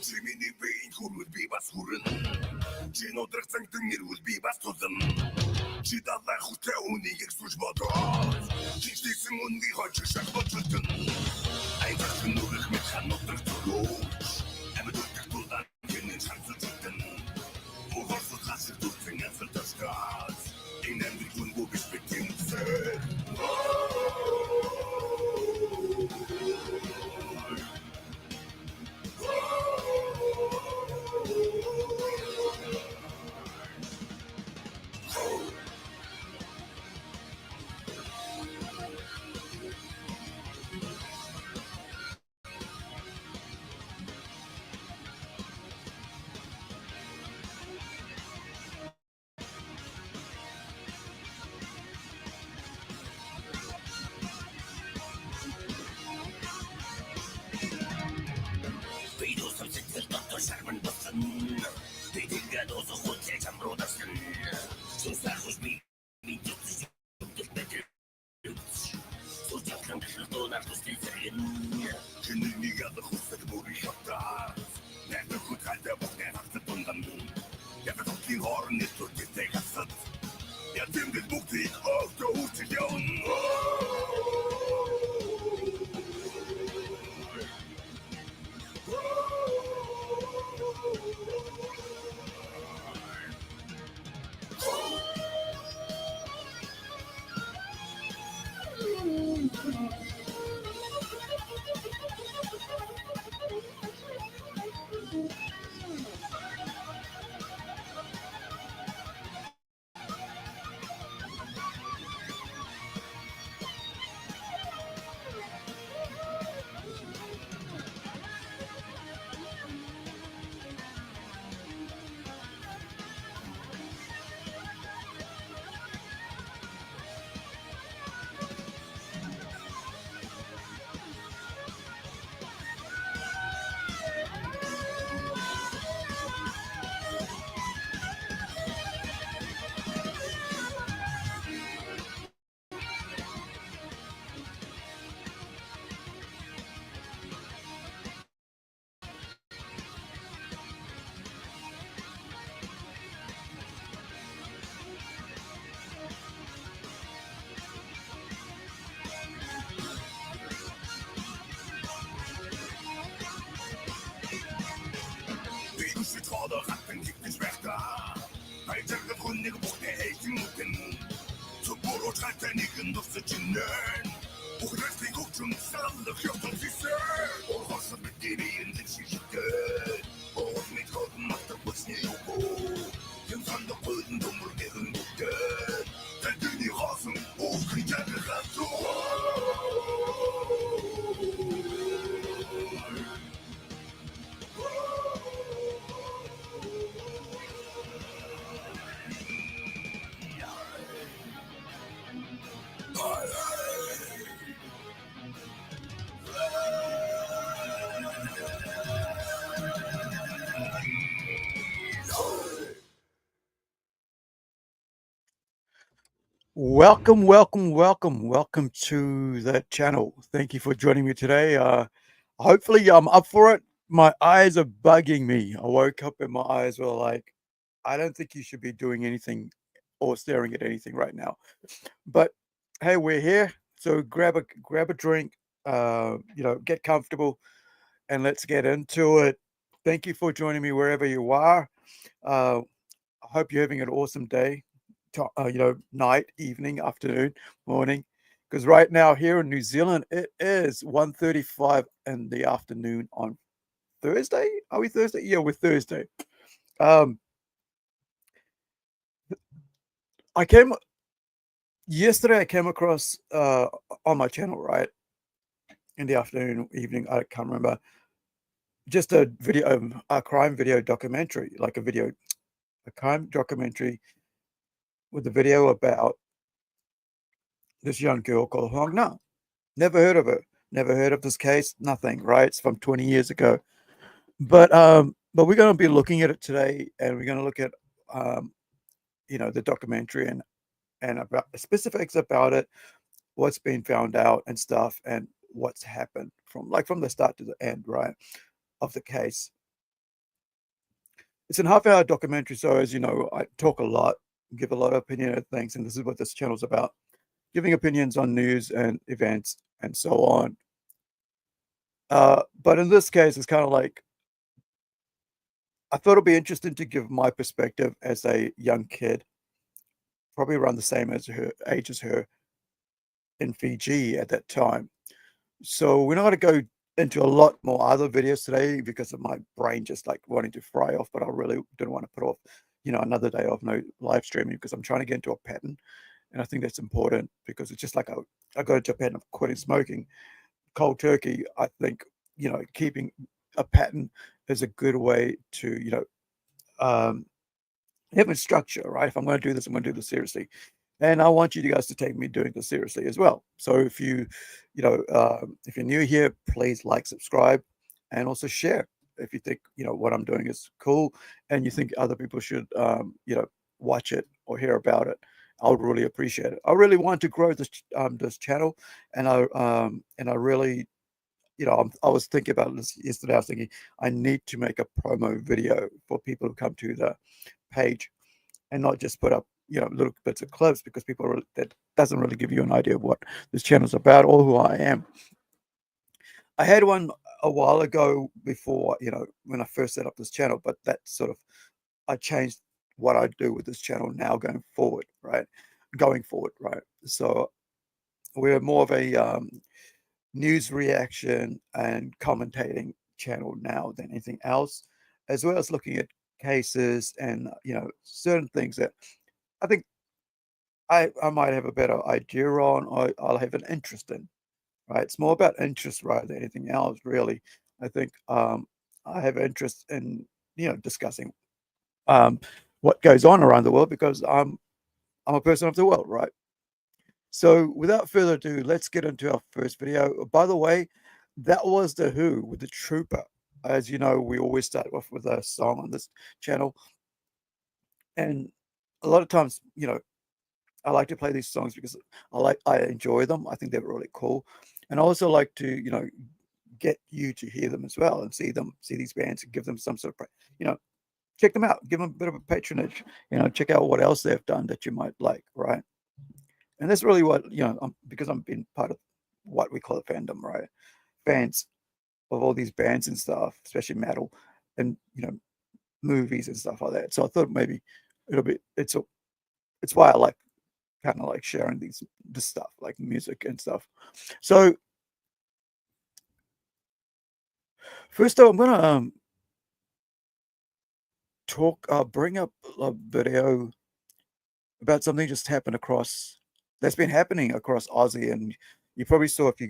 Жиминий бэйн хүрвэл би бас хүрэн. Чи нудрагцан ирвэл би бас тулан. Чи далай хүтэй үнийг сууж бодоод. Чинчсэн үнний хойч шахбочлтэн. Айдсан нүрэх мэт хан нудрагц төлөөч. Амьд үлдэх тулан гэнэн шансалжтэн. Угорсод хасэр дүрцэн янзалташгаас. Энэ амьд гүнгүү биш битэмсэр. Welcome to the channel. Thank you for joining me today. Hopefully I'm up for it. My eyes are bugging me. I woke up and my eyes were like, I don't think you should be doing anything or staring at anything right now. But hey, we're here. So grab a drink, get comfortable and let's get into it. Thank you for joining me wherever you are. I hope you're having an awesome day. Night, evening, afternoon, morning, because right now here in New Zealand it is 1:35 in the afternoon on Thursday. Are we Thursday? Yeah, we're Thursday. I came yesterday I came across on my channel, right, in the afternoon, evening, I can't remember, just a video, a crime video documentary, like a crime documentary with a video about this young girl called Huang Na. Never heard of her. Never heard of this case. Nothing. Right? It's from 20 years ago. But we're going to be looking at it today, and we're going to look at the documentary and about specifics about it, what's been found out and stuff, and what's happened from the start to the end, right, of the case. It's a half-hour documentary, so as you know, I talk a lot, give a lot of opinion of things, and this is what this channel's about: giving opinions on news and events and so on. But in this case, it's kind of like I thought it'd be interesting to give my perspective as a young kid, probably around the same as her age as her in Fiji at that time. So we're not going to go into a lot more other videos today because of my brain just like wanting to fry off, but I really didn't want to put off, another day of no live streaming because I'm trying to get into a pattern. And I think that's important because it's just like I got into a pattern of quitting smoking cold turkey. I think, keeping a pattern is a good way to, um, having structure, right? If I'm going to do this, I'm going to do this seriously. And I want you guys to take me doing this seriously as well. So if you're new here, please like, subscribe, and also share if you think what I'm doing is cool, and you think other people should watch it or hear about it. I would really appreciate it. I really want to grow this channel, and I really I was thinking about this yesterday. I was thinking I need to make a promo video for people who come to the page and not just put up little bits of clips because that doesn't really give you an idea of what this channel's about or who I am. I had one a while ago before when I first set up this channel, but that sort of I changed what I do with this channel now going forward, right? So we're more of a news reaction and commentating channel now than anything else, as well as looking at cases and certain things that I think I might have a better idea on, or I'll have an interest in, right? It's more about interest rather than anything else, really. I think I have interest in discussing um, what goes on around the world because I'm a person of the world, right? So without further ado, let's get into our first video. By the way, that was The Who with The Trooper. As you know, we always start off with a song on this channel. And a lot of times, I like to play these songs because I enjoy them. I think they're really cool. And I also like to, get you to hear them as well and see these bands and give them some sort of, check them out, give them a bit of a patronage, check out what else they've done that you might like, right? And that's really what, because I'm being part of what we call a fandom, right? Fans of all these bands and stuff, especially metal and, movies and stuff like that. So I thought maybe it's why I like kind of like sharing this stuff, like music and stuff. So first of all, I'm gonna bring up a video about something just happened that's been happening across Aussie, and you probably saw if you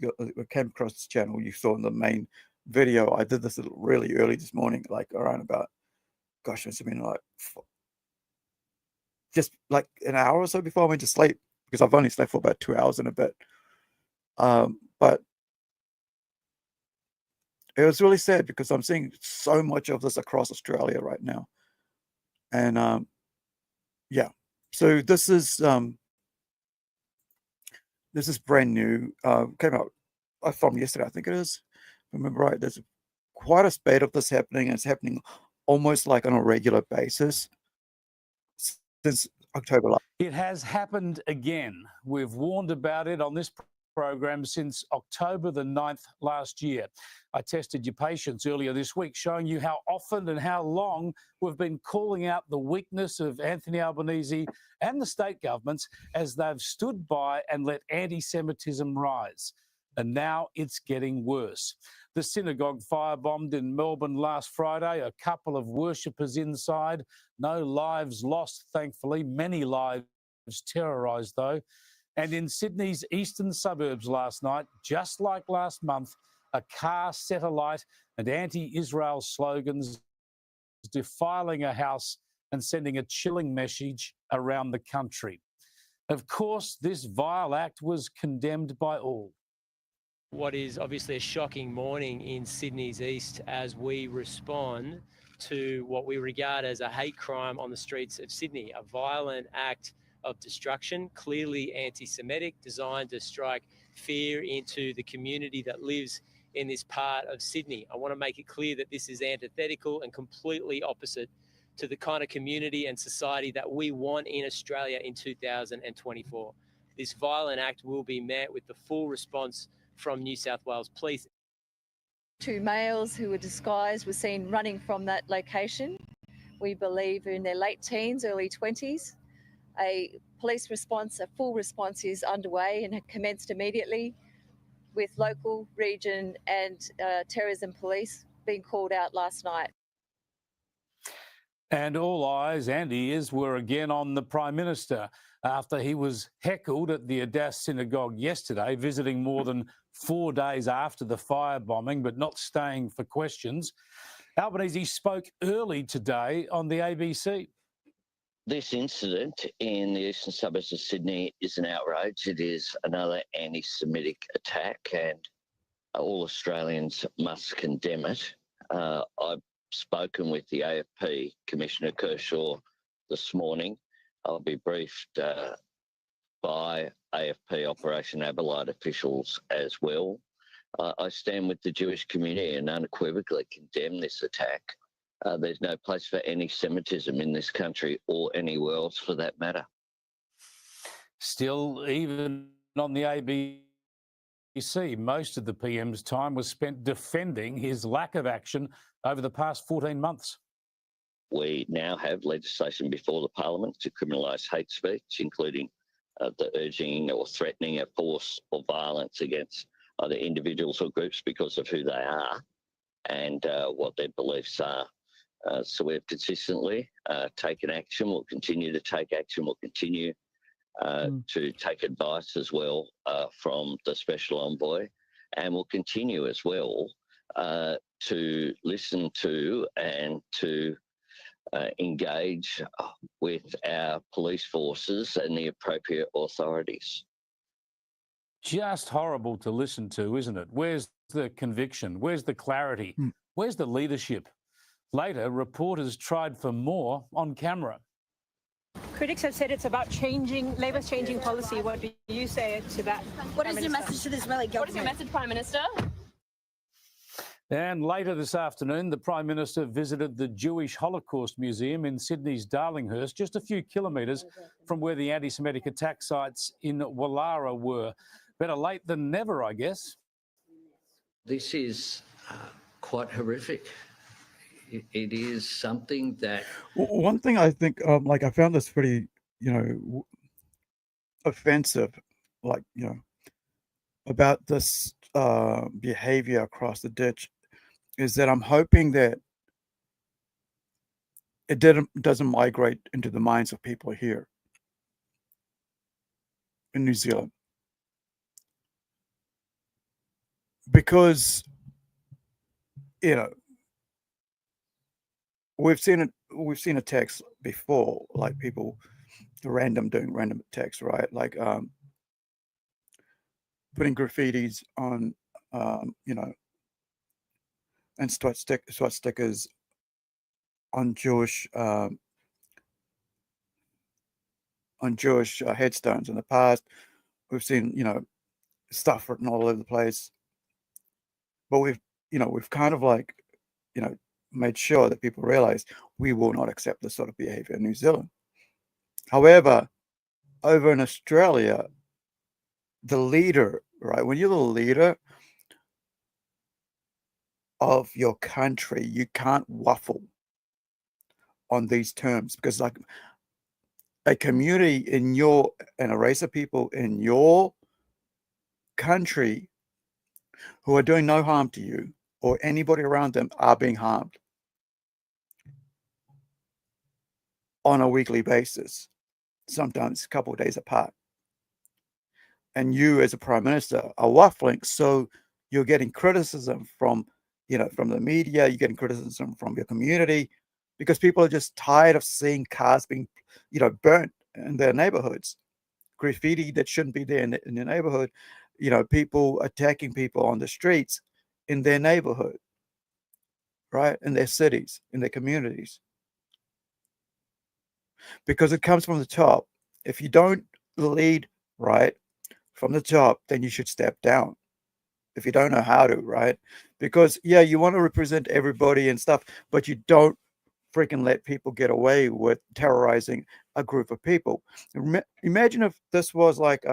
came across this channel, you saw in the main video. I did this really early this morning, like around about, gosh, it's been like just like an hour or so before I went to sleep because I've only slept for about 2 hours and a bit. But it was really sad because I'm seeing so much of this across Australia right now. And yeah, so this is brand new. Came out from yesterday, I think it is. If I remember right, there's quite a spate of this happening, and it's happening almost like on a regular basis since October last. It has happened again. We've warned about it on this program since October the 9th last year. I tested your patience earlier this week, showing you how often and how long we've been calling out the weakness of Anthony Albanese and the state governments as they've stood by and let anti-Semitism rise. And now it's getting worse. The synagogue firebombed in Melbourne last Friday, a couple of worshippers inside. No lives lost, thankfully. Many lives terrorised, though. And in Sydney's eastern suburbs last night, just like last month, a car set alight and anti-Israel slogans defiling a house and sending a chilling message around the country. Of course, this vile act was condemned by all. What is obviously a shocking morning in Sydney's east as we respond to what we regard as a hate crime on the streets of Sydney, a violent act of destruction, clearly anti-Semitic, designed to strike fear into the community that lives in this part of Sydney. I want to make it clear that this is antithetical and completely opposite to the kind of community and society that we want in Australia in 2024. This violent act will be met with the full response from New South Wales Police. 2 males who were disguised were seen running from that location. We believe in their late teens, early 20s. A police response, a full response is underway and had commenced immediately with local, region and terrorism police being called out last night. And all eyes and ears were again on the Prime Minister after he was heckled at the Adass Synagogue yesterday, visiting more than 4 days after the firebombing, but not staying for questions. Albanese spoke early today on the ABC. This incident in the eastern suburbs of Sydney is an outrage. It is another anti-Semitic attack, and all Australians must condemn it. I've spoken with the AFP Commissioner Kershaw this morning. I'll be briefed by AFP Operation Aberlite officials as well. I stand with the Jewish community and unequivocally condemn this attack. There's no place for anti-Semitism in this country or anywhere else for that matter. Still, even on the ABC, most of the PM's time was spent defending his lack of action over the past 14 months. We now have legislation before the Parliament to criminalise hate speech, including the urging or threatening of force or violence against either individuals or groups because of who they are and what their beliefs are. So we've consistently taken action. We'll continue to take action. We'll continue to take advice as well from the Special Envoy, and we'll continue as well to listen to and to engage with our police forces and the appropriate authorities. Just horrible to listen to, isn't it? Where's the conviction? Where's the clarity? Where's the leadership? Later, reporters tried for more on camera. Critics have said it's about Labor's changing policy. What do you say to that? What is your message to the Israeli government? What is your message, Prime Minister? And later this afternoon, the Prime Minister visited the Jewish Holocaust Museum in Sydney's Darlinghurst, just a few kilometres from where the anti-Semitic attack sites in Wallara were. Better late than never, I guess. This is quite horrific. It is something that... One thing I think, I found this pretty, offensive, about this behavior across the ditch, is that I'm hoping that it doesn't migrate into the minds of people here in New Zealand. Because, we've seen attacks before, like people doing random attacks, right? Like putting graffitis on, and swastikas on Jewish headstones in the past. We've seen, stuff written all over the place, but we've kind of made sure that people realize we will not accept this sort of behavior in New Zealand. However, over in Australia, the leader, right? When you're the leader of your country, you can't waffle on these terms, because a community and a race of people in your country who are doing no harm to you or anybody around them are being harmed on a weekly basis, sometimes a couple of days apart. and you as a prime minister are waffling, so you're getting criticism from, from the media, you're getting criticism from your community, because people are just tired of seeing cars being, burnt in their neighborhoods, graffiti that shouldn't be there in their neighborhood, people attacking people on the streets in their neighborhood, right, in their cities, in their communities, because it comes from the top. If you don't lead right from the top, then you should step down. If you don't know how to, right? Because yeah, you want to represent everybody and stuff, but you don't freaking let people get away with terrorizing a group of people. Imagine if this was like,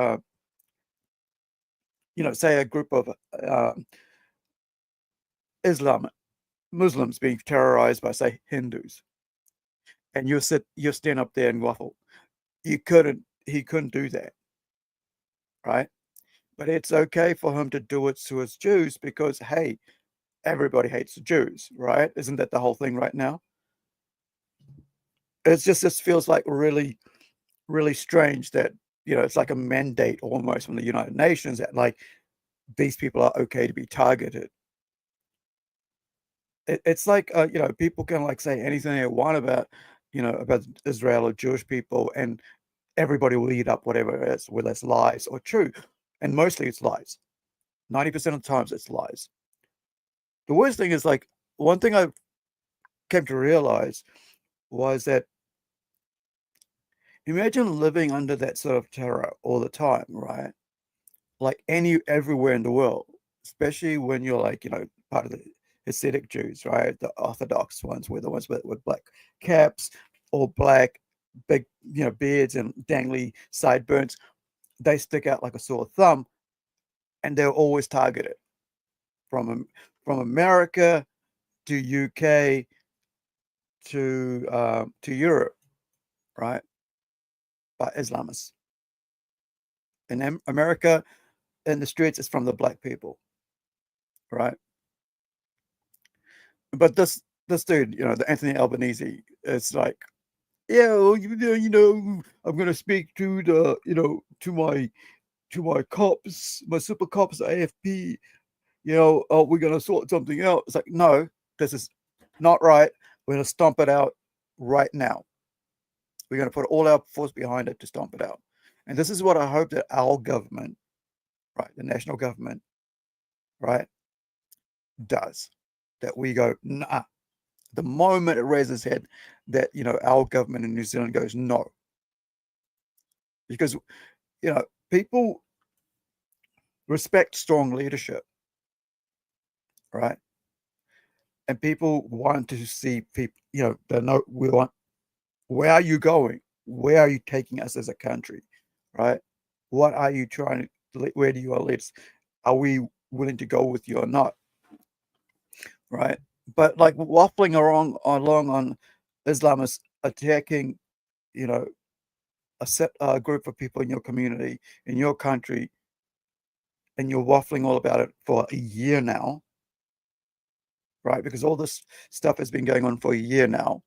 say a group of Muslims being terrorized by, say, Hindus, and you stand up there and waffle. He couldn't do that, right? But it's okay for him to do it to his Jews because, hey, everybody hates the Jews, right? Isn't that the whole thing right now? It's just, this feels like really, really strange that, it's like a mandate almost from the United Nations that, like, these people are okay to be targeted. It's like, people can, like, say anything they want about, about Israel or Jewish people, and everybody will eat up whatever it is, whether it's lies or true. And mostly it's lies. 90% of the times it's lies. The worst thing is, like, one thing I came to realize was that, imagine living under that sort of terror all the time, right? Like everywhere in the world, especially when you're, like, part of the Hasidic Jews, right? The Orthodox ones were the ones with black caps or black, big, beards and dangly sideburns. They stick out like a sore thumb, and they're always targeted from America to UK to Europe, right? By Islamists. In America, in the streets, it's from the black people, right? But this dude, the Anthony Albanese, it's like, yeah, well, I'm gonna speak to the, to my cops, my super cops, AFP. We're gonna sort something out. It's like, no, this is not right. We're gonna stomp it out right now. We're gonna put all our force behind it to stomp it out. And this is what I hope that our government, right, the national government, right, does. That we go, nah. The moment it raises its head, that, our government in New Zealand goes, no. Because, people respect strong leadership, right? And people want to see people, they know, where are you going? Where are you taking us as a country, right? What are you trying to, where do you want to lead us? Are we willing to go with you or not? Right? But, like, waffling along on Islamists attacking, a group of people in your community, in your country, and you're waffling all about it for a year now, right? Because all this stuff has been going on for a year now,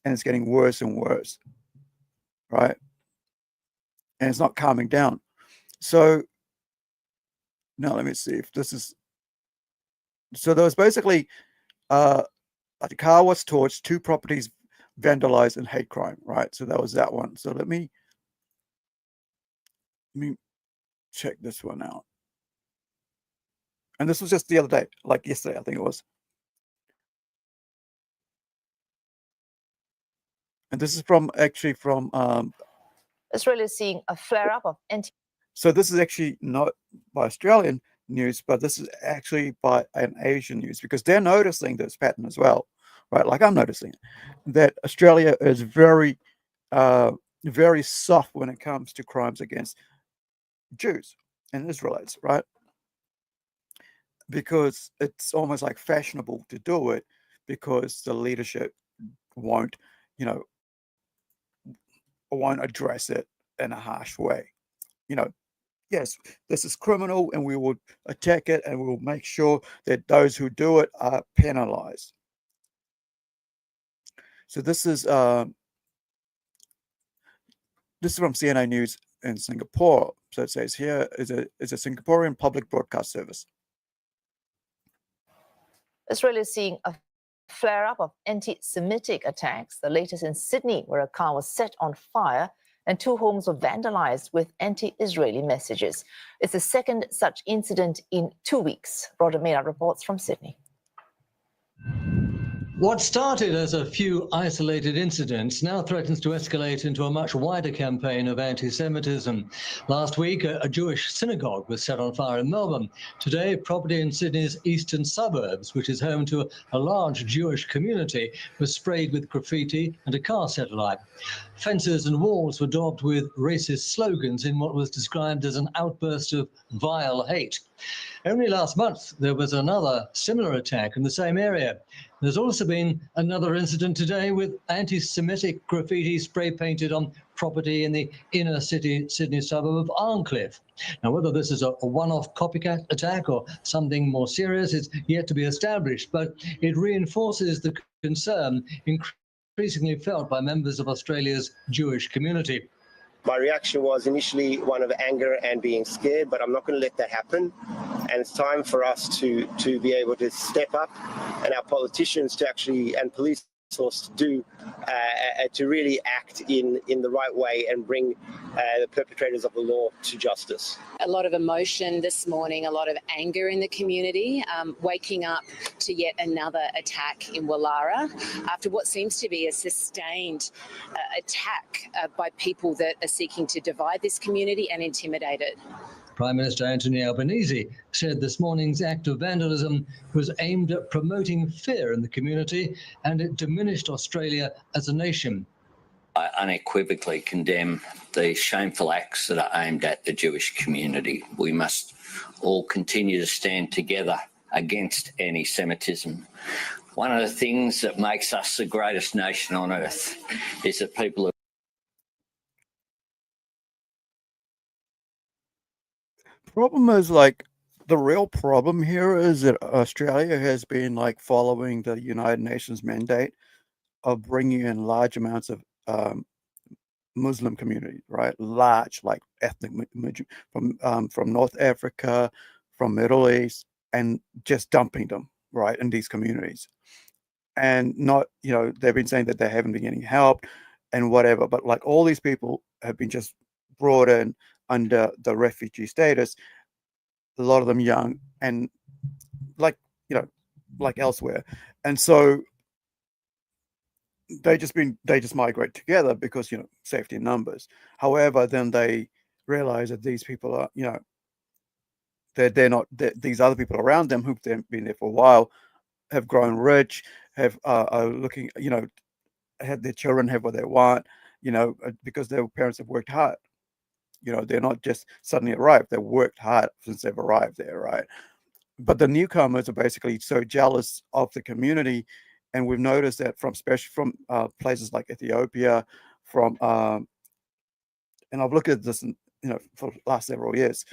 and it's getting worse and worse, right? And it's not calming down. So now let me see if this is. So there was basically a car was torched, 2 properties vandalized, and hate crime, right? So that was that one. So let me check this one out. And this was just the other day, like yesterday, I think it was. And this is actually from Israel is seeing a flare-up of so this is actually not by Australian news, but this is actually by an Asian news, because they're noticing this pattern as well, right? Like I'm noticing that Australia is very, very soft when it comes to crimes against Jews and Israelites, right? Because it's almost like fashionable to do it, because the leadership won't, won't address it in a harsh way. Yes, this is criminal, and we will attack it, and we will make sure that those who do it are penalized. So this is from CNN News in Singapore, So it says here is a Singaporean public broadcast service. Israel is seeing a flare-up of anti-Semitic attacks, the latest in Sydney, where a car was set on fire and 2 homes were vandalized with anti-Israeli messages. It's the second such incident in 2 weeks. Roger Maynard reports from Sydney. What started as a few isolated incidents now threatens to escalate into a much wider campaign of anti-Semitism. Last week, a Jewish synagogue was set on fire in Melbourne. Today, property in Sydney's eastern suburbs, which is home to a large Jewish community, was sprayed with graffiti and a car set alight. Fences and walls were daubed with racist slogans in what was described as an outburst of vile hate. Only last month, there was another similar attack in the same area. There's also been another incident today with anti-Semitic graffiti spray painted on property in the inner city Sydney suburb of Arncliffe. Now, whether this is a one-off copycat attack or something more serious is yet to be established, but it reinforces the concern increasingly felt by members of Australia's Jewish community. My reaction was initially one of anger and being scared, but I'm not going to let that happen. And it's time for us to be able to step up, and our politicians to actually, and police force to do, to really act in the right way and bring the perpetrators of the law to justice. A lot of emotion this morning, a lot of anger in the community, waking up to yet another attack in Wallara after what seems to be a sustained attack by people that are seeking to divide this community and intimidate it. Prime Minister Anthony Albanese said this morning's act of vandalism was aimed at promoting fear in the community and it diminished Australia as a nation. I unequivocally condemn the shameful acts that are aimed at the Jewish community. We must all continue to stand together against anti-Semitism. One of the things that makes us the greatest nation on earth is that people are Problem is, like, the real problem here is that Australia has been like following the United Nations mandate of bringing in large amounts of Muslim community, right? Large, like ethnic from North Africa, from Middle East, and just dumping them right in these communities. And not, they've been saying that they haven't been getting help and whatever, but like all these people have been just brought in under the refugee status, a lot of them young and like elsewhere. And so they just migrate together because, safety in numbers. However, then they realize that these people are, they're not, these other people around them who've been there for a while have grown rich, are looking, had their children have what they want, because their parents have worked hard. They're not just suddenly arrived. They've worked hard since they've arrived there, right? But the newcomers are basically so jealous of the community. And we've noticed that especially from places like Ethiopia, and I've looked at this, for the last several years,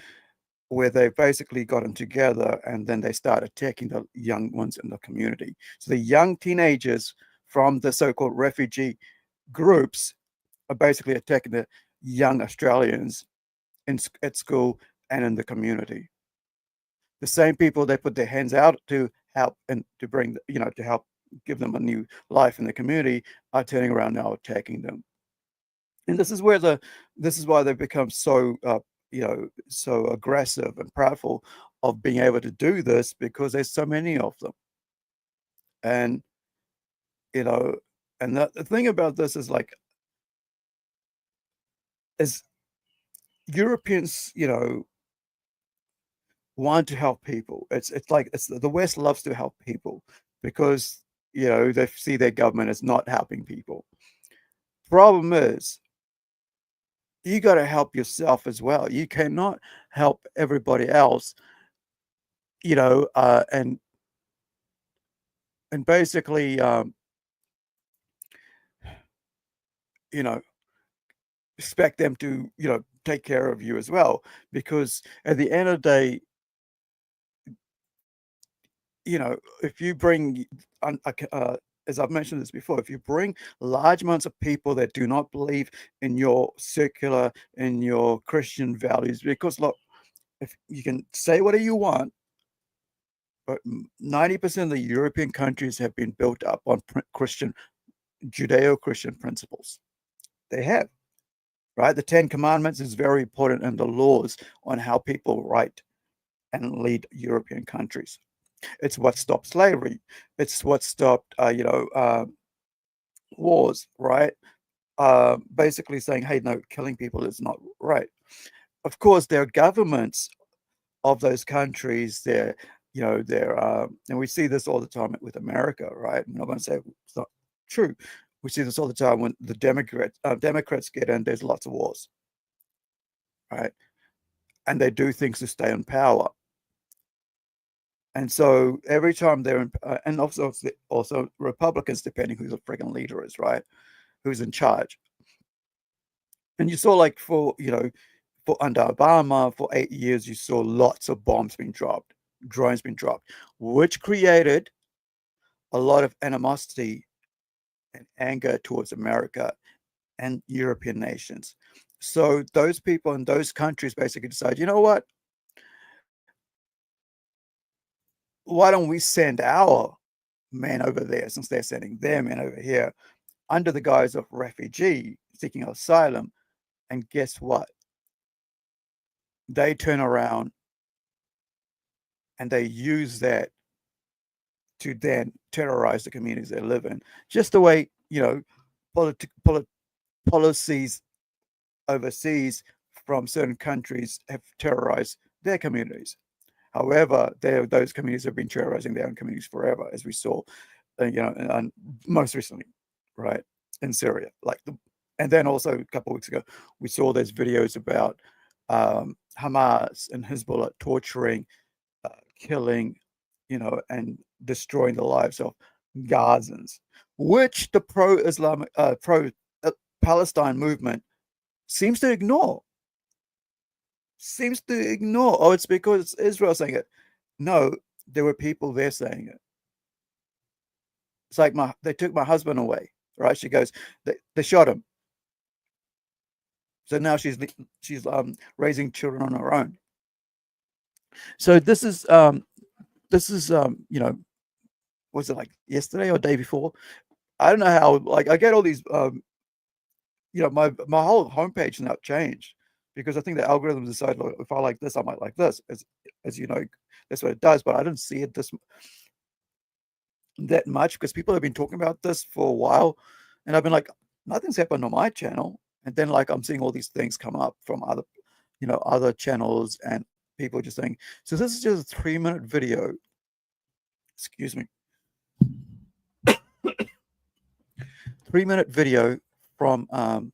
where they've basically gotten together and then they start attacking the young ones in the community. So the young teenagers from the so-called refugee groups are basically attacking the young Australians at school and in the community. The same people they put their hands out to help and to bring, to help give them a new life in the community are turning around now attacking them. And this is why they've become so, so aggressive and proudful of being able to do this, because there's so many of them. And, and the thing about this is is Europeans, want to help people. It's the West loves to help people because, they see their government as not helping people. Problem is, you got to help yourself as well. You cannot help everybody else, and basically, expect them to, take care of you as well. Because at the end of the day, if you bring as I've mentioned this before, if you bring large amounts of people that do not believe in your secular, in your Christian values, because look, if you can say whatever you want, but 90% of the European countries have been built up on Christian, Judeo-Christian principles. They have, right? The 10 Commandments is very important in the laws on how people write and lead European countries. It's what stopped slavery. It's what stopped, wars, right? Basically saying, hey, no, killing people is not right. Of course, there are governments of those countries. And we see this all the time with America, right? I'm not going to say it's not true. We see this all the time when the Democrats get in. There's lots of wars, right? And they do things to stay in power. And so every time they're in, and also Republicans, depending who the friggin' leader is, right? Who's in charge. And you saw, like, for under Obama, for 8 years, you saw lots of bombs being dropped, drones being dropped, which created a lot of animosity and anger towards America and European nations. So those people in those countries basically decide, you know what? Why don't we send our men over there, since they're sending their men over here under the guise of refugee seeking asylum? And guess what? They turn around and they use that to then terrorize the communities they live in, just the way policies overseas from certain countries have terrorized their communities. However, those communities have been terrorizing their own communities forever, as we saw, and most recently, right, in Syria. And then also a couple of weeks ago, we saw those videos about Hamas and Hezbollah torturing, killing, and destroying the lives of Gazans, which the pro-Islamic, pro-Palestine movement seems to ignore. Oh, it's because Israel saying it. No, there were people there saying it. It's like they took my husband away, right? She goes, they shot him. So now she's raising children on her own. So this is was it like yesterday or day before? I don't know how. Like, I get all these my whole homepage now changed because I think the algorithm decided, look, if I like this, I might like this. As you know, that's what it does. But I didn't see it that much because people have been talking about this for a while, and I've been like, nothing's happened on my channel. And then, like, I'm seeing all these things come up from other channels and people just saying, so this is just a 3-minute video. Excuse me. 3-minute video from an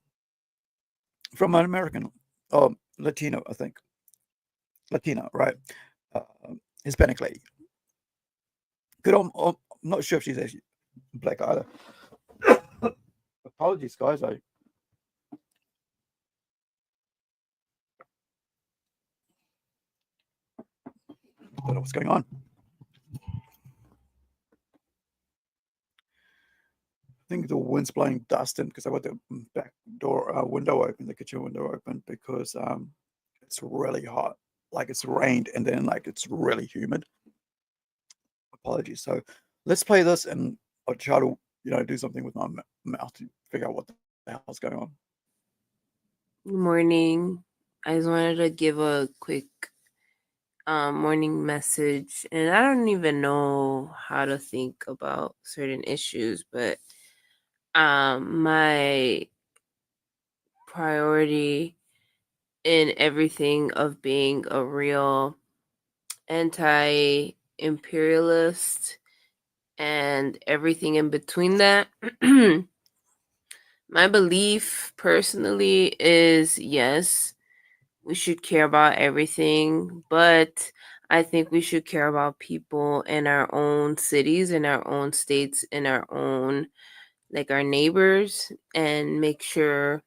American, Latino, I think. Latina, right? Hispanic lady. I'm not sure if she's actually black either. Apologies, guys. I don't know what's going on. I think the wind's blowing dust in because I got the back door window open, the kitchen window open, because it's really hot. Like, it's rained and then, like, it's really humid. Apologies. So let's play this and I'll try to do something with my mouth to figure out what the hell's going on. Good morning. I just wanted to give a quick morning message, and I don't even know how to think about certain issues, but my priority in everything of being a real anti-imperialist and everything in between that, my belief personally is, yes, we should care about everything, but I think we should care about people in our own cities, in our own states, in our own, like, our neighbors, and make sure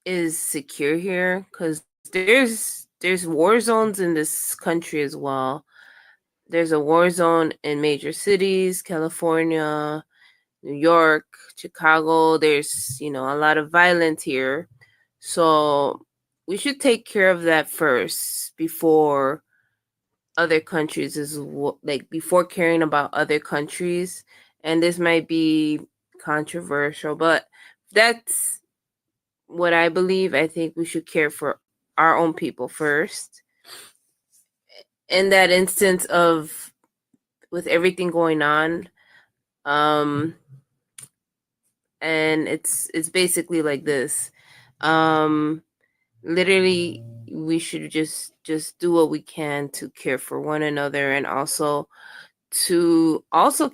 is secure here, because there's war zones in this country as well. there's a war zone in major cities, California, New York, Chicago. There's, a lot of violence here. So we should take care of that first before other countries before caring about other countries. And this might be controversial, but that's what I believe. I think we should care for our own people first. In that instance of with everything going on, and it's basically like this. Literally, we should just do what we can to care for one another, and also to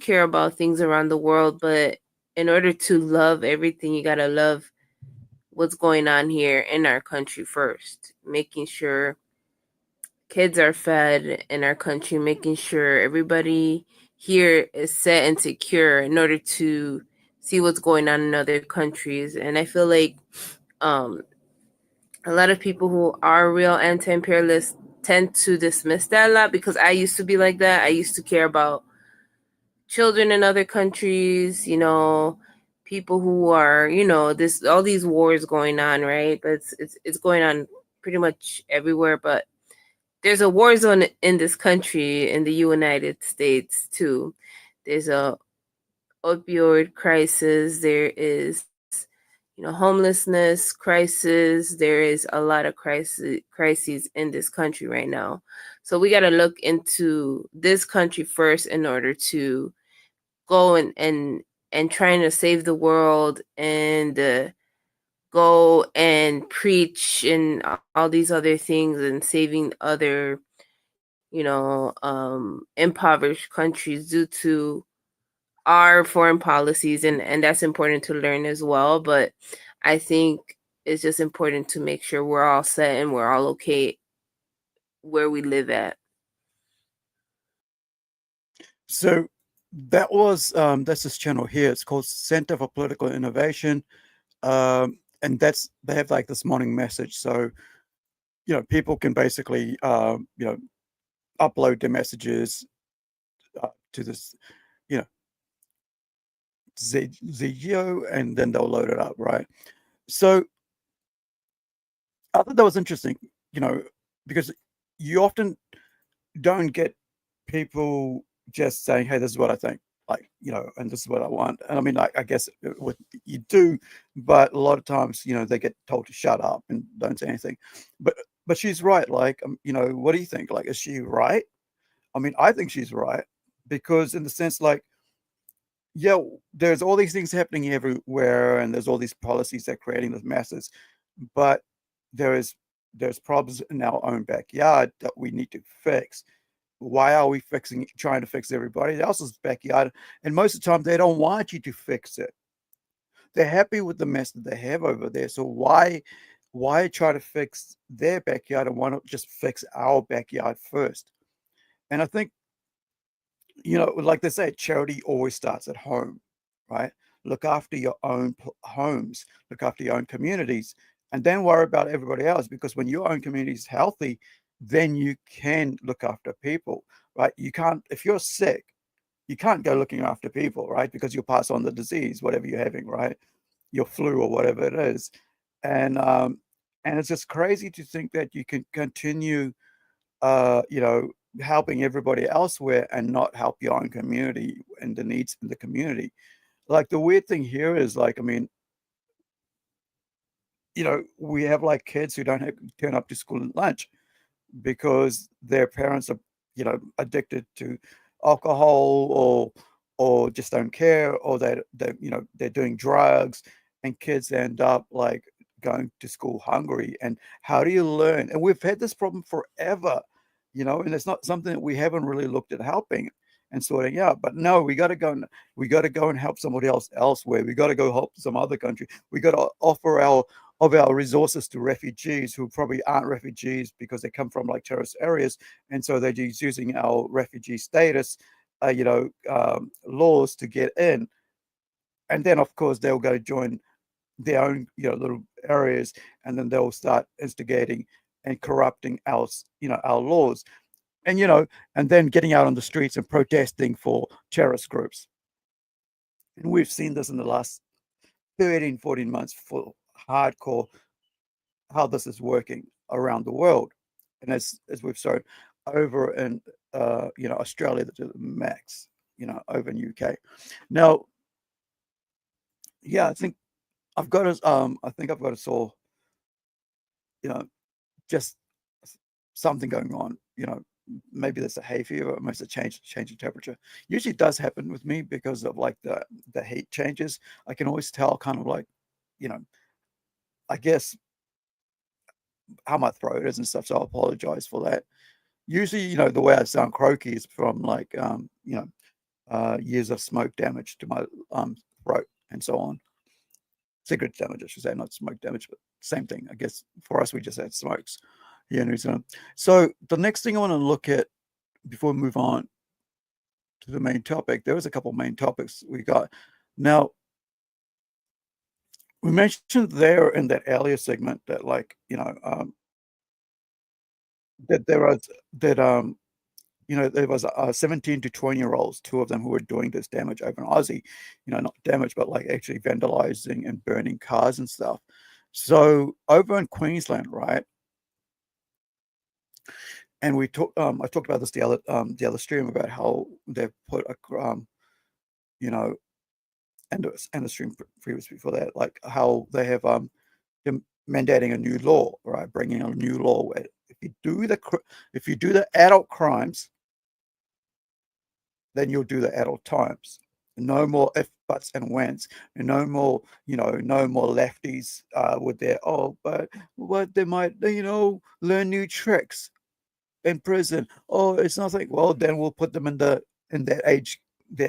care about things around the world. But in order to love everything, you gotta love what's going on here in our country first, making sure kids are fed in our country, making sure everybody here is set and secure in order to see what's going on in other countries. And I feel like a lot of people who are real anti-imperialists tend to dismiss that a lot, because I used to be like that. I used to care about children in other countries, people who are, all these wars going on, right? But it's going on pretty much everywhere. But there's a war zone in this country, in the United States too. There's a opioid crisis. There is, homelessness crisis. There is a lot of crises in this country right now. So we got to look into this country first in order to go and trying to save the world, and go and preach and all these other things, and saving other, impoverished countries due to our foreign policies, and that's important to learn as well. But I think it's just important to make sure we're all set and we're all okay where we live at. So that was that's this channel here. It's called Center for Political Innovation, and they have like this morning message. So people can basically upload their messages to this Zigio, and then they'll load it up, right? So I thought that was interesting, because you often don't get people just saying, "Hey, this is what I think," and this is what I want. And I mean, I guess what you do, but a lot of times, they get told to shut up and don't say anything. But she's right. Like, what do you think? Like, is she right? I mean, I think she's right, because in the sense, like, yeah, there's all these things happening everywhere, and there's all these policies that are creating these masses, but there's problems in our own backyard that we need to fix. Why are we trying to fix everybody else's backyard? And most of the time, they don't want you to fix it. They're happy with the mess that they have over there. So why try to fix their backyard, and why not just fix our backyard first? And I think, like they say, charity always starts at home, right? Look after your own homes, look after your own communities, and then worry about everybody else. Because when your own community is healthy, then you can look after people, right? You can't, if you're sick, you can't go looking after people, right? Because you'll pass on the disease, whatever you're having, right? Your flu or whatever it is. And it's just crazy to think that you can continue, helping everybody elsewhere and not help your own community and the needs in the community. Like, the weird thing here is, like, I mean, we have like kids who don't turn up to school at lunch because their parents are, addicted to alcohol, or just don't care, or they're doing drugs, and kids end up like going to school hungry. And how do you learn? And we've had this problem forever, and it's not something that we haven't really looked at helping and sorting out. But no, we got to go and help somebody else elsewhere. We got to go help some other country. We got to offer our resources to refugees who probably aren't refugees because they come from like terrorist areas, and so they're just using our refugee status, laws to get in. And then of course they'll go join their own little areas, and then they'll start instigating and corrupting our laws. and and then getting out on the streets and protesting for terrorist groups. And we've seen this in the last 13, 14 months for hardcore, how this is working around the world. And as we've shown over in Australia, to the max, over in UK. Now, yeah, I think I've got a sore, just something going on, maybe there's a hay fever, or maybe it's a change in temperature. Usually it does happen with me because of like the heat changes. I can always tell kind of like, I guess how my throat is and stuff. So I apologize for that. Usually, the way I sound croaky is from like, years of smoke damage to my throat and so on. Cigarette damage, I should say, not smoke damage, but same thing. I guess for us, we just had smokes here in New Zealand. So the next thing I want to look at before we move on to the main topic, there was a couple of main topics we got. Now, we mentioned there in that earlier segment that like, that there was there was 17 to 20-year-olds, two of them who were doing this damage over in Aussie, not damage, but like actually vandalizing and burning cars and stuff. So over in Queensland, right? And I talked about this the other stream about how they've put and the stream previously before that, like how they have mandating a new law, right? Bringing a new law where if you do the adult crimes, then you'll do the adult times. No more if, buts, and whens, and no more, no more lefties with their but they might, learn new tricks in prison. Oh, it's nothing. Well, then we'll put them in their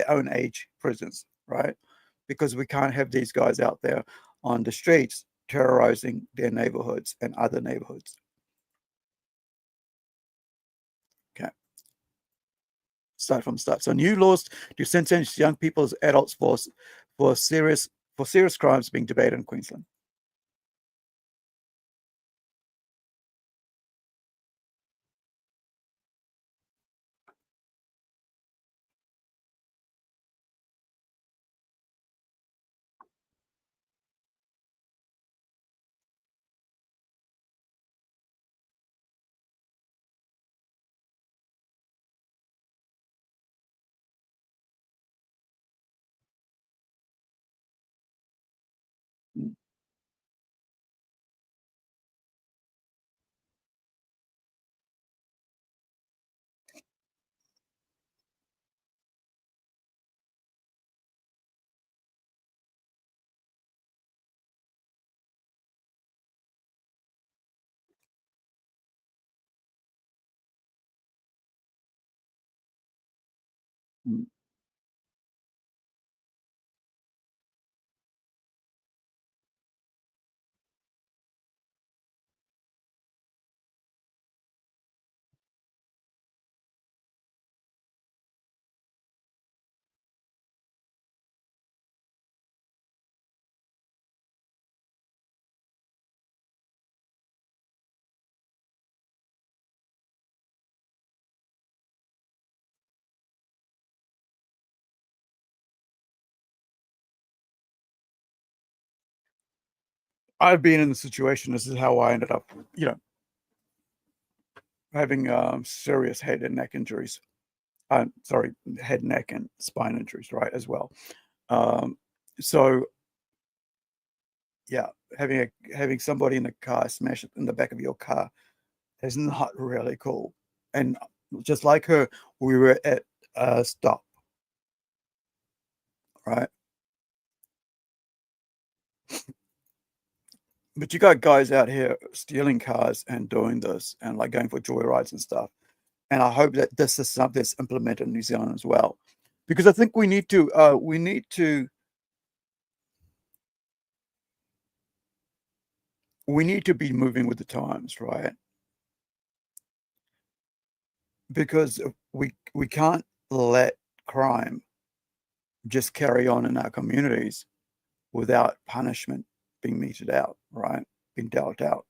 own age prisons, right? Because we can't have these guys out there on the streets terrorizing their neighborhoods and other neighborhoods. Okay. Start from start. So new laws to sentence young people as adults for serious crimes being debated in Queensland. Mm. I've been in the situation. This is how I ended up, having serious head and neck injuries. Sorry, head, neck, and spine injuries, right, as well. So yeah, having somebody in the car smash it in the back of your car is not really cool. And just like her, we were at a stop, right? But you got guys out here stealing cars and doing this and like going for joyrides and stuff. And I hope that this is something that's implemented in New Zealand as well, because I think we need to be moving with the times, right? Because we can't let crime just carry on in our communities without punishment being meted out, right? Being dealt out.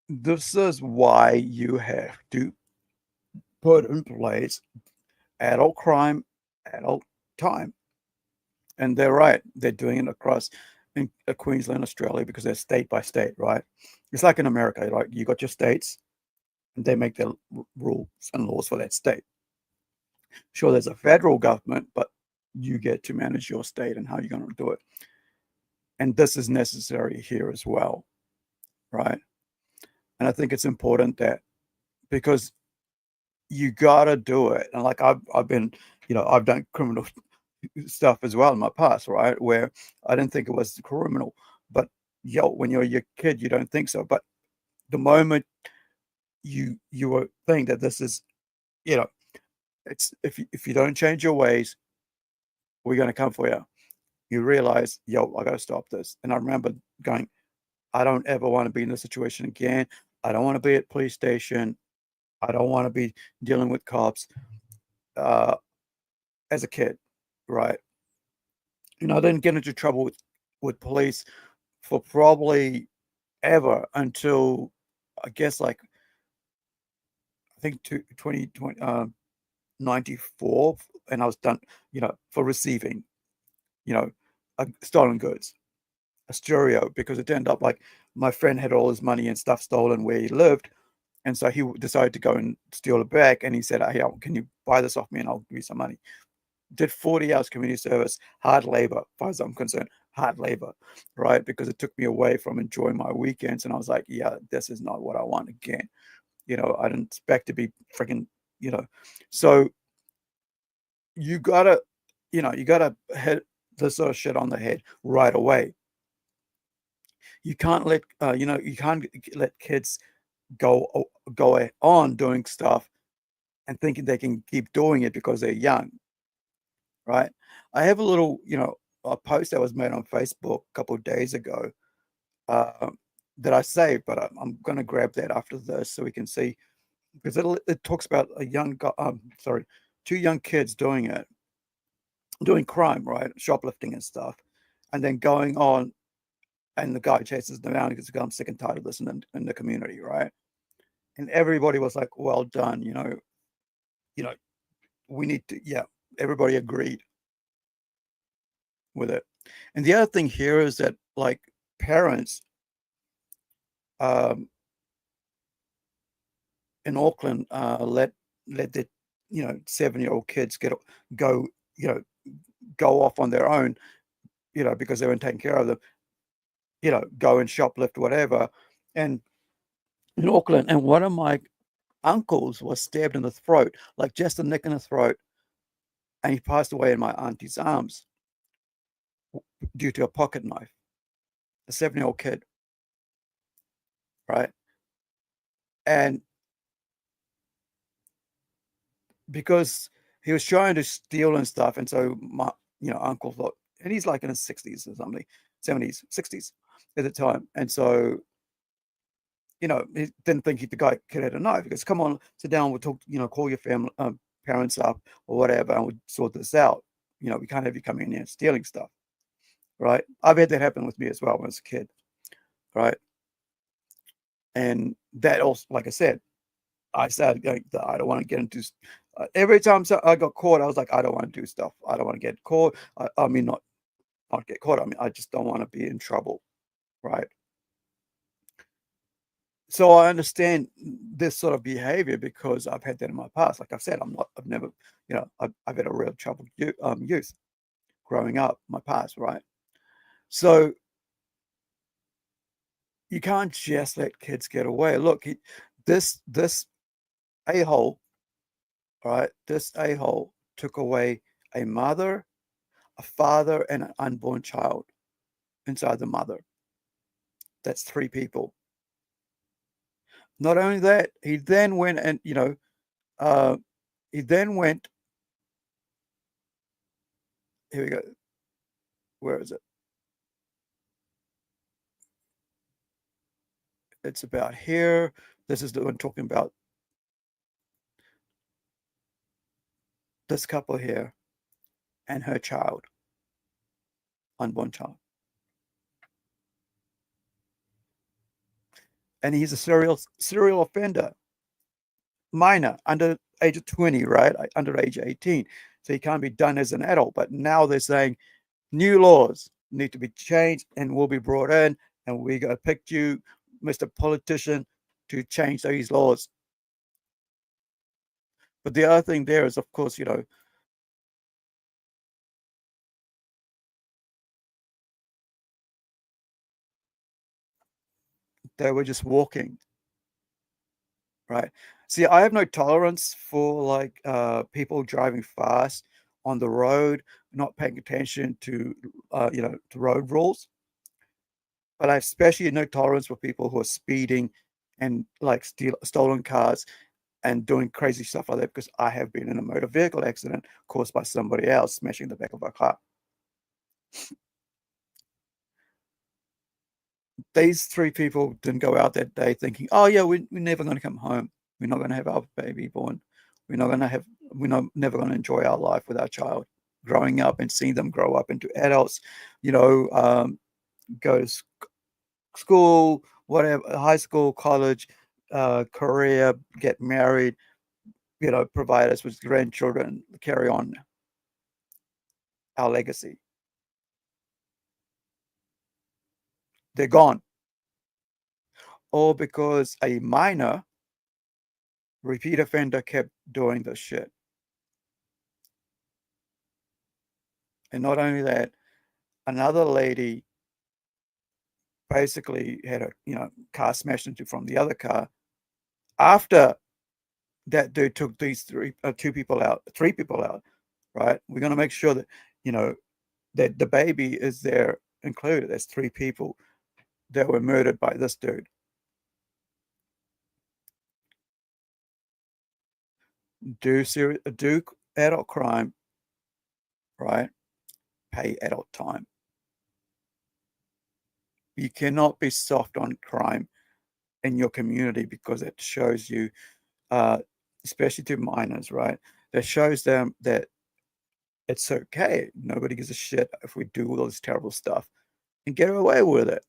this is why you have to put in place adult crime, adult time. And they're right. They're doing it across in Queensland, Australia, because they're state by state, right? It's like in America, right? You got your states, and they make their rules and laws for that state. Sure, there's a federal government, but you get to manage your state and how you're going to do it. And this is necessary here as well, right? And I think it's important that, because you gotta do it. And like I've been, I've done criminal stuff as well in my past, right? Where I didn't think it was criminal, but when you're a kid, you don't think so. But the moment you were think that this is, it's if you don't change your ways, we're gonna come for you. You realize, I gotta stop this. And I remember going, I don't ever want to be in this situation again. I don't want to be at police station. I don't want to be dealing with cops as a kid, right? I didn't get into trouble with police for probably ever until, I guess, like, I think 94, and I was done, for receiving, stolen goods, a stereo, because it ended up like my friend had all his money and stuff stolen where he lived. And so he decided to go and steal it back. And he said, hey, can you buy this off me and I'll give you some money? Did 40 hours community service, hard labor, as far as I'm concerned, hard labor, right? Because it took me away from enjoying my weekends. And I was like, yeah, this is not what I want again. I didn't expect to be freaking, so you gotta hit this sort of shit on the head right away. You can't let, you can't let kids go on doing stuff and thinking they can keep doing it because they're young, right? I have a little, a post that was made on Facebook a couple of days ago that I saved, but I'm going to grab that after this so we can see, because it talks about a young guy, two young kids doing crime, right? Shoplifting and stuff, and then going on, and the guy chases them down because I'm sick and tired of this in the community, right? And everybody was like, well done, we need to, everybody agreed with it. And the other thing here is that, like, parents in Auckland let their 7-year-old kids go off on their own, because they weren't taking care of them, go and shoplift, whatever. And in Auckland, and one of my uncles was stabbed in the throat, like just a nick in the throat, and he passed away in my auntie's arms due to a pocket knife. A 7-year-old kid, right? And because he was trying to steal and stuff, and so my uncle thought, and he's like in his 60s or something, 70s, 60s at the time, and so he didn't think the kid had a knife. He goes, come on, sit down, we'll talk, call your family, parents up or whatever, and we'll sort this out. We can't have you coming in here stealing stuff, right? I've had that happen with me as well when I was a kid, right? And that also, like I said, I started going, I don't want to get into, every time I got caught, I was like, I don't want to do stuff. I don't want to get caught. I mean, not get caught. I mean, I just don't want to be in trouble, right? So I understand this sort of behavior because I've had that in my past. Like I've said, I've never, I've had a real troubled youth growing up, my past, right? So you can't just let kids get away. Look, this a-hole, right? This a-hole took away a mother, a father, and an unborn child inside the mother. That's 3 people. Not only that, he then went and, here we go. Where is it? It's about here. This is the one talking about this couple here and her child, unborn child. and he's a serial offender, minor, under age of 20, right? Under age 18. So he can't be done as an adult. But now they're saying new laws need to be changed and will be brought in, and we're going to pick you, Mr. Politician, to change these laws. But the other thing there is, of course, they were just walking, right? See, I have no tolerance for like people driving fast on the road, not paying attention to to road rules. But I have especially no tolerance for people who are speeding and like stolen cars and doing crazy stuff like that, because I have been in a motor vehicle accident caused by somebody else smashing the back of a car. These 3 people didn't go out that day thinking, oh yeah, we're never going to come home. We're not going to have our baby born. We're never going to enjoy our life with our child growing up and seeing them grow up into adults, go to school, whatever, high school, college, career, get married, provide us with grandchildren, carry on our legacy. They're gone. All because a minor repeat offender kept doing this shit. And not only that, another lady basically had a car smashed into from the other car after that dude took these 3 people out, right? We're going to make sure that that the baby is there included. There's 3 people that were murdered by this dude. Do adult crime, right? Pay adult time. You cannot be soft on crime in your community, because it shows you, especially to minors, right? That shows them that it's okay. Nobody gives a shit if we do all this terrible stuff and get away with it.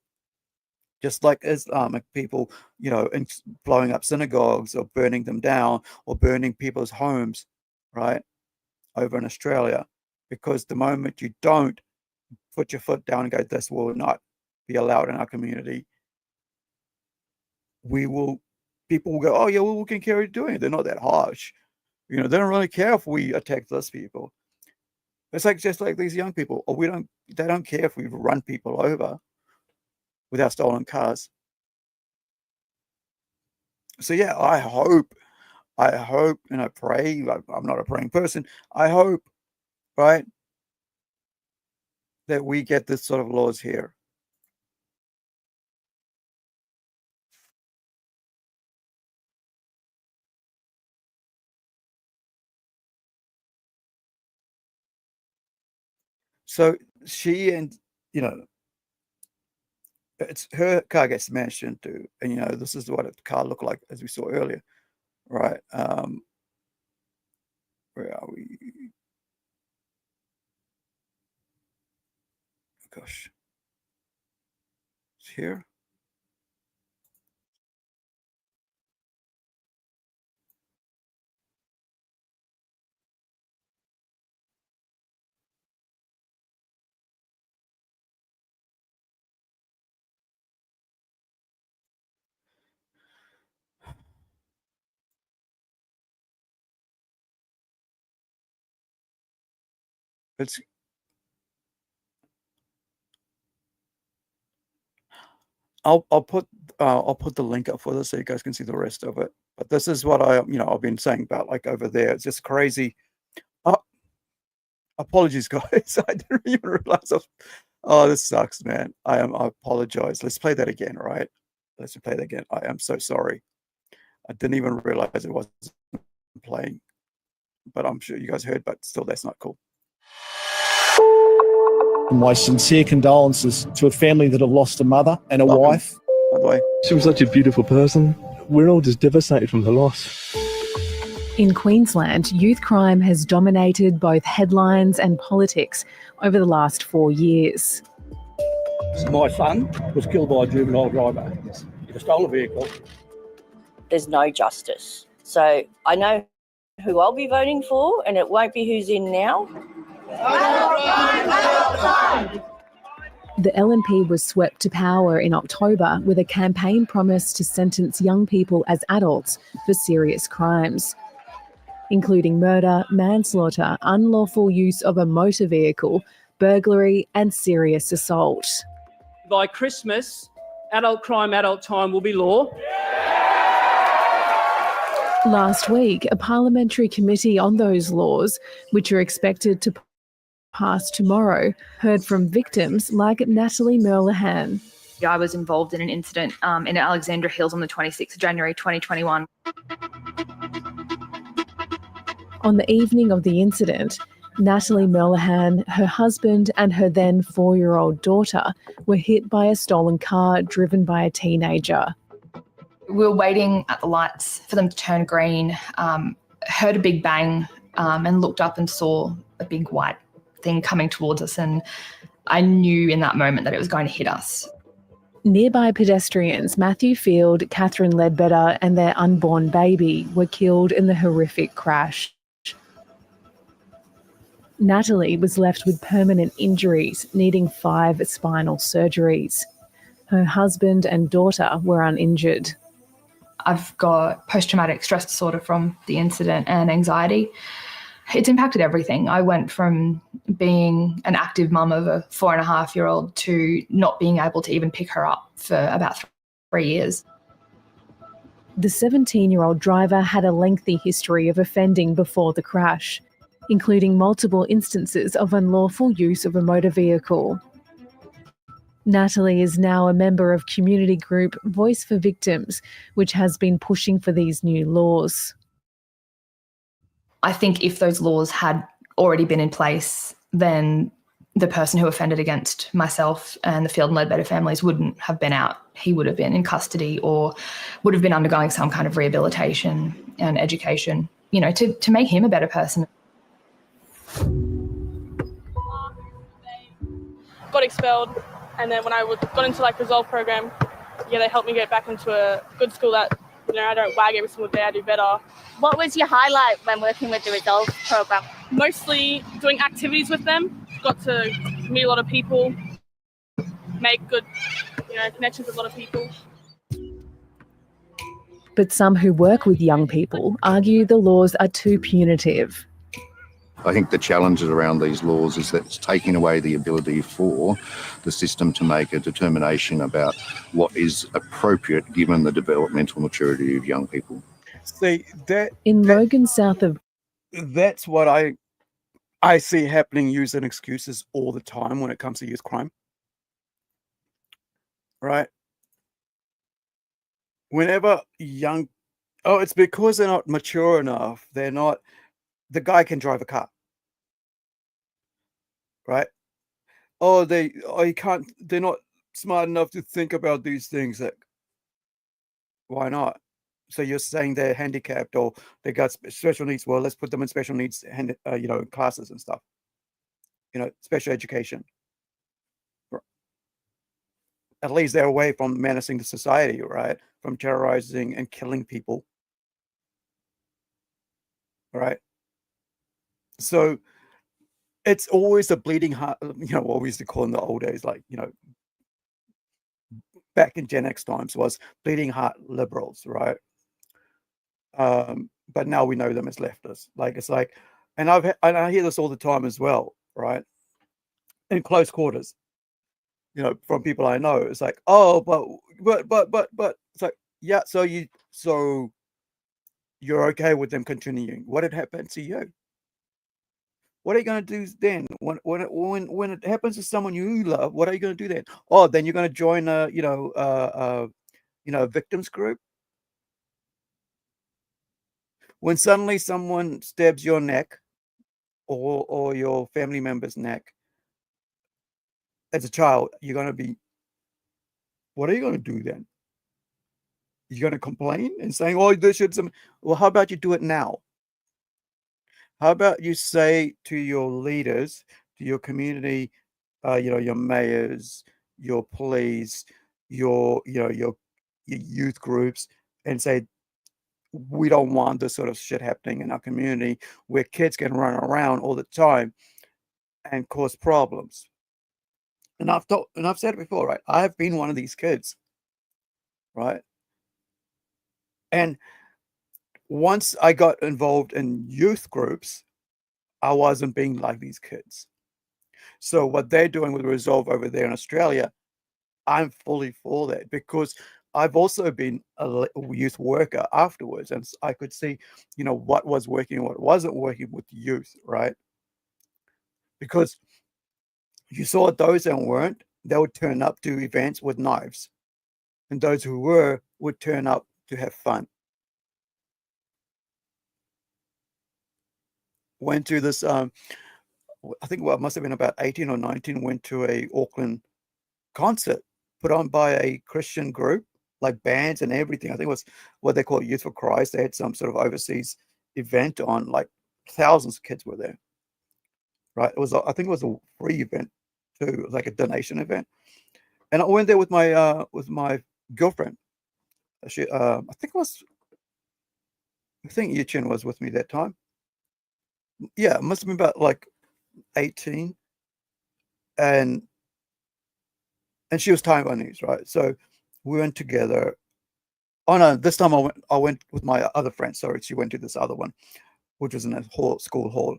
Just like Islamic people, blowing up synagogues or burning them down or burning people's homes, right? Over in Australia. Because the moment you don't put your foot down and go, this will not be allowed in our community, people will go, oh yeah, well, we can carry doing it. They're not that harsh. They don't really care if we attack those people. It's like just like these young people, or they don't care if we run people over with our stolen cars. So yeah, I hope, and I pray, I'm not a praying person, I hope, right, that we get this sort of laws here. So she and, it's her car gets smashed into, and this is what a car looked like, as we saw earlier, right? Where are we? Gosh, it's here. It's I'll put the link up for this so you guys can see the rest of it. But this is what I've been saying about, like, over there. It's just crazy. Apologies, guys. I didn't even realize. Oh, this sucks, man. I apologize. Let's play that again, right? Let's play that again. I am so sorry. I didn't even realize it wasn't playing. But I'm sure you guys heard. But still, that's not cool. My sincere condolences to a family that have lost a mother and a wife. By the way, she was such a beautiful person. We're all just devastated from the loss. In Queensland, youth crime has dominated both headlines and politics over the last 4 years. My son was killed by a juvenile driver. a stolen vehicle. There's no justice. So I know who I'll be voting for, and it won't be who's in now. The LNP was swept to power in October with a campaign promise to sentence young people as adults for serious crimes, including murder, manslaughter, unlawful use of a motor vehicle, burglary and serious assault. By Christmas, adult crime, adult time will be law. Last week, a parliamentary committee on those laws, which are expected to pass tomorrow, heard from victims like Natalie Merlehan. I was involved in an incident in Alexandra Hills on the 26th of January 2021. On the evening of the incident, Natalie Merlehan, her husband and her then 4-year-old daughter were hit by a stolen car driven by a teenager. We were waiting at the lights for them to turn green, heard a big bang and looked up and saw a big white thing coming towards us, and I knew in that moment that it was going to hit us. Nearby pedestrians Matthew Field, Catherine Ledbetter and their unborn baby were killed in the horrific crash. Natalie was left with permanent injuries, needing 5 spinal surgeries. Her husband and daughter were uninjured. I've got post-traumatic stress disorder from the incident and anxiety. It's impacted everything. I went from being an active mum of a 4.5-year-old to not being able to even pick her up for about 3 years. The 17-year-old driver had a lengthy history of offending before the crash, including multiple instances of unlawful use of a motor vehicle. Natalie is now a member of community group Voice for Victims, which has been pushing for these new laws. I think if those laws had already been in place, then the person who offended against myself and the Field and Ledbetter families wouldn't have been out. He would have been in custody or would have been undergoing some kind of rehabilitation and education, you know, to make him a better person. Got expelled, and then when I got into Resolve program, they helped me get back into a good school that, I don't wag every single day, I do better. What was your highlight when working with the Resolve program? Mostly doing activities with them. Got to meet a lot of people, make good, connections with a lot of people. But some who work with young people argue the laws are too punitive. I think the challenges around these laws is that it's taking away the ability for the system to make a determination about what is appropriate given the developmental maturity of young people. See, in Logan, south of... That's what I see happening, using excuses all the time when it comes to youth crime. Right? Whenever young... Oh, it's because they're not mature enough. They're not... The guy can drive a car. Right? You can't... They're not smart enough to think about these things. Like, why not? So you're saying they're handicapped or they got special needs. Well, let's put them in special needs, classes and stuff. Special education. At least they're away from menacing the society, right? From terrorizing and killing people. Right? So it's always a bleeding heart, what we used to call in the old days, back in Gen X times, was bleeding heart liberals, right? But now we know them as leftists. And I hear this all the time as well, right? In close quarters, from people I know, it's like, oh, but it's like, yeah, so you're okay with them continuing. What had happened to you? What are you going to do then? When it happens to someone you love, what are you going to do then? Oh, then you're going to join a victims group. When suddenly someone stabs your neck or your family member's neck as a child, you're going to be, what are you going to do then? You're going to complain and saying, oh, this should some. Well, how about you do it now? How about you say to your leaders, to your community, your mayors, your police, your your youth groups and say, we don't want this sort of shit happening in our community where kids can run around all the time and cause problems. And I've said it before, right? I've been one of these kids, right? And once I got involved in youth groups, I wasn't being like these kids. So what they're doing with Resolve over there in Australia, I'm fully for that, because I've also been a youth worker afterwards, and I could see, what was working and what wasn't working with youth, right? Because you saw those that weren't, they would turn up to events with knives, and those who were would turn up to have fun. Went to this, I think, well, it must have been about 18 or 19, went to a Auckland concert put on by a Christian group, like bands and everything. I think it was what they call Youth for Christ. They had some sort of overseas event on, like thousands of kids were there, right? I think it was a free event too. It was like a donation event. And I went there with my girlfriend. I think Yuchen was with me that time. Yeah, it must have been about like 18. And she was Taiwanese, right? So we went together. Oh no, this time I went with my other friend. Sorry, she went to this other one, which was in a school hall.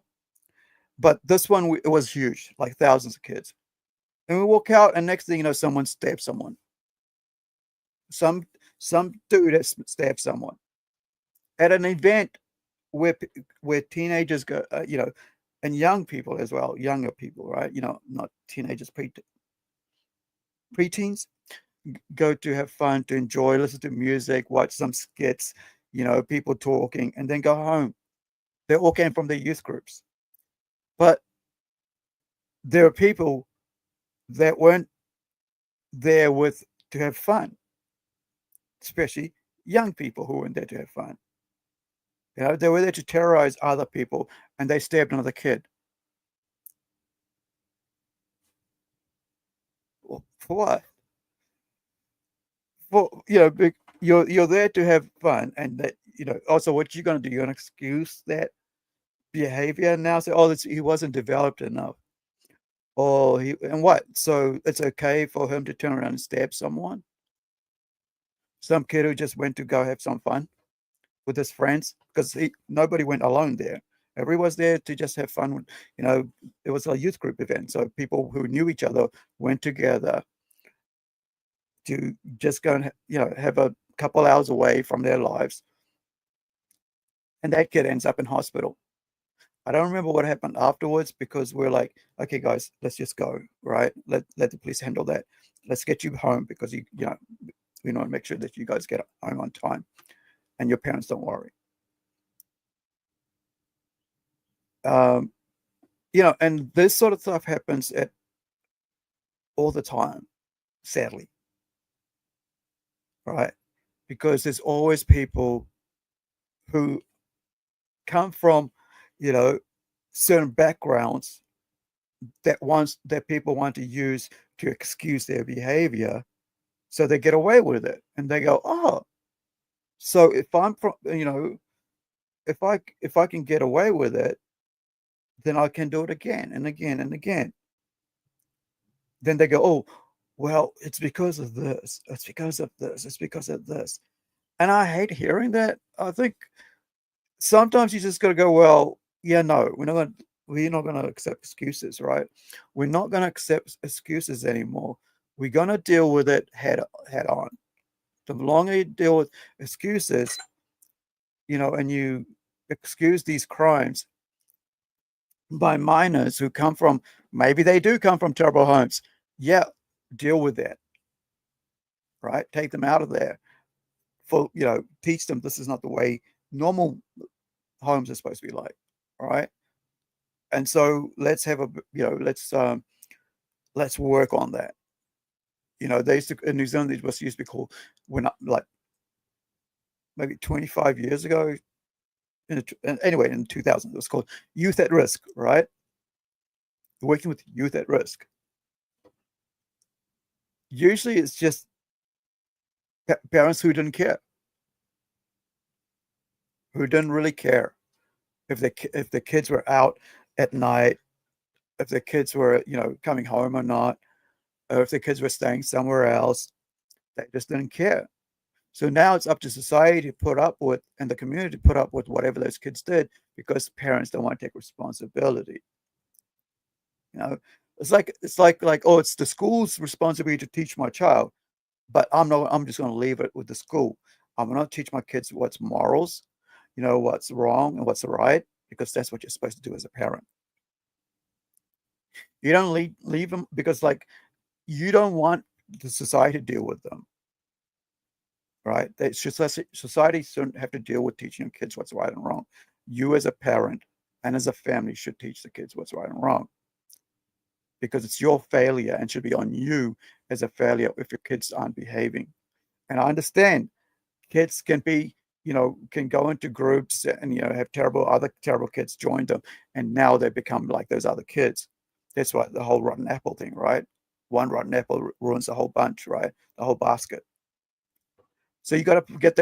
But this one, it was huge, like thousands of kids. And we walk out, and next thing you know, someone stabbed someone. Some dude has stabbed someone at an event where teenagers go, and young people as well, younger people, right? Not teenagers, preteens, go to have fun, to enjoy, listen to music, watch some skits, people talking, and then go home. They all came from their youth groups. But there are people that weren't there to have fun, especially young people who weren't there to have fun. They were there to terrorize other people, and they stabbed another kid. Well, for what? For you're there to have fun, and that also, what you're going to do? You're going to excuse that behavior now? Say, oh, he wasn't developed enough. Or and what? So it's okay for him to turn around and stab someone? Some kid who just went to go have some fun with his friends, because nobody went alone there. Everyone was there to just have fun. It was a youth group event, so people who knew each other went together to just go and have a couple hours away from their lives. And that kid ends up in hospital. I don't remember what happened afterwards, because we're like, okay, guys, let's just go, right? Let the police handle that. Let's get you home, because we want to make sure that you guys get home on time, and your parents don't worry. And this sort of stuff happens all the time, sadly, right? Because there's always people who come from, certain backgrounds that people want to use to excuse their behavior, so they get away with it, and they go, oh, so if I'm from, if I can get away with it, then I can do it again and again and again. Then they go, oh, well, it's because of this, it's because of this, it's because of this. And I hate hearing that. I think sometimes you just got to go, well, yeah, no, we're not going to accept excuses, right? We're not going to accept excuses anymore. We're going to deal with it head on. The longer you deal with excuses, and you excuse these crimes by minors who maybe they do come from terrible homes. Yeah, deal with that, right? Take them out of there. Teach them this is not the way normal homes are supposed to be like, all right? And so let's have let's work on that. They used to, in New Zealand, it was used to be called, like maybe 25 years ago, anyway, in 2000, it was called Youth at Risk, right? Working with youth at risk. Usually it's just Parents who didn't care, who didn't really care if the kids were out at night, if the kids were, coming home or not, or if the kids were staying somewhere else. They just didn't care. So now it's up to society to put up with, and the community to put up with whatever those kids did, because parents don't want to take responsibility. It's like, oh, it's the school's responsibility to teach my child, but I'm just going to leave it with the school. I'm going to teach my kids what's morals, what's wrong and what's right, because that's what you're supposed to do as a parent. You don't leave them because, like, you don't want the society to deal with them, right? Society shouldn't have to deal with teaching your kids what's right and wrong. You as a parent and as a family should teach the kids what's right and wrong, because it's your failure and should be on you as a failure if your kids aren't behaving. And I understand kids can be, can go into groups and, have other terrible kids join them, and now they become like those other kids. That's why the whole rotten apple thing, right? One rotten apple ruins the whole bunch, right? The whole basket. So you got to get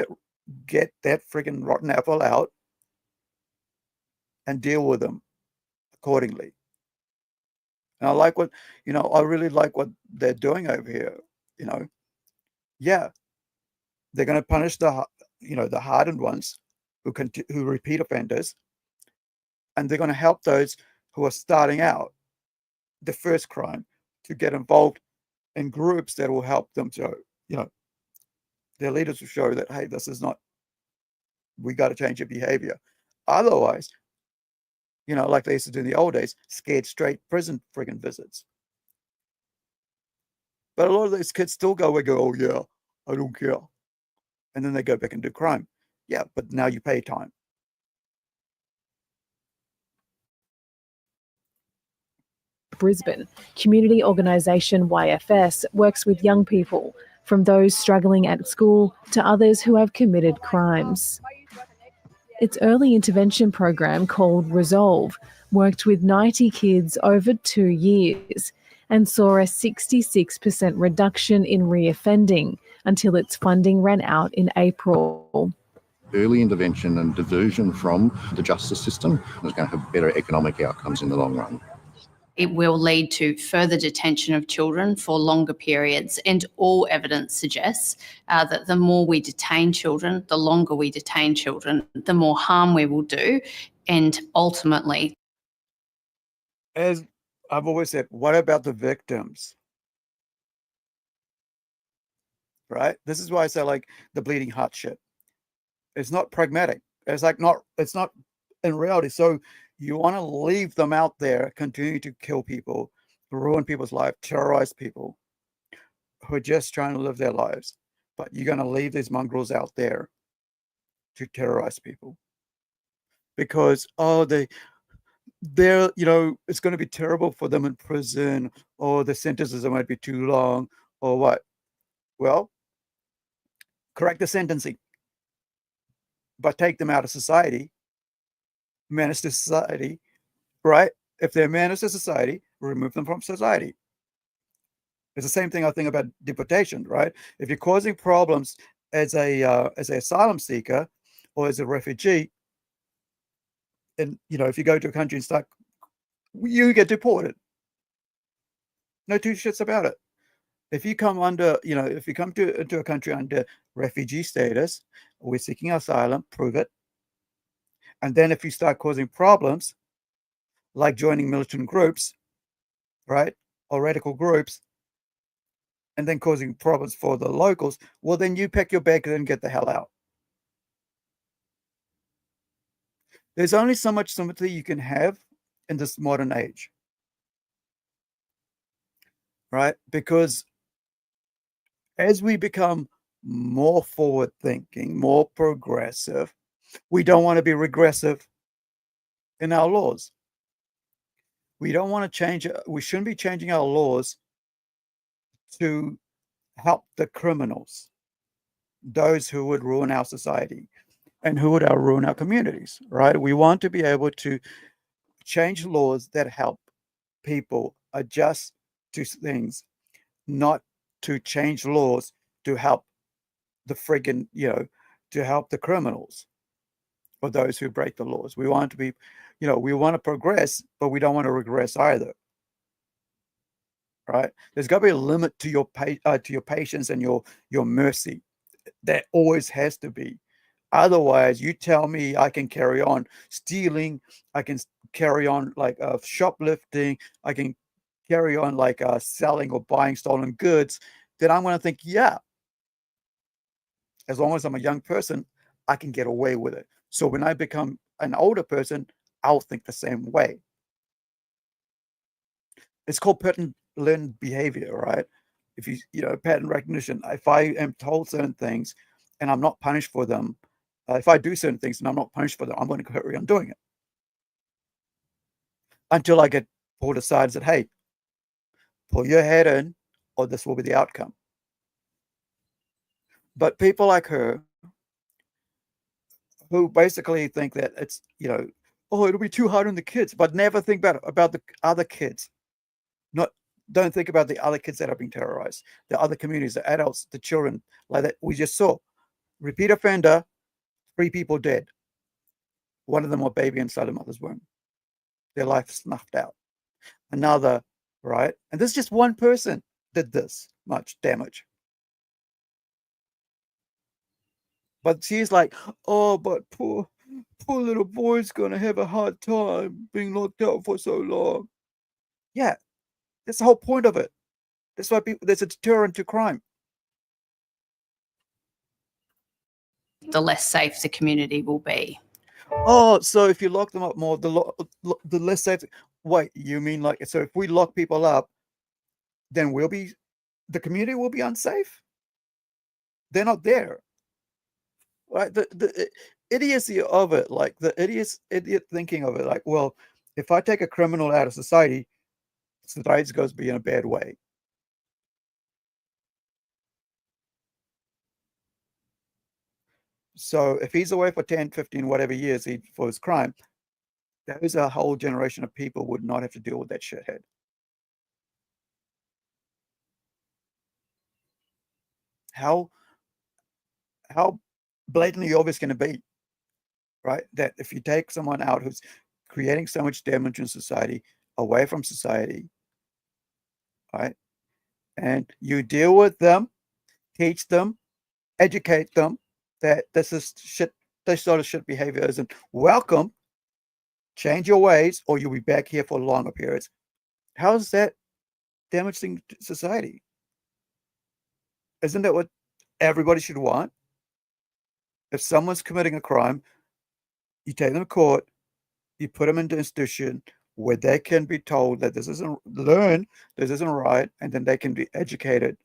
that friggin' rotten apple out and deal with them accordingly. And I really like what they're doing over here. Yeah, they're going to punish the hardened ones who repeat offenders, and they're going to help those who are starting out the first crime to get involved in groups that will help them to, their leaders will show that, hey, this is not, we got to change your behavior. Otherwise, like they used to do in the old days, scared straight prison friggin' visits. But a lot of those kids still go, oh yeah, I don't care. And then they go back and do crime. Yeah, but now you pay time. Brisbane, community organisation YFS works with young people, from those struggling at school to others who have committed crimes. Its early intervention program, called Resolve, worked with 90 kids over 2 years and saw a 66% reduction in reoffending until its funding ran out in April. Early intervention and diversion from the justice system is going to have better economic outcomes in the long run. It will lead to further detention of children for longer periods, and all evidence suggests that the more we detain children, the longer we detain children, the more harm we will do, and ultimately... As I've always said, what about the victims? Right? This is why I say, like, the bleeding heart shit. It's not pragmatic. It's not in reality. So you want to leave them out there, continue to kill people, ruin people's lives, terrorize people who are just trying to live their lives. But you're going to leave these mongrels out there to terrorize people because, they're, it's going to be terrible for them in prison, or the sentences might be too long, or what? Well, correct the sentencing, but take them out of society, menace to society, right? If they're menace to society, remove them from society. It's the same thing I think about deportation, right? If you're causing problems as an asylum seeker or as a refugee, and if you go to a country and you get deported. No two shits about it. If you come if you come into a country under refugee status, we're seeking asylum, prove it. And then if you start causing problems, like joining militant groups, right, or radical groups, and then causing problems for the locals, well, then you pack your bag and get the hell out. There's only so much sympathy you can have in this modern age, right? Because as we become more forward-thinking, more progressive, we don't want to be regressive in our laws. We don't want to change. We shouldn't be changing our laws to help the criminals, those who would ruin our society and who would ruin our communities, right? We want to be able to change laws that help people adjust to things, not to change laws to help the friggin', to help the criminals or those who break the laws. We want to be, we want to progress, but we don't want to regress either. Right? There's got to be a limit to your patience and your mercy. There always has to be. Otherwise, you tell me I can carry on stealing, I can carry on like shoplifting, I can carry on like selling or buying stolen goods, then I'm going to think, yeah, as long as I'm a young person, I can get away with it. So when I become an older person, I'll think the same way. It's called pattern learned behavior, right? If pattern recognition, if I am told certain things and I'm not punished for them, if I do certain things and I'm not punished for them, I'm going to carry on doing it until I get pulled aside and said, hey, pull your head in or this will be the outcome. But people like her who basically think that it's, oh, it'll be too hard on the kids, but never think about the other kids. Don't think about the other kids that are being terrorized, the other communities, the adults, the children, like that we just saw. Repeat offender, 3 people dead. One of them was a baby inside the mother's womb. Their life snuffed out. Another, right? And this is just one person did this much damage. But she's like, oh, but poor little boy's going to have a hard time being locked out for so long. Yeah, that's the whole point of it. That's why there's a deterrent to crime. The less safe the community will be. Oh, so if you lock them up more, the less safe. Wait, you mean like, so if we lock people up, then the community will be unsafe? They're not there. Right? The idiocy of it, like the idiot thinking of it, like, well, if I take a criminal out of society, society's going to be in a bad way. So if he's away for 10, 15, whatever years for his crime, there's a whole generation of people would not have to deal with that shithead. How blatantly obvious can it be, right? That if you take someone out who's creating so much damage in society, away from society, right? And you deal with them, teach them, educate them that this is shit, this sort of shit behavior isn't welcome. Change your ways, or you'll be back here for longer periods. How is that damaging society? Isn't that what everybody should want? If someone's committing a crime, you take them to court, you put them into an institution where they can be told that this isn't right, and then they can be educated,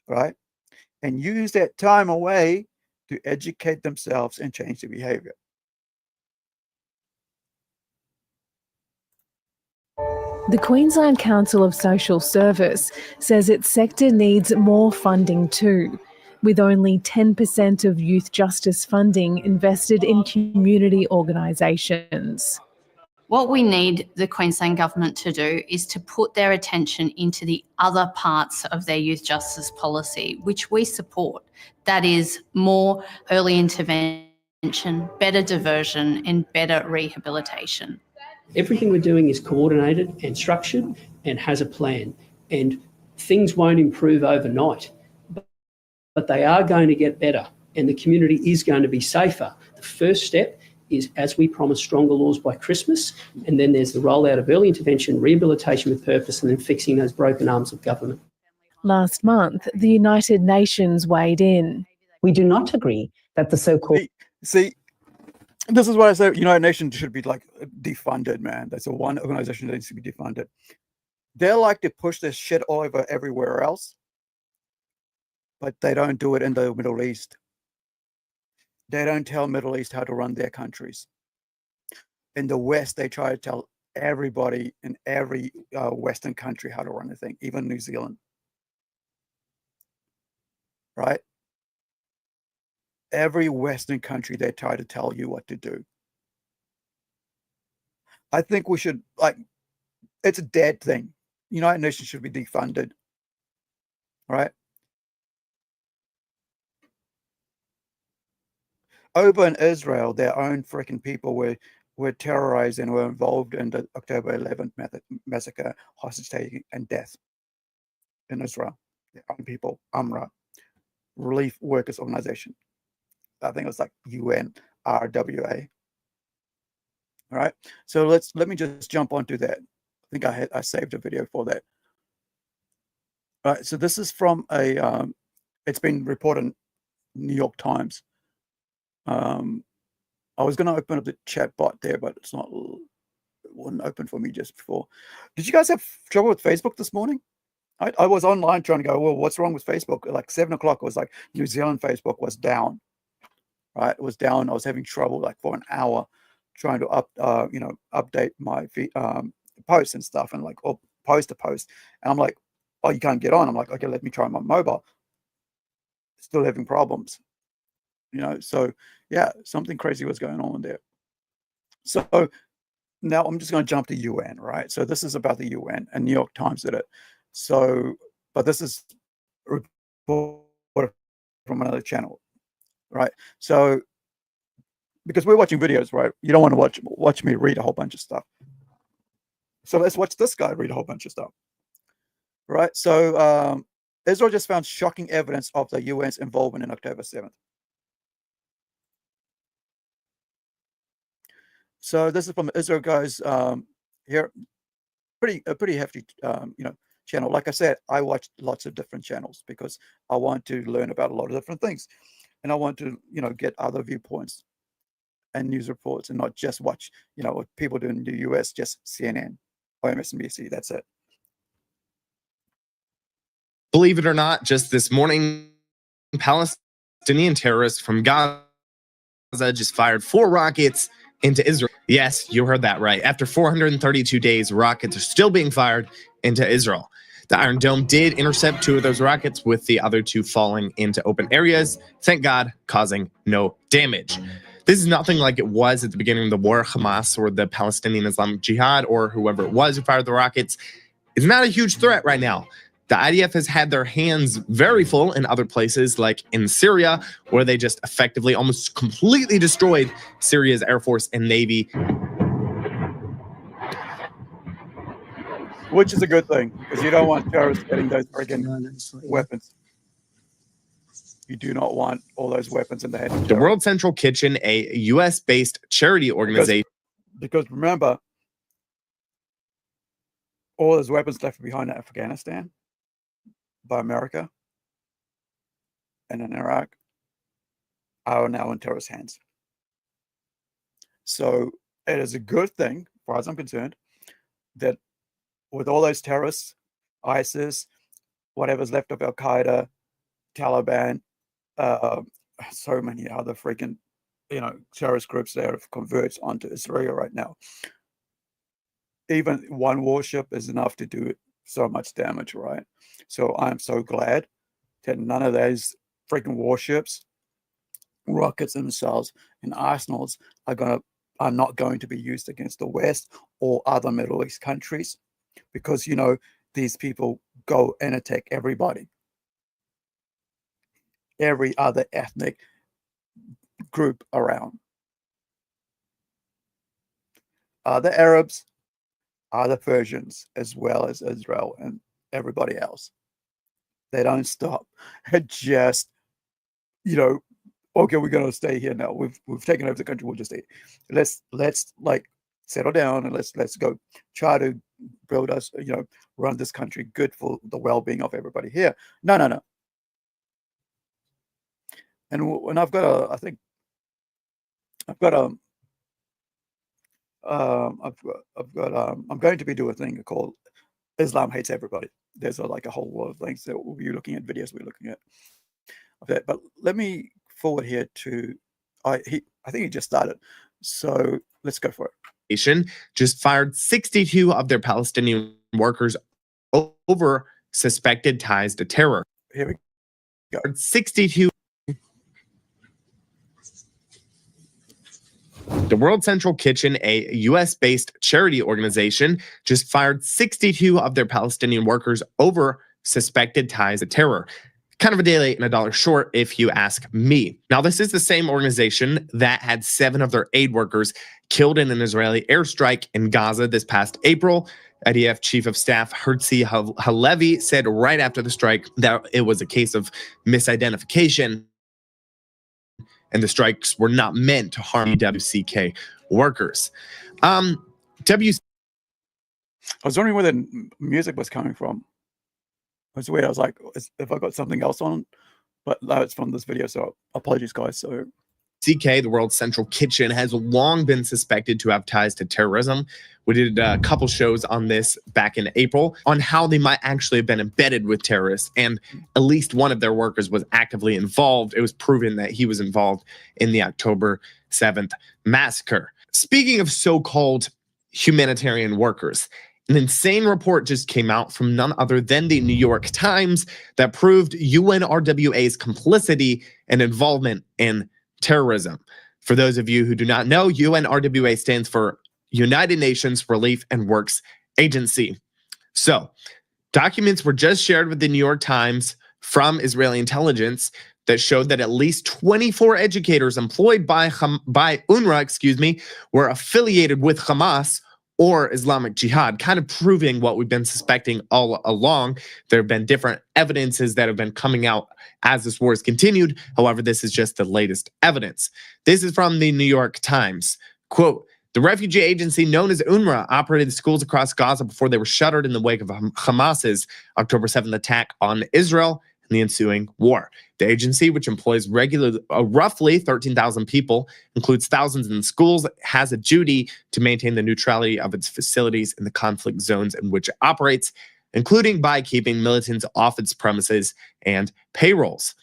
right? And use that time away to educate themselves and change their behavior. The Queensland Council of Social Service says its sector needs more funding too, with only 10% of youth justice funding invested in community organisations. What we need the Queensland Government to do is to put their attention into the other parts of their youth justice policy, which we support. That is more early intervention, better diversion and better rehabilitation. Everything we're doing is coordinated and structured and has a plan. And things won't improve overnight, but they are going to get better and the community is going to be safer. The first step is, as we promise, stronger laws by Christmas, and then there's the rollout of early intervention, rehabilitation with purpose, and then fixing those broken arms of government. Last month, the United Nations weighed in. We do not agree that the so-called... See, this is what I say, United Nations should be like defunded, man. That's the one organization that needs to be defunded. They like to push this shit all over everywhere else, but they don't do it in the Middle East. They don't tell Middle East how to run their countries. In the West, they try to tell everybody in every Western country how to run the thing, even New Zealand. Right? Every Western country, they try to tell you what to do. I think we should, it's a dead thing. United Nations should be defunded. Right? over in Israel, their own freaking people were terrorized and were involved in the October 11th massacre, hostage taking, and death in Israel. Their own people, UNRWA, Relief Workers Organization. I think it was like UNRWA. All right. So let me just jump onto that. I think I saved a video for that. All right. So this is from a it's been reported in New York Times. I was going to open up the chat bot there, but it wouldn't open for me just before. Did you guys have trouble with Facebook this morning? I was online trying to go, well, what's wrong with Facebook? Like 7 o'clock, it was like New Zealand Facebook was down. Right, it was down. I was having trouble like for an hour trying to update my posts and stuff, and like post to post. And I'm like, oh, you can't get on. I'm like, okay, let me try my mobile. Still having problems. So yeah, something crazy was going on there. So now I'm just going to jump to UN, right? So this is about the UN, and New York Times did it. So, but this is reported from another channel, right? So, because we're watching videos, right? You don't want to watch me read a whole bunch of stuff. So let's watch this guy read a whole bunch of stuff, right? So Israel just found shocking evidence of the UN's involvement in October 7th. So this is from Israel guys here, a pretty hefty, channel. Like I said, I watch lots of different channels because I want to learn about a lot of different things, and I want to, get other viewpoints and news reports, and not just watch, what people do in the US, just CNN or MSNBC. That's it. Believe it or not, just this morning, Palestinian terrorists from Gaza just fired 4 rockets into Israel. Yes, you heard that right. After 432 days, rockets are still being fired into Israel. The Iron Dome did intercept 2 of those rockets, with the other 2 falling into open areas, thank God, causing no damage. This is nothing like it was at the beginning of the war. Hamas or the Palestinian Islamic Jihad, or whoever it was who fired the rockets, is not a huge threat right now. The IDF has had their hands very full in other places, like in Syria, where they just effectively almost completely destroyed Syria's Air Force and Navy. Which is a good thing, because you don't want terrorists getting those friggin' weapons. You do not want all those weapons in the head. The World Central Kitchen, a US-based charity organization. Because remember, all those weapons left behind in Afghanistan by America and in Iraq are now in terrorist hands. So it is a good thing, as far as I'm concerned, that with all those terrorists, ISIS, whatever's left of Al Qaeda, Taliban, so many other freaking, terrorist groups that have converged onto Israel right now. Even one warship is enough to do so much damage, right? So I'm so glad that none of those freaking warships, rockets and missiles and arsenals are not going to be used against the West or other Middle East countries, because these people go and attack everybody, every other ethnic group around. The Arabs, the Persians, as well as Israel and everybody else. They don't stop at just, okay, we're going to stay here now. We've taken over the country. We'll just stay. Let's like settle down and let's go try to build us, run this country good for the well-being of everybody here. No. And I've got I'm going to be doing a thing called Islam Hates Everybody. There's a whole lot of things that we'll be looking at, videos we're looking at of that. But let me forward here to, I think he just started. So let's go for it. Just fired 62 of their Palestinian workers over suspected ties to terror. Here we go. 62. The World Central Kitchen, a US-based charity organization, just fired 62 of their Palestinian workers over suspected ties to terror. Kind of a day late and a dollar short, if you ask me. Now, this is the same organization that had 7 of their aid workers killed in an Israeli airstrike in Gaza this past April. IDF Chief of Staff Herzi Halevi said right after the strike that it was a case of misidentification and the strikes were not meant to harm WCK workers. I was wondering where the music was coming from. It was weird. I was like, if I got something else on, but it's from this video, so apologies, guys. So CK, the world's central kitchen, has long been suspected to have ties to terrorism. We did a couple shows on this back in April on how they might actually have been embedded with terrorists, and at least one of their workers was actively involved. It was proven that he was involved in the October 7th massacre. Speaking of so-called humanitarian workers, an insane report just came out from none other than the New York Times that proved UNRWA's complicity and involvement in terrorism. For those of you who do not know, UNRWA stands for United Nations Relief and Works Agency. So, documents were just shared with the New York Times from Israeli intelligence that showed that at least 24 educators employed by UNRWA, were affiliated with Hamas or Islamic Jihad, kind of proving what we've been suspecting all along. There have been different evidences that have been coming out as this war has continued. However, this is just the latest evidence. This is from the New York Times. Quote, the refugee agency known as UNRWA operated schools across Gaza before they were shuttered in the wake of Hamas's October 7th attack on Israel and the ensuing war. The agency, which employs roughly 13,000 people, includes thousands in schools, has a duty to maintain the neutrality of its facilities in the conflict zones in which it operates, including by keeping militants off its premises and payrolls.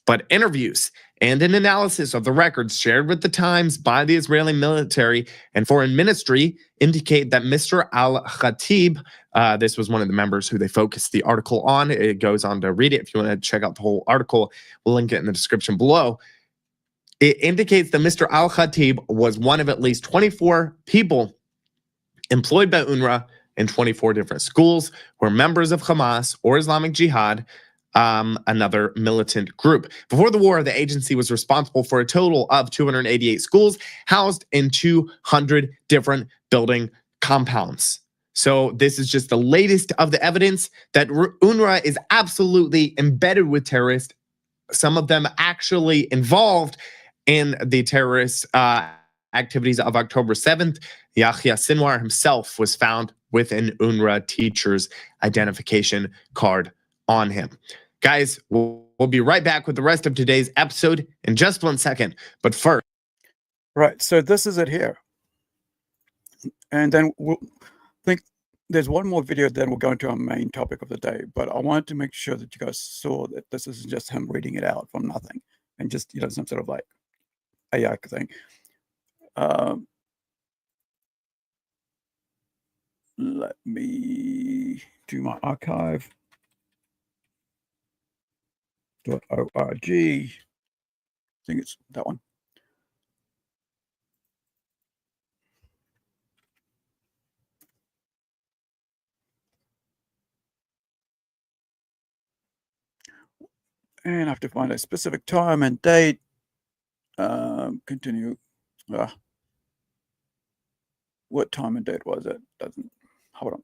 But interviews and an analysis of the records shared with the Times by the Israeli military and foreign ministry indicate that Mr. Al-Khatib, this was one of the members who they focused the article on. It goes on to read it. If you want to check out the whole article, we'll link it in the description below. It indicates that Mr. Al-Khatib was one of at least 24 people employed by UNRWA in 24 different schools who are members of Hamas or Islamic Jihad, another militant group. Before the war, the agency was responsible for a total of 288 schools housed in 200 different building compounds. So this is just the latest of the evidence that UNRWA is absolutely embedded with terrorists, some of them actually involved in the terrorist activities of October 7th. Yahya Sinwar himself was found with an UNRWA teacher's identification card on him. Guys, we'll be right back with the rest of today's episode in just 1 second. But first. Right, so this is it here. And then we'll think there's one more video, then we'll go into our main topic of the day. But I wanted to make sure that you guys saw that this isn't just him reading it out from nothing and just, some sort of like AI thing. Let me do my archive. .org. I think it's that one. And I have to find a specific time and date. Continue. What time and date was it? Doesn't. Hold on.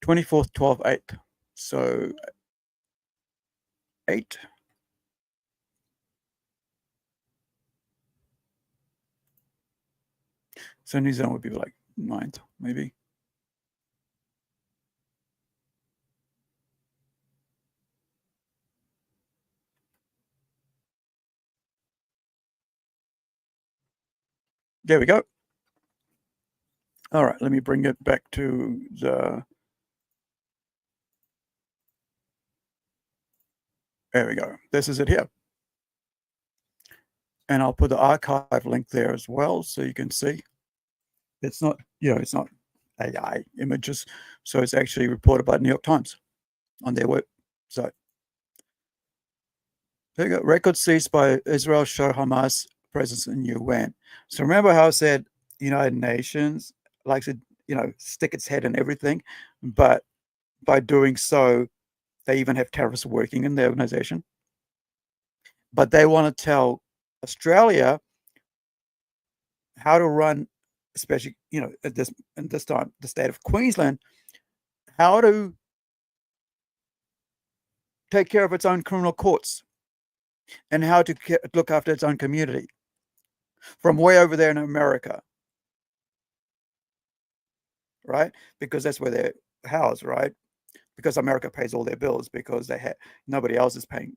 (24th, 12th, 8th). So 8. So New Zealand would be like 9th, maybe. There we go. All right, let me bring it back to the. There we go. This is it here. And I'll put the archive link there as well so you can see. It's not, it's not AI images. So it's actually reported by the New York Times on their website. There you go. Records seized by Israel show Hamas presence in UN. So remember how I said United Nations, like I said, stick its head in everything. But by doing so, they even have terrorists working in the organization. But they want to tell Australia how to run, especially, at this time, the state of Queensland, how to take care of its own criminal courts and how to look after its own community from way over there in America, right? Because that's where they're housed, right? Because America pays all their bills because nobody else is paying,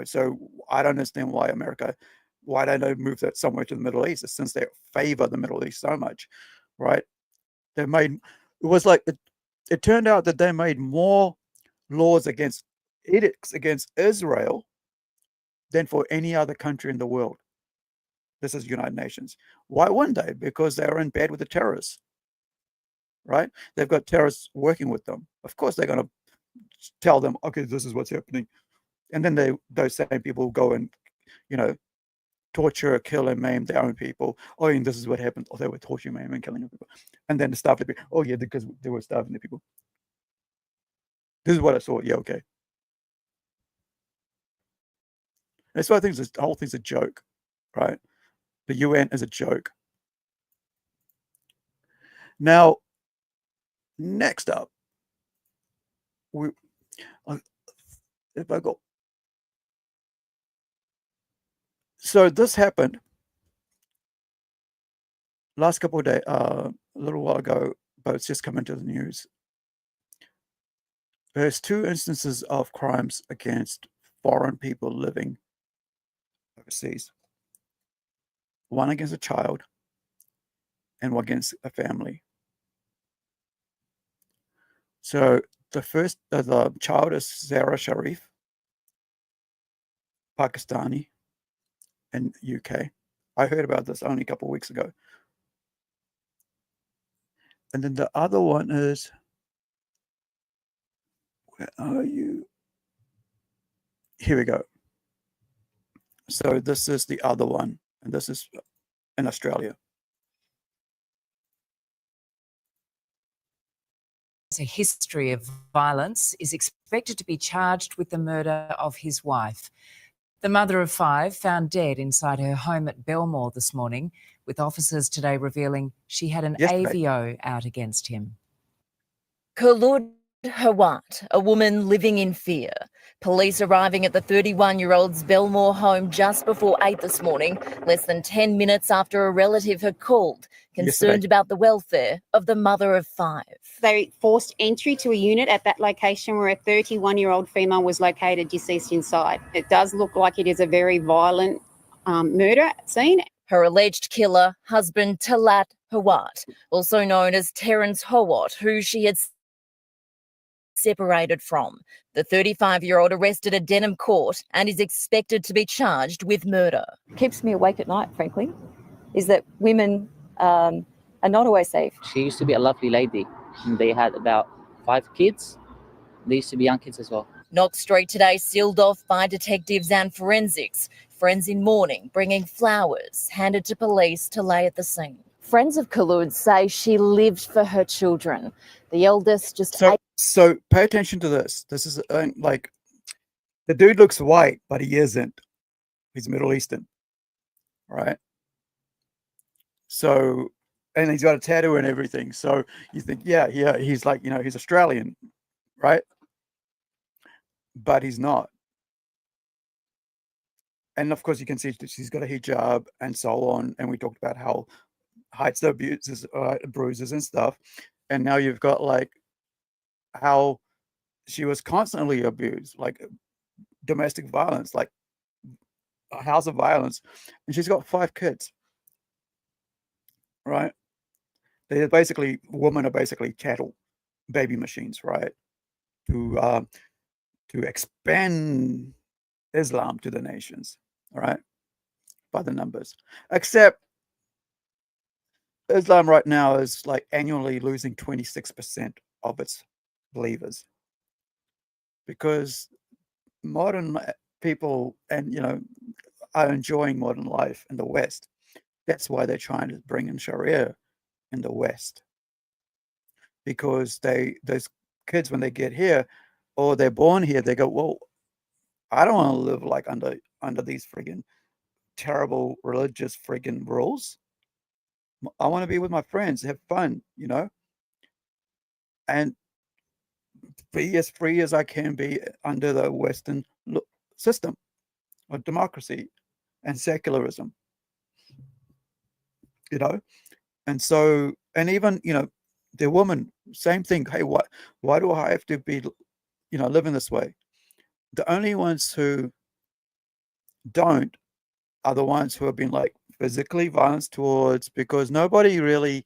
So I don't understand why don't they move that somewhere to the Middle East, since they favor the Middle East so much, right? It turned out that they made more laws edicts against Israel than for any other country in the world. This is United Nations. Why wouldn't they? Because they're in bed with the terrorists, right? They've got terrorists working with them. Of course, they're going to tell them, okay, this is what's happening. And then those same people go and, torture, kill, and maim their own people. Oh, and this is what happened. Oh, they were torturing, maiming, and killing people. And then starve the people. Oh, yeah, because they were starving the people. This is what I saw. Yeah, okay. That's why I think the whole thing's a joke, right? The UN is a joke. Now, next up, if I go. So this happened last couple of days, a little while ago, but it's just come into the news. There's 2 instances of crimes against foreign people living overseas. One against a child and one against a family. So the child is Zara Sharif, Pakistani, in UK. I heard about this only a couple of weeks ago. And then the other one is, where are you? Here we go. So this is the other one, and this is in Australia. A history of violence, is expected to be charged with the murder of his wife. The mother of 5 found dead inside her home at Belmore this morning, with officers today revealing she had an AVO out against him. Khulud Hawat, a woman living in fear. Police arriving at the 31-year-old's Belmore home just before 8 this morning, less than 10 minutes after a relative had called, concerned about the welfare of the mother of 5. They forced entry to a unit at that location where a 31-year-old female was located deceased inside. It does look like it is a very violent murder scene. Her alleged killer, husband Talat Hawat, also known as Terence Hawat, who she had separated from. The 35-year-old arrested at Denham Court and is expected to be charged with murder. Keeps me awake at night, frankly, is that women are not always safe. She used to be a lovely lady. They had about 5 kids. They used to be young kids as well. Knox Street today sealed off by detectives and forensics. Friends in mourning bringing flowers handed to police to lay at the scene. Friends of Khulud say she lived for her children. The eldest just So pay attention to this. This is like, the dude looks white, but he isn't. He's Middle Eastern, right? So, and he's got a tattoo and everything. So you think, yeah, he's like, he's Australian, right? But he's not. And of course, you can see she's got a hijab and so on. And we talked about how hides the abuses, bruises and stuff. And now you've got like how she was constantly abused, like domestic violence, like a house of violence. And she's got 5 kids, right? Women are basically cattle, baby machines, right? To expand Islam to the nations, all right? By the numbers. Except Islam right now is like annually losing 26% of its believers, because modern people are enjoying modern life in the West. That's why they're trying to bring in Sharia in the West. because those kids, when they get here or they're born here, they go, well, I don't want to live like under these friggin' terrible religious friggin' rules. I want to be with my friends, have fun, and be as free as I can be under the Western system of democracy and secularism, And so, and even, the woman, same thing. Hey, why do I have to be, living this way? The only ones who don't are the ones who have been like physically violent towards, because nobody really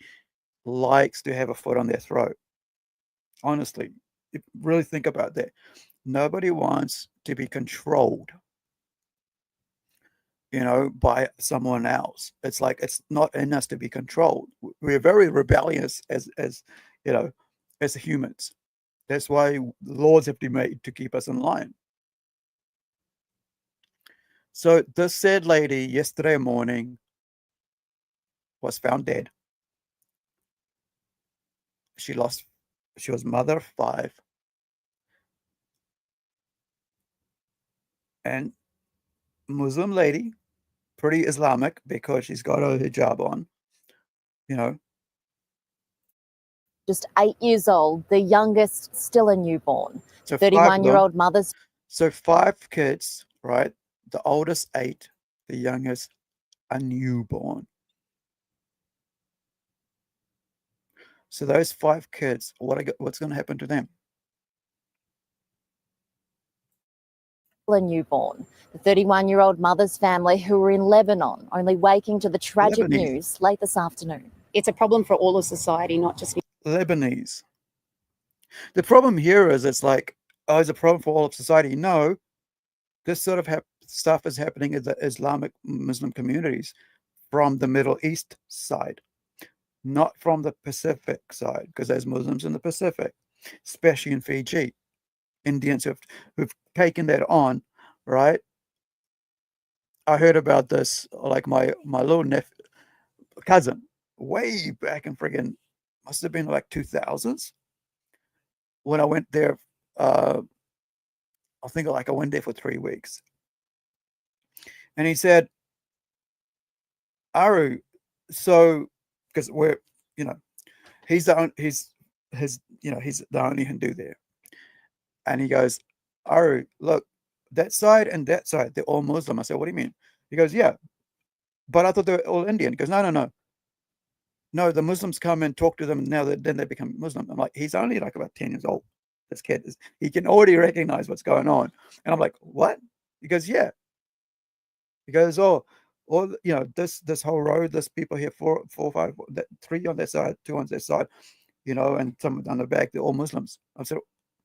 likes to have a foot on their throat. Honestly, really think about that. Nobody wants to be controlled, by someone else. It's like, it's not in us to be controlled. We're very rebellious as humans. That's why laws have to be made to keep us in line. So this said lady yesterday morning was found dead. She was mother of 5. And Muslim lady, pretty Islamic because she's got her hijab on, Just 8 years old, the youngest still a newborn. So 31-year-old mother's. So 5 kids, right? The oldest 8, the youngest a newborn. So those 5 kids, what's going to happen to them? A newborn. The 31-year-old mother's family, who were in Lebanon, only waking to the tragic news late this afternoon. It's a problem for all of society, not just Lebanese. The problem here is it's like, oh, it's a problem for all of society. No, this sort of stuff is happening in the Islamic Muslim communities from the Middle East side, not from the Pacific side, because there's Muslims in the Pacific, especially in Fiji. Indians who've taken that on, right? I heard about this, like my little cousin, way back in friggin', must have been like 2000s, when I went there. I think I went there for 3 weeks, and he said, "Aru, so because we're, he's the only Hindu there." And he goes, "Aru, look, that side and that side, they're all Muslim." I said, "What do you mean?" He goes, "Yeah, but I thought they were all Indian." He goes, No, the Muslims come and talk to them, then they become Muslim. I'm like, he's only like about 10 years old. This kid he can already recognize what's going on. And I'm like, what? He goes, yeah. He goes, this whole road, there's people here, 4, 5, 3 on their side, 2 on their side, and some on the back, they're all Muslims. I said,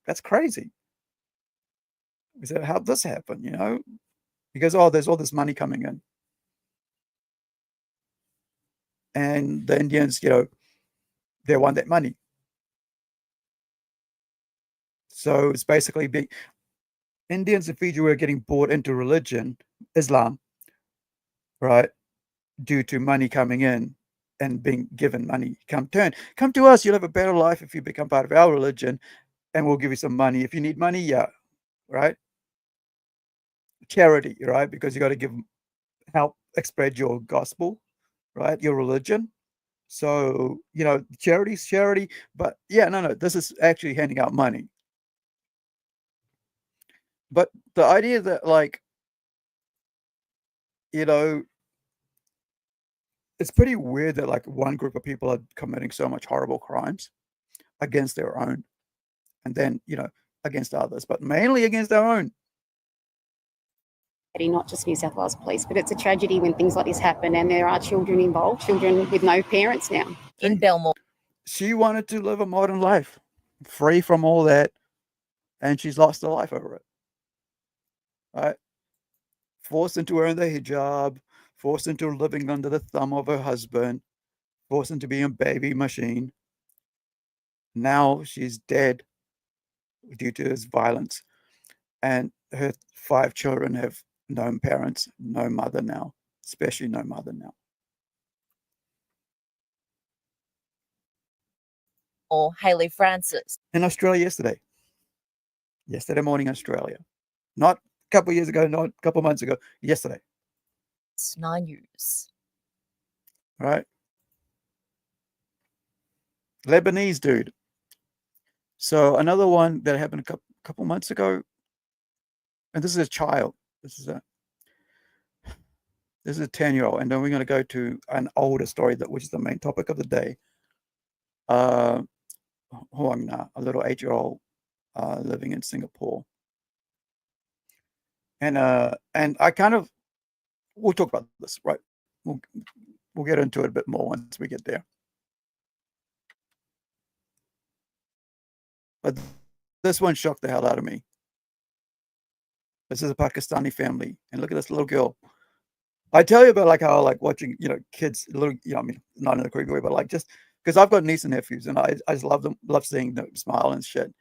that's crazy. He said, how'd this happen? He goes, there's all this money coming in. And the Indians, they want that money. So it's basically Indians in Fiji were getting bought into religion, Islam, right? Due to money coming in and being given money. Come to us. You'll have a better life if you become part of our religion, and we'll give you some money. If you need money, yeah, right? Charity, right? Because you got to help spread your gospel, right? Your religion. So, charity's charity, but yeah, no, this is actually handing out money. But the idea that, like, it's pretty weird that like one group of people are committing so much horrible crimes against their own, and then, against others, but mainly against their own. Not just New South Wales Police, but it's a tragedy when things like this happen and there are children involved, children with no parents now. In Belmore. She wanted to live a modern life, free from all that, and she's lost her life over it. Right? Forced into wearing the hijab, forced into living under the thumb of her husband, forced into being a baby machine. Now she's dead due to his violence, and her 5 children have no parents, no mother now, especially no mother now. Hayley Francis. In Australia yesterday. Yesterday morning, Australia. Not a couple of years ago, not a couple of months ago. Yesterday. It's 9 News. Right? Lebanese dude. So another one that happened a couple months ago, and this is a child. This is a 10-year-old, and then we're going to go to an older story which is the main topic of the day. Huang Na, a little 8-year-old living in Singapore, and I kind of we'll talk about this, right? We'll get into it a bit more once we get there. But this one shocked the hell out of me. This is a Pakistani family, and look at this little girl. I tell you about like how I like watching, kids, little, I mean, not in a creepy way, but like just because I've got nieces and nephews, and I just love them, love seeing them smile and shit.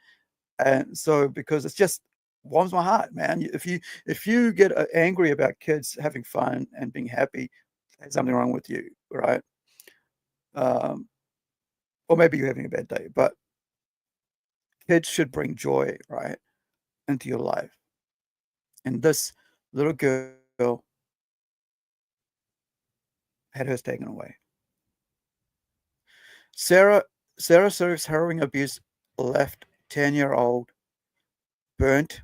And so because it's just warms my heart, man. If you get angry about kids having fun and being happy, there's something wrong with you, right? Or maybe you're having a bad day, but kids should bring joy, right, into your life. And this little girl had hers taken away. Sarah Sirif's harrowing abuse left 10-year-old burnt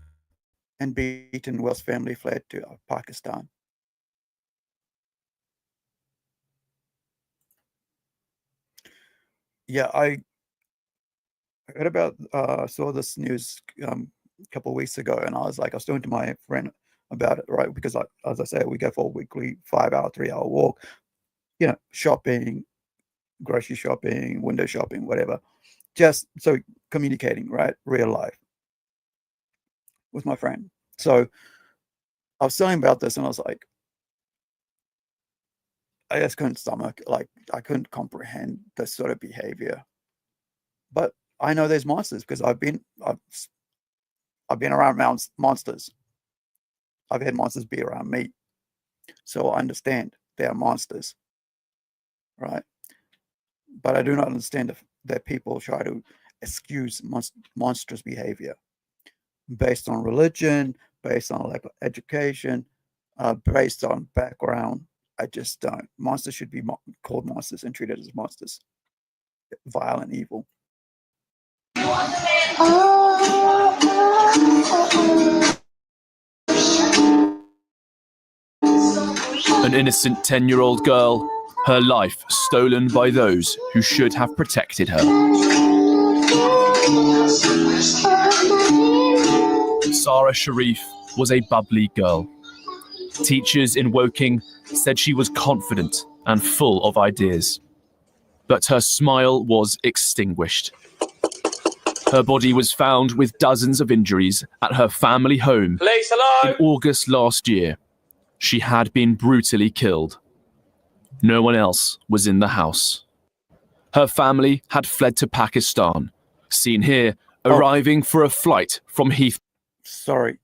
and beaten whilst family fled to Pakistan. Yeah, I heard about, saw this news a couple of weeks ago, and I was talking to my friend about it, right? Because as I say, we go for a weekly 5-hour, 3-hour walk, shopping, grocery shopping, window shopping, whatever. Just so communicating, right? Real life with my friend. So I was telling about this, and I was like, I just couldn't stomach, I couldn't comprehend this sort of behavior. But I know there's monsters because I've been around monsters. I've had monsters be around me, so I understand they are monsters, right? But I do not understand that people try to excuse monstrous behavior based on religion, based on lack of education, based on background. I just don't. Monsters should be called monsters and treated as monsters. Violent, evil. An innocent 10-year-old girl, her life stolen by those who should have protected her. Sarah Sharif was a bubbly girl. Teachers in Woking said she was confident and full of ideas. But her smile was extinguished. Her body was found with dozens of injuries at her family home in August last year. She had been brutally killed. No one else was in the house. Her family had fled to Pakistan, seen here arriving for a flight from Heathrow. Sorry.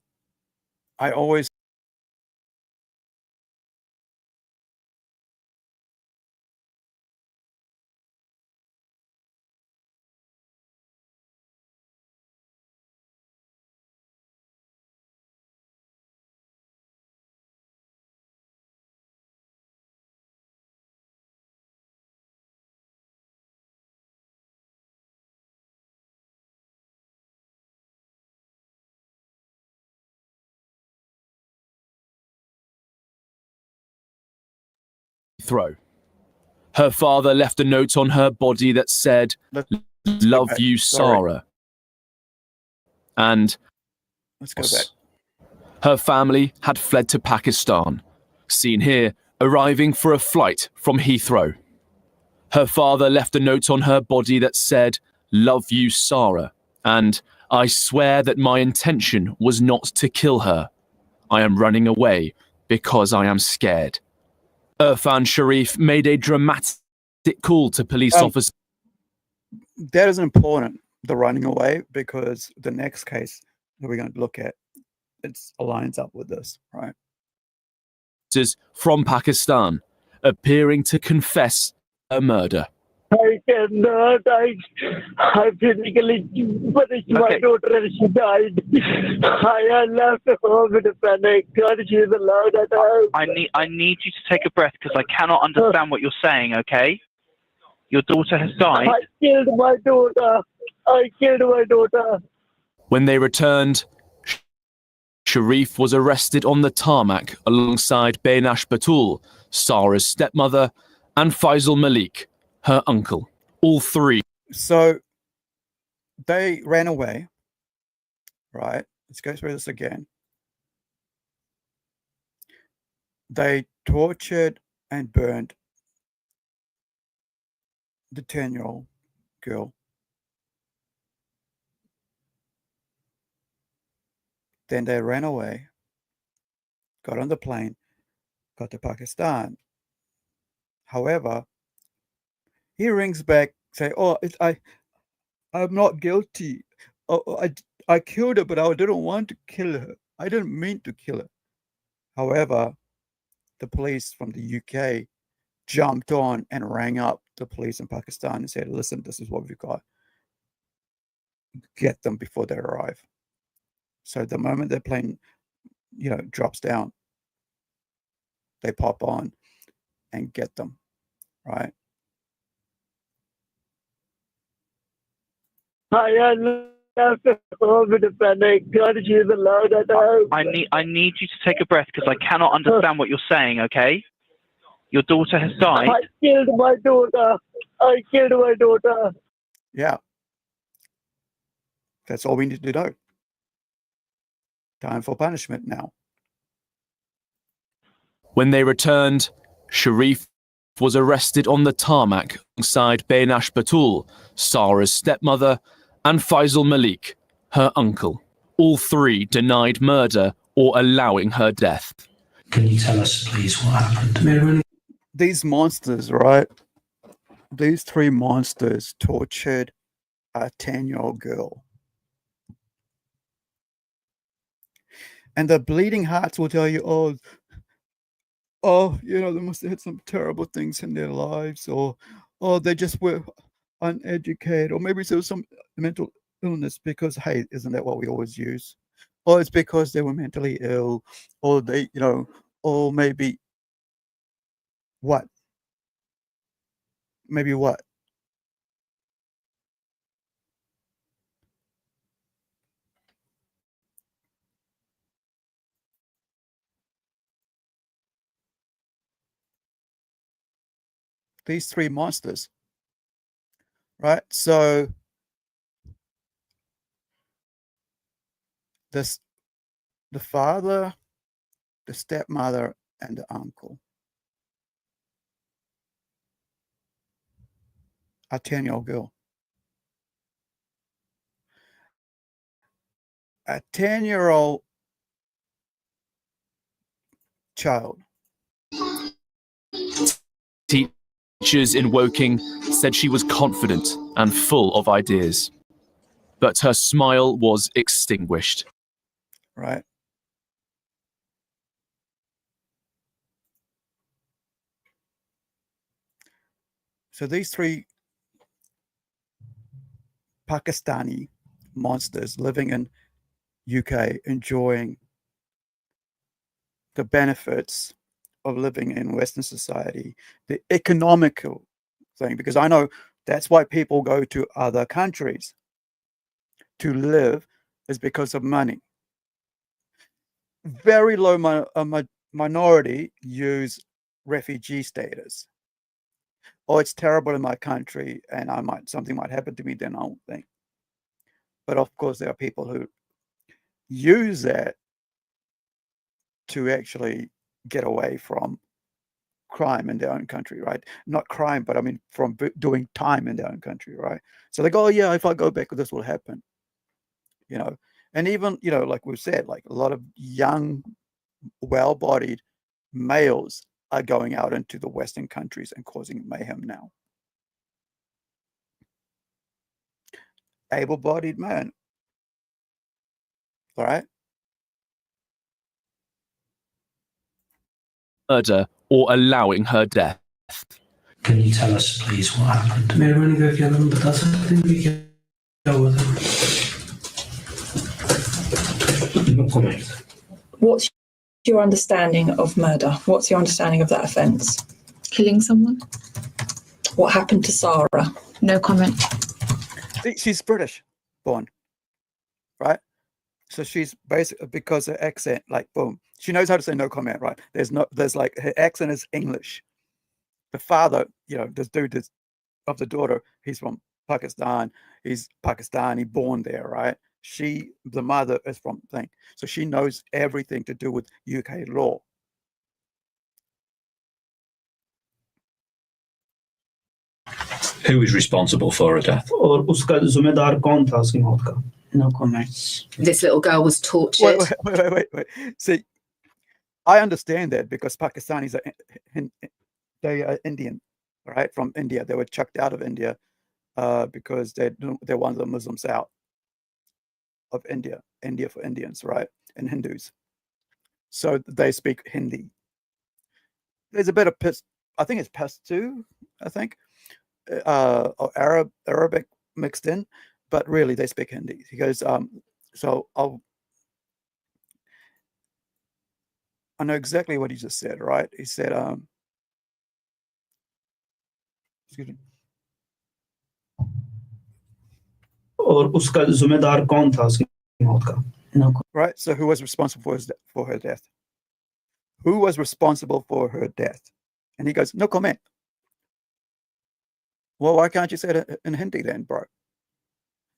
I always Her father left a note on her body that said, "Love you, Sarah." And let's go back. Her family had fled to Pakistan, seen here arriving for a flight from Heathrow. Her father left a note on her body that said, "Love you, Sarah." And I swear that my intention was not to kill her. I am running away because I am scared. Irfan Sharif made a dramatic call to police officers. That is important, the running away, because the next case that we're going to look at, it aligns up with this, right? From Pakistan, appearing to confess a murder. I cannot. I physically punished my daughter and she died. I left home in a panic. God, she's allowed at home. I need you to take a breath because I cannot understand what you're saying, okay? Your daughter has died. I killed my daughter. I killed my daughter. When they returned, Sharif was arrested on the tarmac alongside Benash Batul, Sarah's stepmother, and Faisal Malik, her uncle. All three. So they ran away, right? Let's go through this again. They tortured and burned the 10-year-old girl. Then they ran away, got on the plane, got to Pakistan. However, he rings back, say, "Oh, I'm not guilty. Oh, I killed her, but I didn't want to kill her. I didn't mean to kill her." However, the police from the UK jumped on and rang up the police in Pakistan and said, "Listen, this is what we've got. Get them before they arrive." So the moment their plane, drops down, they pop on and get them, right? I left home in a panic. God, she's allowed at home. I need you to take a breath because I cannot understand what you're saying, okay? Your daughter has died. I killed my daughter. I killed my daughter. Yeah. That's all we need to do. Time for punishment now. When they returned, Sharif was arrested on the tarmac alongside Benash Batul, Sarah's stepmother, and Faisal Malik, her uncle. All three denied murder or allowing her death. Can you tell us, please, what happened to Mary? These monsters, right? These three monsters tortured a 10-year-old girl. And the bleeding hearts will tell you, they must have had some terrible things in their lives, or they just were uneducated, or maybe there was some mental illness, because, hey, isn't that what we always use? Or it's because they were mentally ill, or they, or maybe what? Maybe what? These three monsters, right? So the father, the stepmother, and the uncle, a 10-year-old girl. A 10-year-old child. Teachers in Woking said she was confident and full of ideas, but her smile was extinguished. Right? So these three Pakistani monsters living in UK, enjoying the benefits of living in Western society, the economical thing, because I know that's why people go to other countries to live, is because of money. Very low minority use refugee status. Oh, it's terrible in my country, and something might happen to me, then I won't think. But of course, there are people who use that to actually get away from crime in their own country, right? Not crime, but I mean from doing time in their own country, right? So they go, "Oh yeah, if I go back, this will happen," And even, like we've said, like a lot of young, well-bodied males are going out into the Western countries and causing mayhem now. Able-bodied man, all right? Murder or allowing her death. Can you tell us, please, what happened? मेहरबानी करके हमें बता सकते हैं कि क्या हुआ था? No comment. What's your understanding of murder? What's your understanding of that offence? Killing someone? What happened to Sarah? No comment. She's British born, right? So she's basically, because her accent, like, boom, she knows how to say no comment, right? There's like, her accent is English. The father, you know, this dude of the daughter, he's from Pakistan. He's Pakistani, born there, right? The mother is from thing. So she knows everything to do with UK law. Who is responsible for her death? और उसका जिम्मेदार कौन था उसकी मौत का? No comments. This little girl was tortured. Wait. See, I understand that because Pakistanis they are Indian, right? From India. They were chucked out of India because they wanted the Muslims out of India for Indians, right? And Hindus. So they speak Hindi. There's a bit of I think it's Pashto, I think, or Arabic mixed in, but really they speak Hindi. He goes, so I know exactly what he just said, right? He said, excuse me. और उसका जिम्मेदार कौन था उसकी मौत का? No. Right. So who was responsible for her death? Who was responsible for her death? And he goes, no comment. Well, why can't you say it in Hindi then, bro?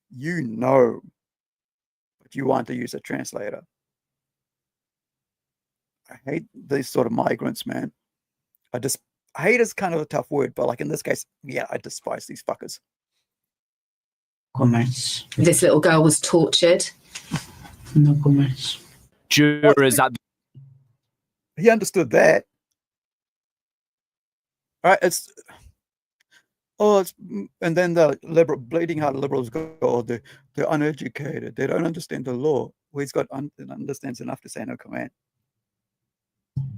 You know, but you want to use a translator. I hate these sort of migrants, man. Hate is kind of a tough word, but like in this case, yeah, I despise these fuckers. Comments. This little girl was tortured. No comments. Jurors at He understood that. All right, and then the bleeding heart liberals go, oh, they're uneducated, they don't understand the law. Well, he's got understands enough to say no comment.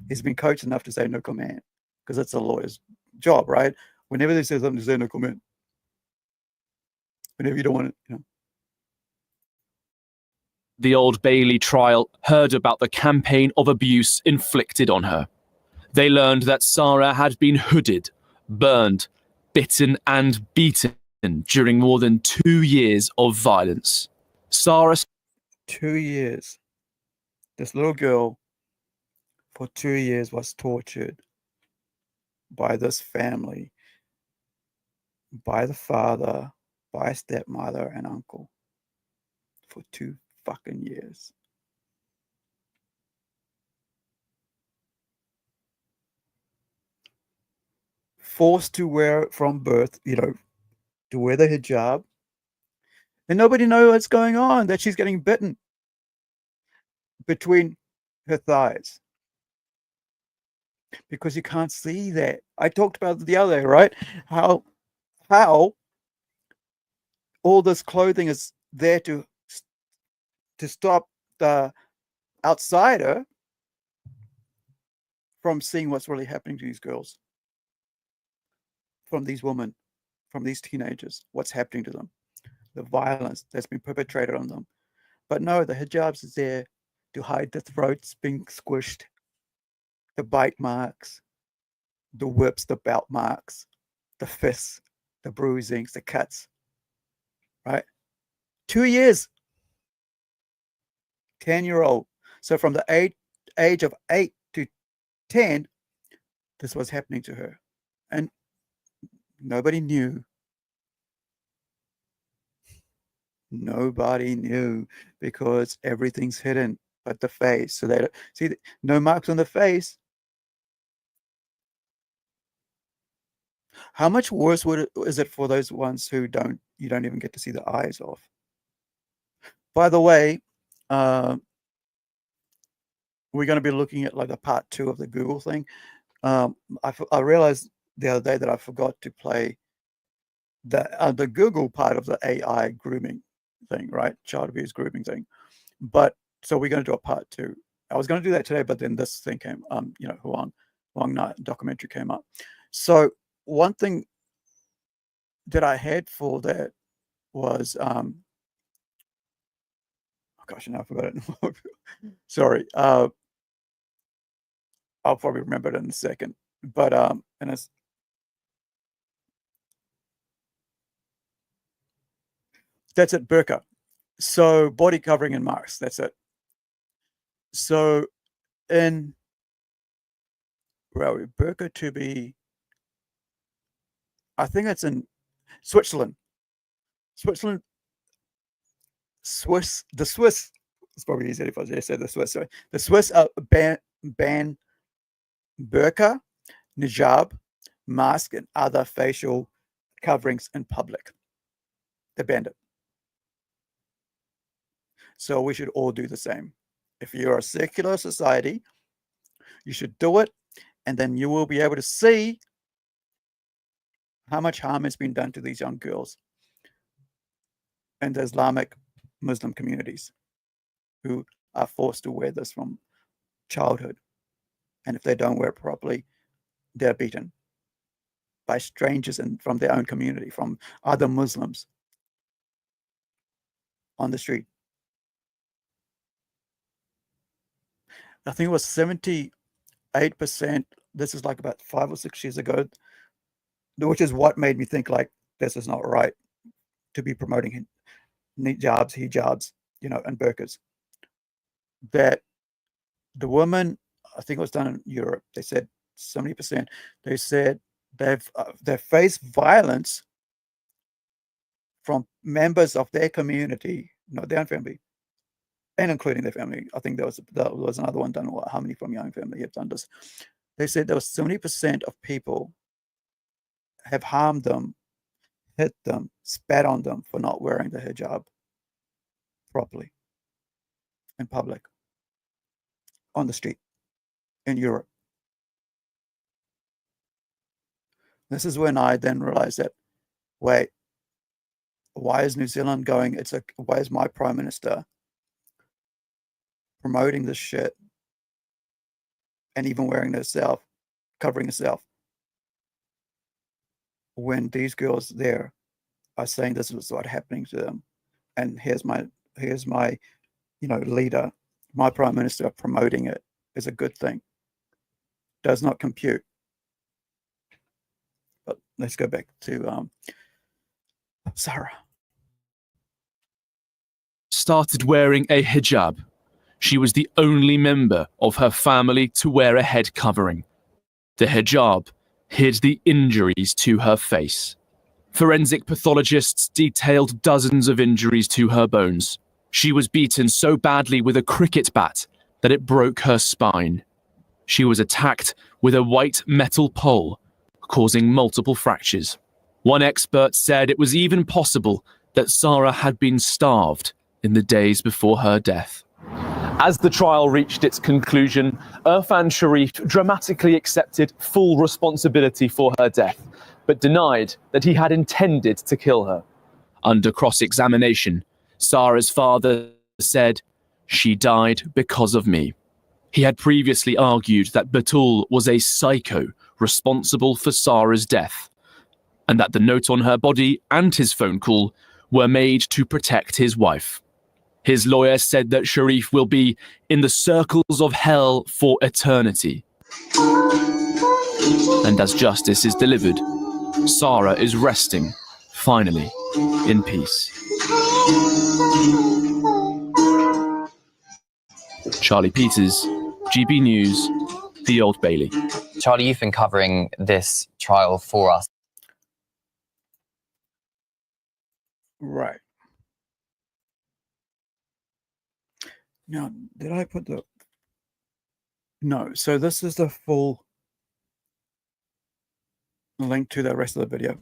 He's been coached enough to say no comment because it's a lawyer's job, right? Whenever they say something, to say no comment. Whenever you don't want it, you know. the Old Bailey trial heard about the campaign of abuse inflicted on her. They learned that Sarah had been hooded, burned, bitten and beaten during more than 2 years of violence. Sarah... 2 years. This little girl for 2 years was tortured by this family, by the father, by stepmother and uncle for 2 fucking years. Forced to wear from birth, you know, to wear the hijab. And nobody knows what's going on, that she's getting bitten between her thighs. Because you can't see that. I talked about it the other day, right? How all this clothing is there to stop the outsider from seeing what's really happening to these girls, from these women, from these teenagers, what's happening to them, the violence that's been perpetrated on them. But no, the hijabs is there to hide the throats being squished, the bite marks, the whips, the belt marks, the fists, the bruisings, the cuts, right? 2 years. 10-year-old. So from the age of 8 to 10, this was happening to her. And nobody knew. Nobody knew because everything's hidden but the face. So they see no marks on the face. How much worse is it for those ones who you don't even get to see the eyes of? By the way, we're going to be looking at like the part 2 of the Google thing. I realized the other day that I forgot to play the Google part of the AI grooming thing, right? Child abuse grooming thing. But so we're going to do a part 2. I was going to do that today, but then this thing came, Huang Na documentary came up. So one thing that I had for that was, oh gosh, now I forgot it. Sorry. I'll probably remember it in a second. But and that's it, burqa. So body covering and masks. That's it. So in burqa to be, I think it's in Switzerland. The Swiss. It's probably easier if I just said the Swiss. Sorry. The Swiss ban burqa, hijab, mask, and other facial coverings in public. They banned it. So we should all do the same. If you're a secular society, you should do it, and then you will be able to see how much harm has been done to these young girls and the Islamic Muslim communities who are forced to wear this from childhood. And if they don't wear it properly, they're beaten by strangers and from their own community, from other Muslims on the street. I think it was 78%. This is like about 5 or 6 years ago, which is what made me think like this is not right to be promoting hijabs, and burqas. That the women, I think it was done in Europe, they said 70%. They said they've faced violence from members of their community, not their own family, and including their family. I think there was another one done. How many from your own family have done this? They said there was 70% of people have harmed them, hit them, spat on them for not wearing the hijab properly in public, on the street, in Europe. This is when I then realized that, wait, why is New Zealand why is my Prime Minister promoting this shit and even wearing herself, covering herself, when these girls there are saying this is what's happening to them, and here's my leader, my Prime Minister promoting it is a good thing. Does not compute. But let's go back to Sarah. Started wearing a hijab. She was the only member of her family to wear a head covering. The hijab hid the injuries to her face. Forensic pathologists detailed dozens of injuries to her bones. She was beaten so badly with a cricket bat that it broke her spine. She was attacked with a white metal pole, causing multiple fractures. One expert said it was even possible that Sarah had been starved in the days before her death. As the trial reached its conclusion, Irfan Sharif dramatically accepted full responsibility for her death, but denied that he had intended to kill her. Under cross-examination, Sarah's father said, "She died because of me." He had previously argued that Batul was a psycho responsible for Sarah's death, and that the note on her body and his phone call were made to protect his wife. His lawyer said that Sharif will be in the circles of hell for eternity. And as justice is delivered, Sarah is resting, finally, in peace. Charlie Peters, GB News, The Old Bailey. Charlie, you've been covering this trial for us. Right. Now, did I put the... No, so this is the full link to the rest of the video.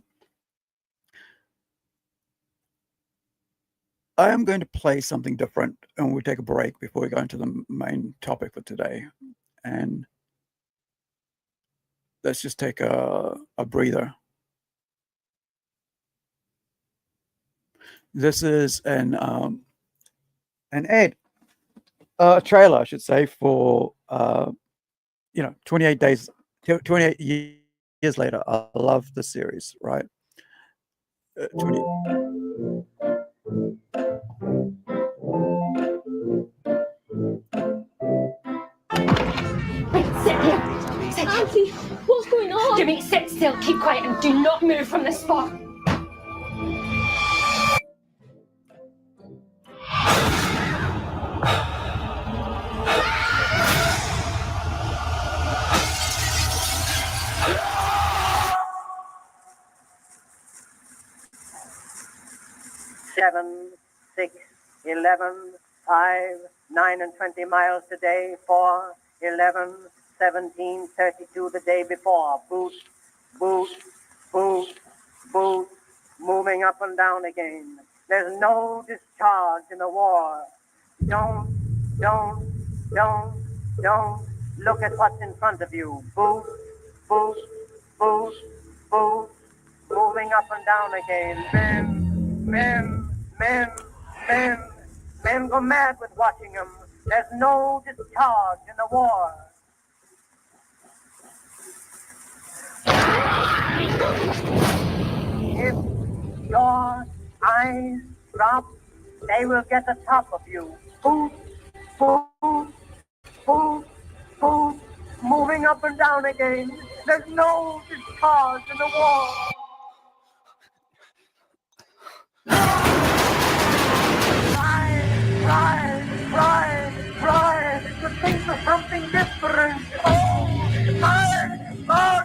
I am going to play something different, and we'll take a break before we go into the main topic for today. And let's just take a breather. This is an ad, a trailer, I should say, for 28 days, 28 years later. I love the series, right? 20. Sit here. Auntie, what's going on? Jimmy, sit still, keep quiet, and do not move from this spot. Seven, 6, 11, 5, 9 and 20 miles today, 4, 11, 17, 32 the day before. Boot, boot, boot, boot, moving up and down again. There's no discharge in the war. Don't look at what's in front of you. Boot, boot, boot, boot, moving up and down again. Men go mad with watching them. There's no discharge in the war. If your eyes drop, they will get the top of you. Boot, boot, boot, boot, moving up and down again. There's no discharge in the war. Try to think of something different. Oh, my God,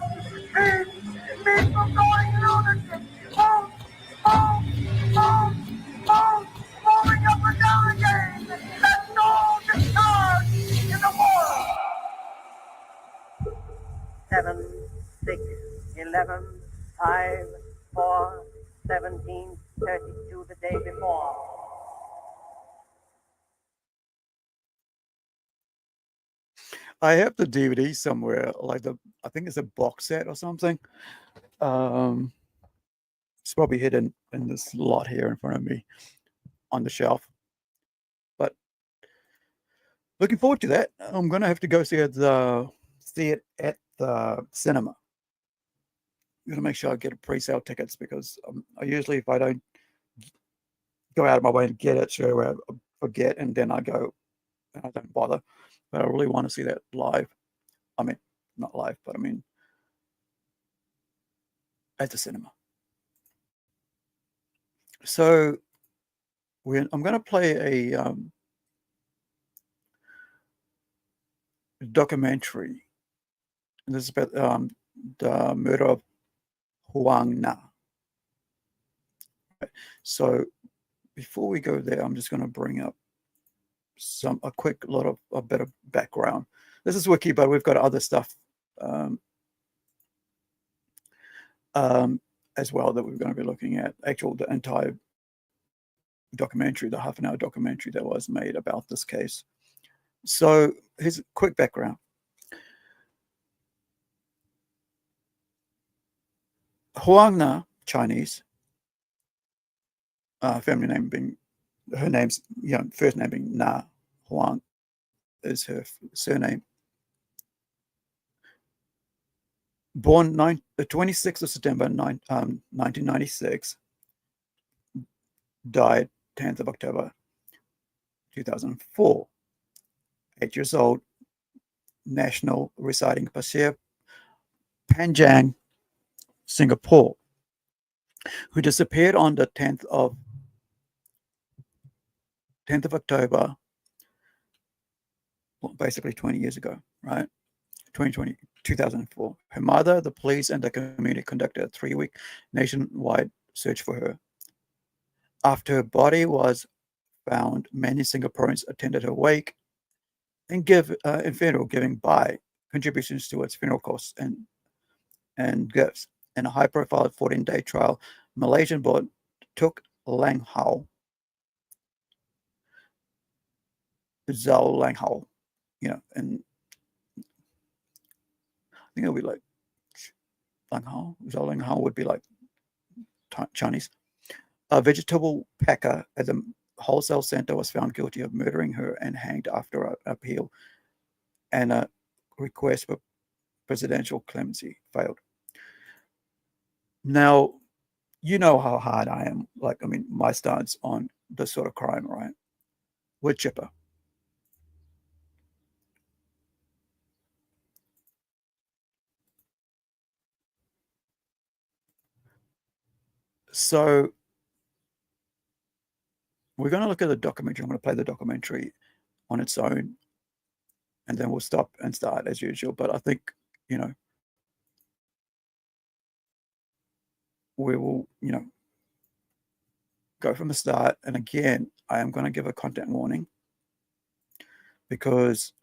people going lunatic. Moving up and down again. There's no discharge in the war. 7, 6, 11, 5, 4, 17, 32 the day before. I have the DVD somewhere, like I think it's a box set or something. It's probably hidden in this lot here in front of me on the shelf. But looking forward to that. I'm gonna have to go see it at the cinema. I'm gonna make sure I get pre-sale tickets because I usually, if I don't go out of my way to get it, straight away I forget, and then I go and I don't bother. But I really want to see that live. I mean, not live, but I mean at the cinema. So I'm going to play a documentary. And this is about the murder of Huang Na. So before we go there, I'm just going to bring up a bit of background. This is Wiki, but we've got other stuff as well that we're going to be looking at. The entire documentary, the half-an-hour documentary that was made about this case. So here's a quick background. Huang Na, Chinese, family name being, her name's, first name being Na. Huang is her surname. Born the 26th of September 1996, died 10th of October 2004. 8 years old, national, residing Pasir Panjang, Singapore, who disappeared on the 10th of October, well, basically 20 years ago, right? 2004. Her mother, the police, and the community conducted a 3-week nationwide search for her. After her body was found, many Singaporeans attended her wake and funeral, giving by contributions towards funeral costs and gifts. In a high-profile 14-day trial, Malaysian board took Lang Hao, Zhao Lang Hao, and I think it'll be like Lang Hao. Zhao Lang Hao would be like Chinese. A vegetable packer at the wholesale center was found guilty of murdering her and hanged after an appeal, and a request for presidential clemency failed. Now, you know how hard I am. Like, I mean, my stance on this sort of crime, right? With Chipper. So we're going to look at the documentary. I'm going to play the documentary on its own, and then we'll stop and start as usual. But I think, you know, we will, you know, go from the start. And again, I am going to give a content warning because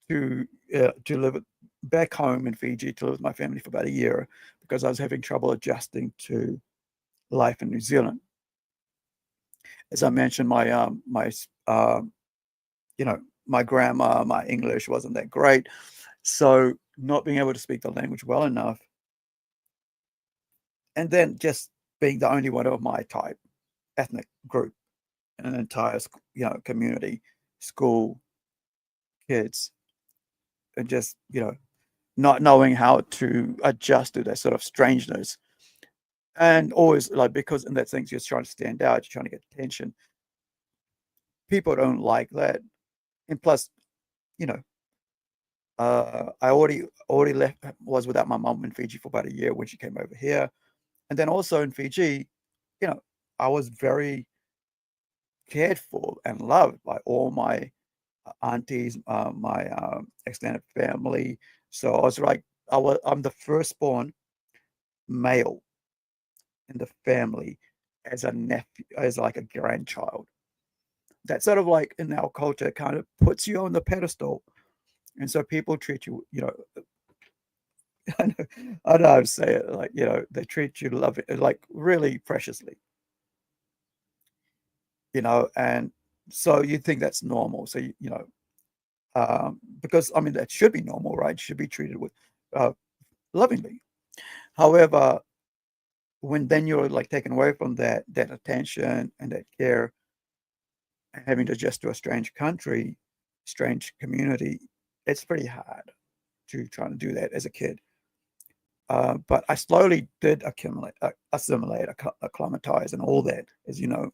to live back home in Fiji, to live with my family for about a year, because I was having trouble adjusting to life in New Zealand. As I mentioned, you know, my grammar, my English wasn't that great, so not being able to speak the language well enough, and then just being the only one of my type, ethnic group, in an entire, you know, community, school, kids, and just, you know, not knowing how to adjust to that sort of strangeness. And always, like, because in that thing, you're trying to stand out, you're trying to get attention. People don't like that. And plus, you know, I already was without my mom in Fiji for about a year when she came over here. And then also in Fiji, you know, I was very cared for and loved by all my aunties, my extended family. So I was like, I'm the firstborn male in the family as a nephew, as like a grandchild. That sort of, like, in our culture, kind of puts you on the pedestal, and so people treat you, you know, I don't know how to say it, like, you know, they treat you like really preciously, you know, and so you think that's normal. So you know, because I mean that should be normal, right? Should be treated with lovingly. However, when then you're like taken away from that attention and that care, and having to adjust to a strange country, strange community, it's pretty hard to try to do that as a kid. But I slowly did assimilate, acclimatize, and all that, as you know.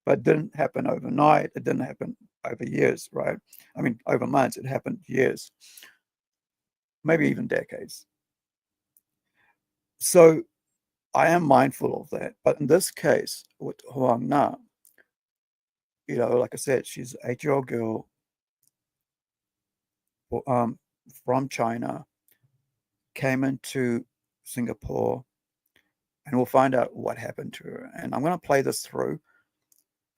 But it didn't happen overnight. It didn't happen over years, right? I mean, over months. It happened years, maybe even decades. So I am mindful of that. But in this case, with Huang Na, you know, like I said, she's an 8-year-old girl from China, came into Singapore, and we'll find out what happened to her. And I'm going to play this through.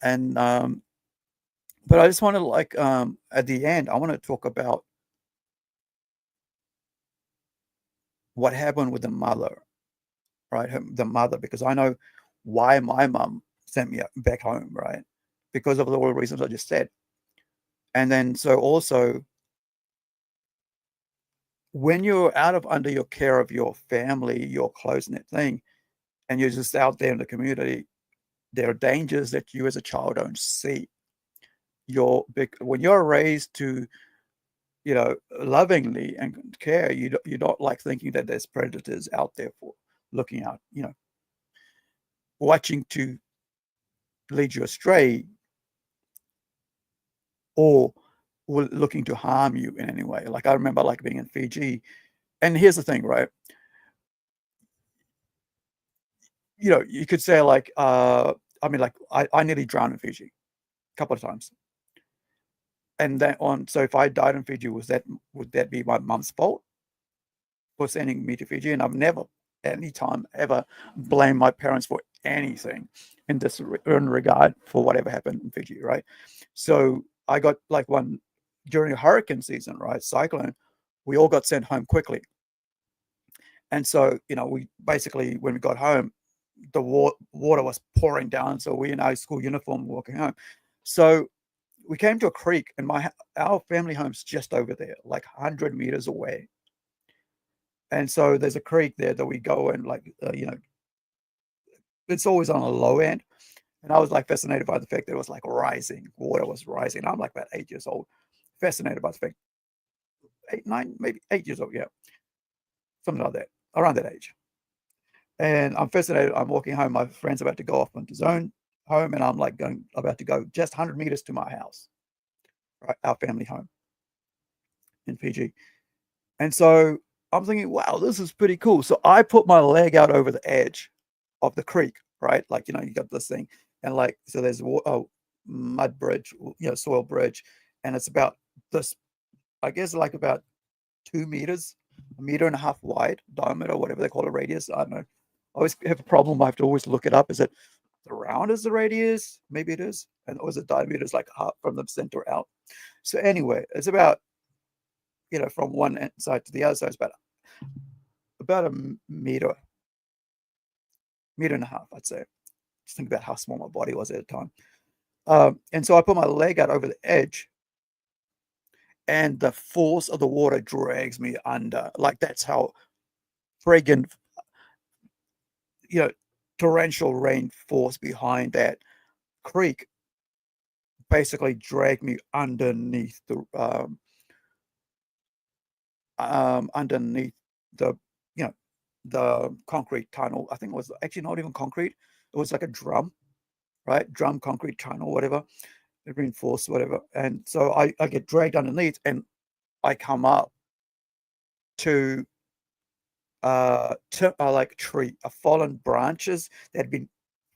And but I just want to, like, at the end, I want to talk about what happened with the mother, right? The mother, because I know why my mum sent me back home, right? Because of all the reasons I just said. And then, so also, when you're out of under your care of your family, your close-knit thing, and you're just out there in the community, there are dangers that you as a child don't see. When you're raised to, you know, lovingly and care, you don't like thinking that there's predators out there for looking out, you know, watching to lead you astray. or were looking to harm you in any way. Like I remember like being in Fiji, and here's the thing, right? You know, you could say like, I mean, like I nearly drowned in Fiji a couple of times. And then so if I died in Fiji, would that be my mum's fault for sending me to Fiji? And I've never, any time ever, blamed my parents for anything in this regard for whatever happened in Fiji, right? So I got like one during hurricane season, right? Cyclone, we all got sent home quickly. And so, you know, we basically, when we got home, the water was pouring down. So we in our school uniform walking home. So we came to a creek, and our family home's just over there, like 100 meters away. And so there's a creek there that we go and like, you know, it's always on a low end. And I was like fascinated by the fact that it was like rising, water was rising. I'm like about 8 years old, fascinated by the fact, 8, 9, maybe 8 years old, yeah, something like that, around that age. And I'm fascinated. I'm walking home. My friend's about to go off into his own home, and I'm like about to go just 100 meters to my house, right, our family home in Fiji. And so I'm thinking, wow, this is pretty cool. So I put my leg out over the edge of the creek, right? Like, you know, you got this thing, and like, so there's a mud bridge, you know, soil bridge, and it's about this, I guess, like about 2 meters, 1.5 meters wide, diameter, whatever they call it, radius. I don't know. I always have a problem. I have to always look it up. Is it around as the radius? Maybe it is. And or is the diameter is like half from the center out? So anyway, it's about, you know, from one side to the other side, it's about a meter, 1.5 meters, I'd say. Just think about how small my body was at the time. And so I put my leg out over the edge, and the force of the water drags me under. Like that's how friggin', you know, torrential rain force behind that creek basically dragged me underneath the you know, the concrete tunnel. I think it was actually not even concrete. It was like a drum, right? Drum concrete tunnel, whatever, reinforced, whatever. And so I get dragged underneath, and I come up to like fallen branches that had been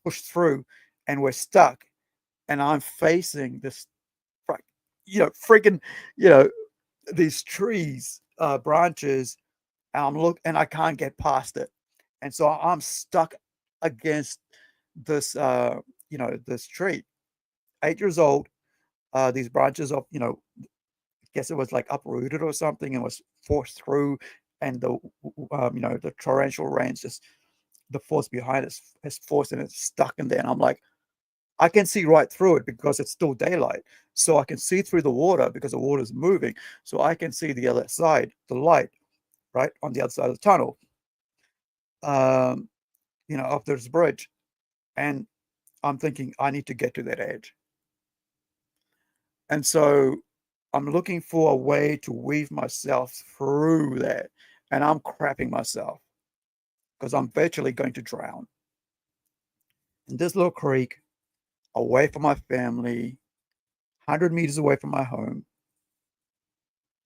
pushed through and were stuck, and I'm facing this, you know, freaking, you know, these trees, branches, and I can't get past it, and so I'm stuck against this, you know, this tree. 8 years old. These branches of, you know, I guess it was like uprooted or something, and was forced through, and the you know, the torrential rains, just the force behind it has forced, and it's stuck in there. And I'm like, I can see right through it because it's still daylight, so I can see through the water because the water is moving, so I can see the other side, the light, right on the other side of the tunnel, you know, of this bridge. And I'm thinking, I need to get to that edge. And so I'm looking for a way to weave myself through that, and I'm crapping myself because I'm virtually going to drown in this little creek, away from my family, 100 meters away from my home.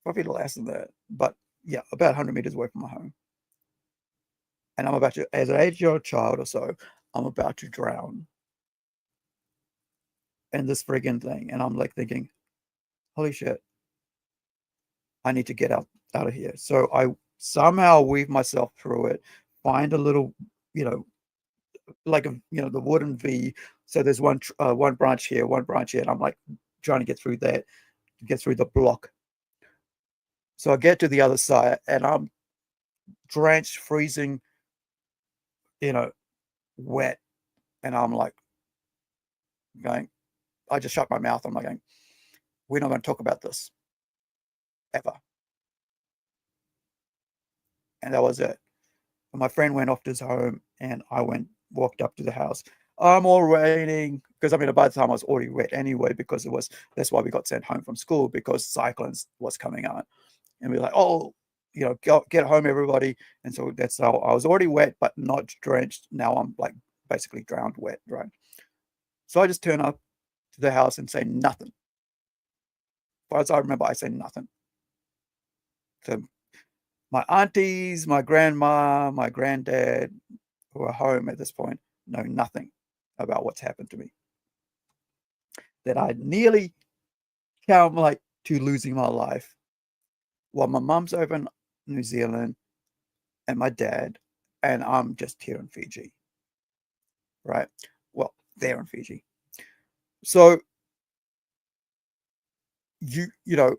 Probably less than that, but yeah, about 100 meters away from my home. And I'm about to, as an 8-year-old child or so, I'm about to drown in this friggin' thing. And I'm like thinking, holy shit, I need to get out of here. So I somehow weave myself through it, find a little, you know, like a, you know, the wooden V. So there's one branch here, one branch here, and I'm like trying to get through that, get through the block. So I get to the other side, and I'm drenched, freezing, you know, wet, and I'm like going, I just shut my mouth. I'm like going, we're not going to talk about this ever. And that was it. And my friend went off to his home, and I walked up to the house. I'm all waiting because, I mean, by the time I was already wet anyway, because that's why we got sent home from school, because cyclones was coming out, and we were like, oh, you know, get home, everybody. And so that's how I was already wet, but not drenched. Now I'm like basically drowned wet, right? So I just turn up to the house and say nothing. far as I remember, I said nothing. So my aunties, my grandma, my granddad, who are home at this point, know nothing about what's happened to me. That I nearly come like to losing my life while my mum's over in New Zealand and my dad, and I'm just here in Fiji. Right? Well, they're in Fiji. So you know,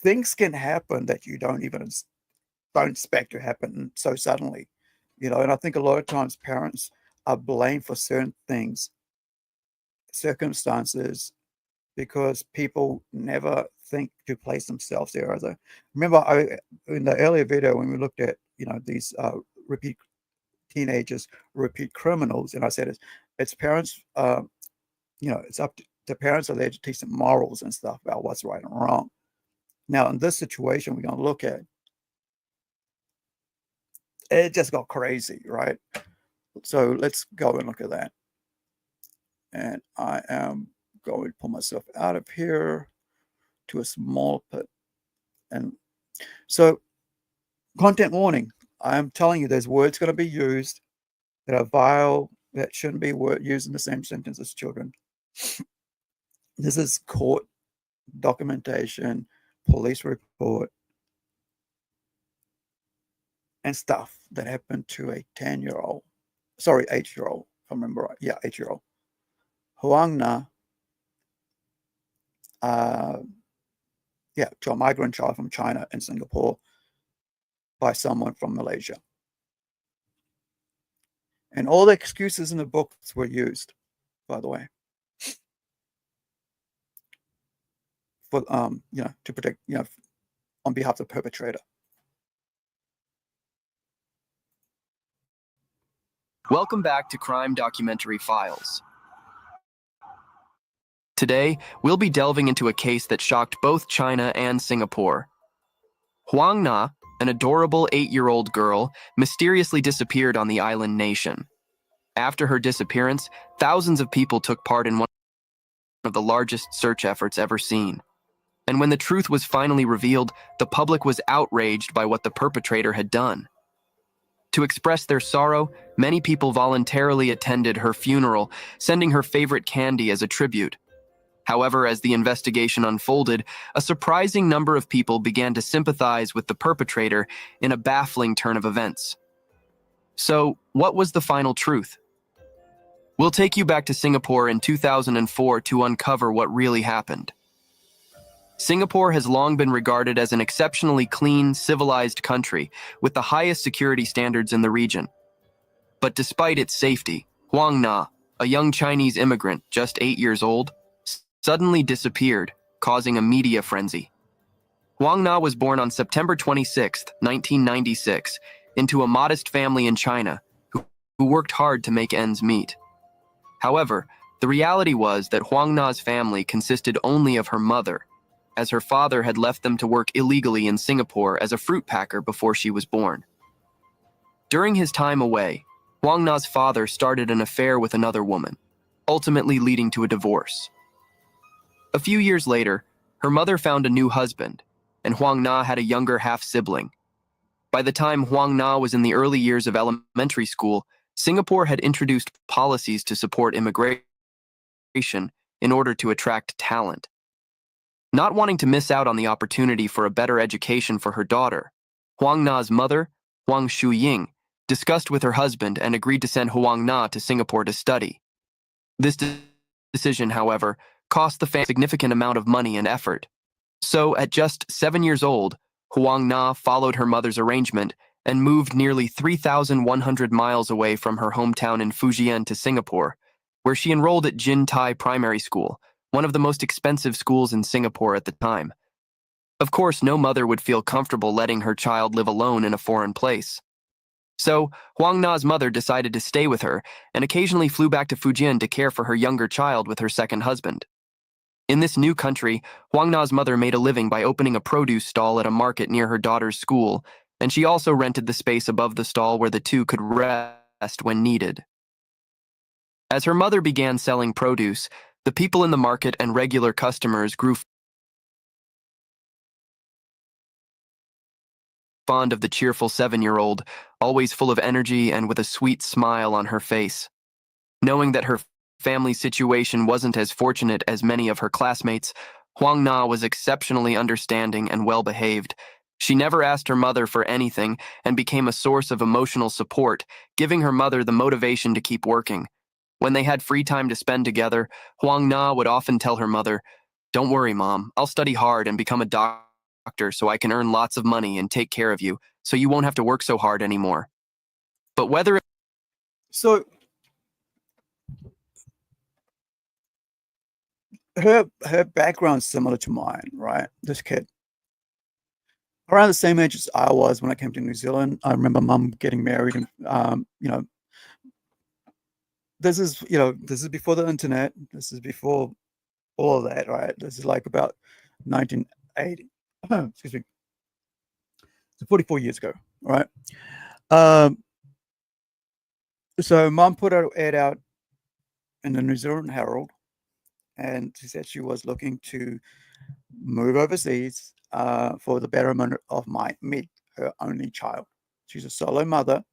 things can happen that you don't expect to happen so suddenly. You know, and I think a lot of times parents are blamed for certain things, circumstances, because people never think to place themselves there. As I remember, in the earlier video when we looked at, you know, these repeat teenagers, repeat criminals, and I said it's parents. You know, it's up to parents are there to teach them morals and stuff about what's right and wrong. Now, in this situation, we're going to look at, it just got crazy, right? So let's go and look at that. And I am going to pull myself out of here to a small pit. And so, content warning. I am telling you, there's words going to be used that are vile, that shouldn't be used in the same sentence as children. This is court documentation, police report, and stuff that happened to a 8-year-old, if I remember right. Yeah, 8-year-old. Huang Na, to a migrant child from China and Singapore by someone from Malaysia. And all the excuses in the books were used, by the way, for you know, to protect, you know, on behalf of the perpetrator. Welcome back to Crime Documentary Files. Today, we'll be delving into a case that shocked both China and Singapore. Huang Na, an adorable 8-year-old girl, mysteriously disappeared on the island nation. After her disappearance, thousands of people took part in one of the largest search efforts ever seen. And when the truth was finally revealed, the public was outraged by what the perpetrator had done. To express their sorrow, many people voluntarily attended her funeral, sending her favorite candy as a tribute. However, as the investigation unfolded, a surprising number of people began to sympathize with the perpetrator in a baffling turn of events. So, what was the final truth? We'll take you back to Singapore in 2004 to uncover what really happened. Singapore has long been regarded as an exceptionally clean, civilized country with the highest security standards in the region. But despite its safety, Huang Na, a young Chinese immigrant just 8 years old, suddenly disappeared, causing a media frenzy. Huang Na was born on September 26, 1996, into a modest family in China who worked hard to make ends meet. However, the reality was that Huang Na's family consisted only of her mother, as her father had left them to work illegally in Singapore as a fruit packer before she was born. During his time away, Huang Na's father started an affair with another woman, ultimately leading to a divorce. A few years later, her mother found a new husband, and Huang Na had a younger half-sibling. By the time Huang Na was in the early years of elementary school, Singapore had introduced policies to support immigration in order to attract talent. Not wanting to miss out on the opportunity for a better education for her daughter, Huang Na's mother, Huang Shuying, discussed with her husband and agreed to send Huang Na to Singapore to study. This decision, however, cost the family a significant amount of money and effort. So, at just 7 years old, Huang Na followed her mother's arrangement and moved nearly 3,100 miles away from her hometown in Fujian to Singapore, where she enrolled at Jin Tai Primary School, one of the most expensive schools in Singapore at the time. Of course, no mother would feel comfortable letting her child live alone in a foreign place. So, Huang Na's mother decided to stay with her and occasionally flew back to Fujian to care for her younger child with her second husband. In this new country, Huang Na's mother made a living by opening a produce stall at a market near her daughter's school, and she also rented the space above the stall where the two could rest when needed. As her mother began selling produce, the people in the market and regular customers grew fond of the cheerful 7-year-old, always full of energy and with a sweet smile on her face. Knowing that her family situation wasn't as fortunate as many of her classmates, Huang Na was exceptionally understanding and well-behaved. She never asked her mother for anything and became a source of emotional support, giving her mother the motivation to keep working. When they had free time to spend together, Huang Na would often tell her mother, "Don't worry, Mom, I'll study hard and become a doctor so I can earn lots of money and take care of you, so you won't have to work so hard anymore." But whether... So her background's similar to mine, right? This kid. Around the same age as I was when I came to New Zealand. I remember mum getting married and, this is before the internet. This is before all of that, right? This is like about 1980. Excuse me. So 44 years ago, right? So mum put her ad out in the New Zealand Herald, and she said she was looking to move overseas for the betterment of me, her only child. She's a solo mother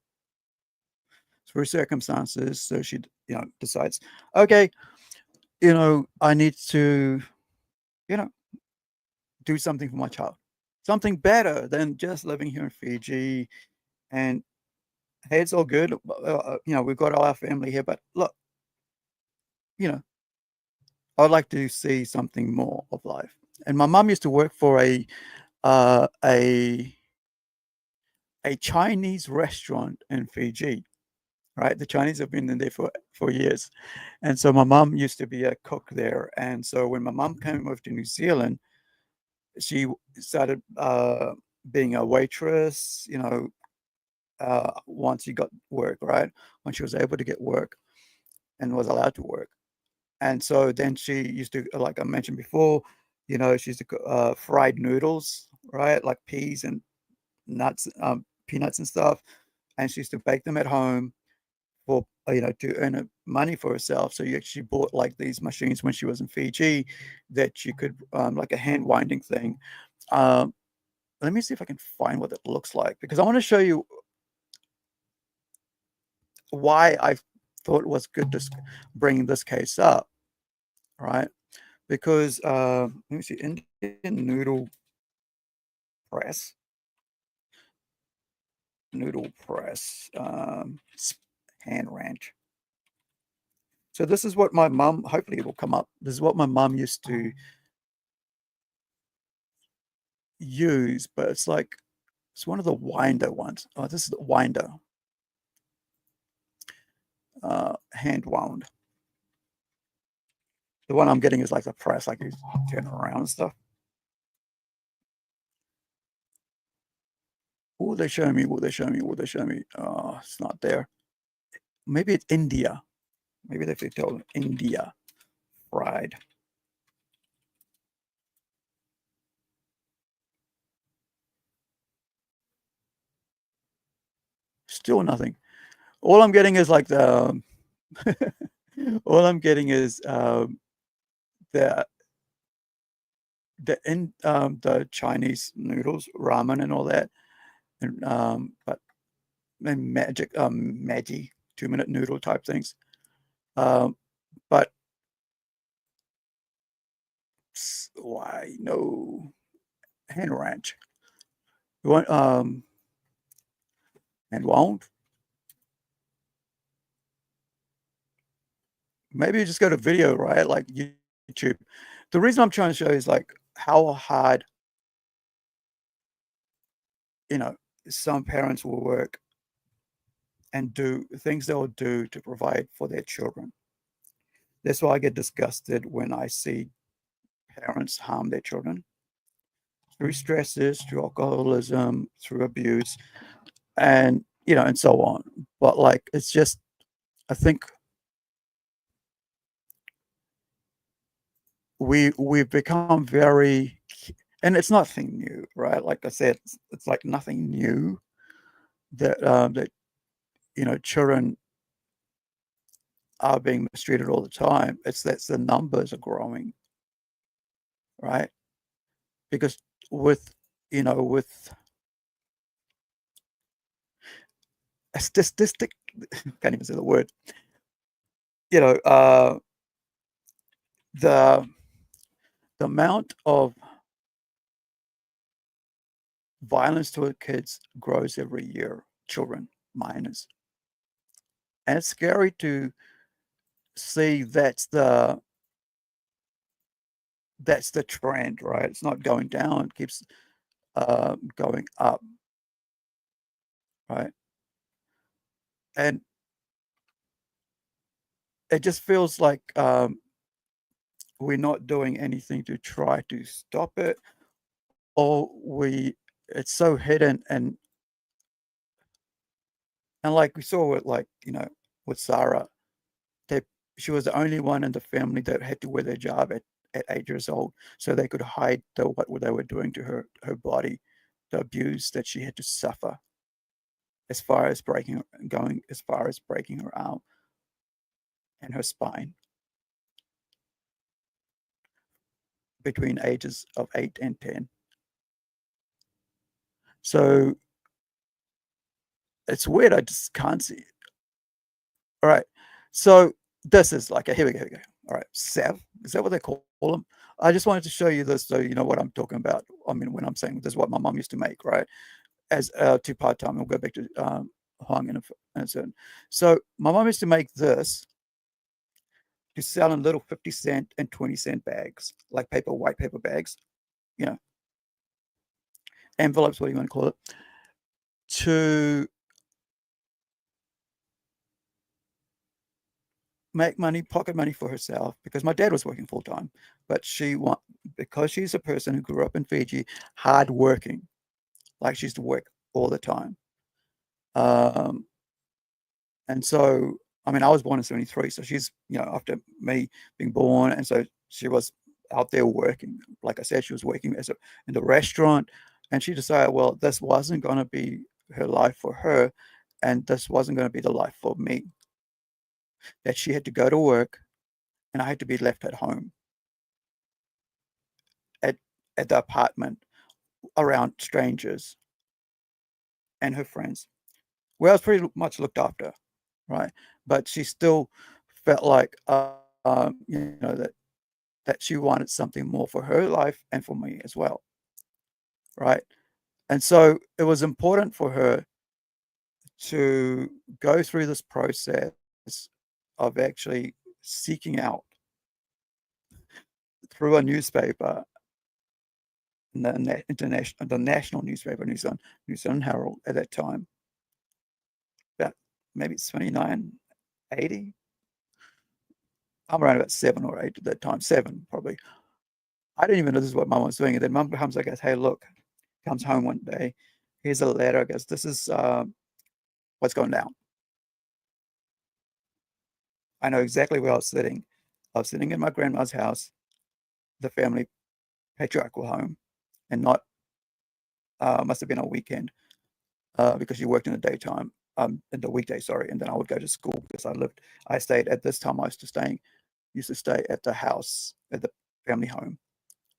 through circumstances, so she decides, okay, I need to do something for my child, something better than just living here in Fiji. And hey, it's all good, we've got all our family here, but look, I'd like to see something more of life. And my mum used to work for a Chinese restaurant in Fiji, right? The Chinese have been in there for years. And so my mum used to be a cook there. And so when my mum came over to New Zealand, she started being a waitress, once she got work, right? When she was able to get work and was allowed to work. And so then she used to, like I mentioned before, she used to cook fried noodles, right? Like peas and nuts, peanuts and stuff. And she used to bake them at home for, to earn money for herself. So she bought like these machines when she was in Fiji that she could, like a hand winding thing. Let me see if I can find what it looks like, because I want to show you why I thought it was good to bring this case up, right? Because let me see, Indian noodle press, hand ranch. So this is what my mum, hopefully it will come up. This is what my mum used to use, but it's one of the winder ones. Oh, this is the winder, hand wound. The one I'm getting is like the press, like you turn it around and stuff. What will they show me? What will they show me? What will they show me? Oh, it's not there. Maybe it's India. Maybe they told India fried. Still nothing. All I'm getting is like the all I'm getting is the Chinese noodles, ramen and all that. And but magic Maggi 2-minute noodle type things. But why no hand ranch? You want and won't. Maybe you just go to video, right? Like YouTube. The reason I'm trying to show is like how hard, some parents will work and do things they will do to provide for their children. That's why I get disgusted when I see parents harm their children through stresses, through alcoholism, through abuse, and and so on. But like, it's just, I think we've become very, and it's nothing new, right? Like I said, it's like nothing new that children are being mistreated all the time. It's that the numbers are growing, right? Because with a statistic. Can't even say the word. You know, the amount of violence toward kids grows every year. Children, minors, and it's scary to see that's the trend, right? It's not going down; it keeps going up, right? And it just feels like we're not doing anything to try to stop it, or it's so hidden, and like we saw with, like, you know, with Sarah, that she was the only one in the family that had to wear their job at 8 years old, so they could hide what they were doing to her body, the abuse that she had to suffer, as far as breaking her arm and her spine between ages of 8 and 10. So it's weird. I just can't see it. All right. So this is like here we go. All right. Sev, is that what they call them? I just wanted to show you this so you know what I'm talking about. I mean, when I'm saying this is what my mom used to make, right? As to part-time. We'll go back to Huang in a second. So my mom used to make this to sell in little 50-cent and 20-cent bags, like white paper bags, you know, envelopes, what do you want to call it, to make money, pocket money for herself, because my dad was working full time, but because she's a person who grew up in Fiji, hard working, like she used to work all the time. And so, I mean, I was born in 73, so she's, you know, after me being born, and so she was out there working. Like I said, she was working in the restaurant, and she decided, well, this wasn't going to be her life for her, and this wasn't going to be the life for me. That she had to go to work, and I had to be left at home, at the apartment, around strangers and her friends, where I was pretty much looked after, right? But she still felt like, you know, that she wanted something more for her life and for me as well, right? And so it was important for her to go through this process of actually seeking out through a newspaper, the national newspaper, New Zealand Herald at that time, about maybe it's 2980. I'm around about 7 or 8 at that time, 7 probably. I didn't even know this is what mom was doing. And then mom comes, I guess, hey, look, comes home one day. Here's a letter. I guess this is what's going down. I know exactly where I was sitting. I was sitting in my grandma's house, the family patriarchal home, and not, must have been a weekend, because she worked in the daytime, in the weekday, sorry. And then I would go to school because I stayed at this time. I used to stay at the house, at the family home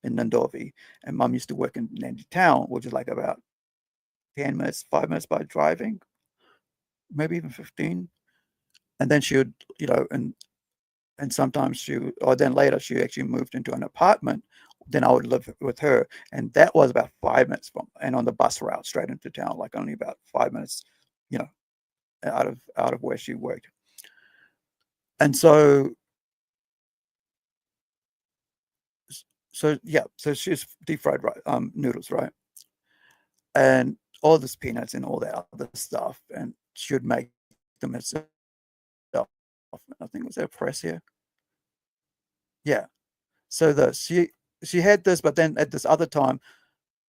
in Nandovi, and mum used to work in Nandi Town, which is like about 10 minutes, 5 minutes by driving, maybe even 15. And then she would, you know, and sometimes then later she actually moved into an apartment. Then I would live with her, and that was about 5 minutes and on the bus route straight into town, like only about 5 minutes, you know, out of where she worked. And so yeah, so she's deep fried noodles, right? And all this peanuts and all that other stuff, and she would make them herself. I think, was there a press here? Yeah. So she had this, but then at this other time,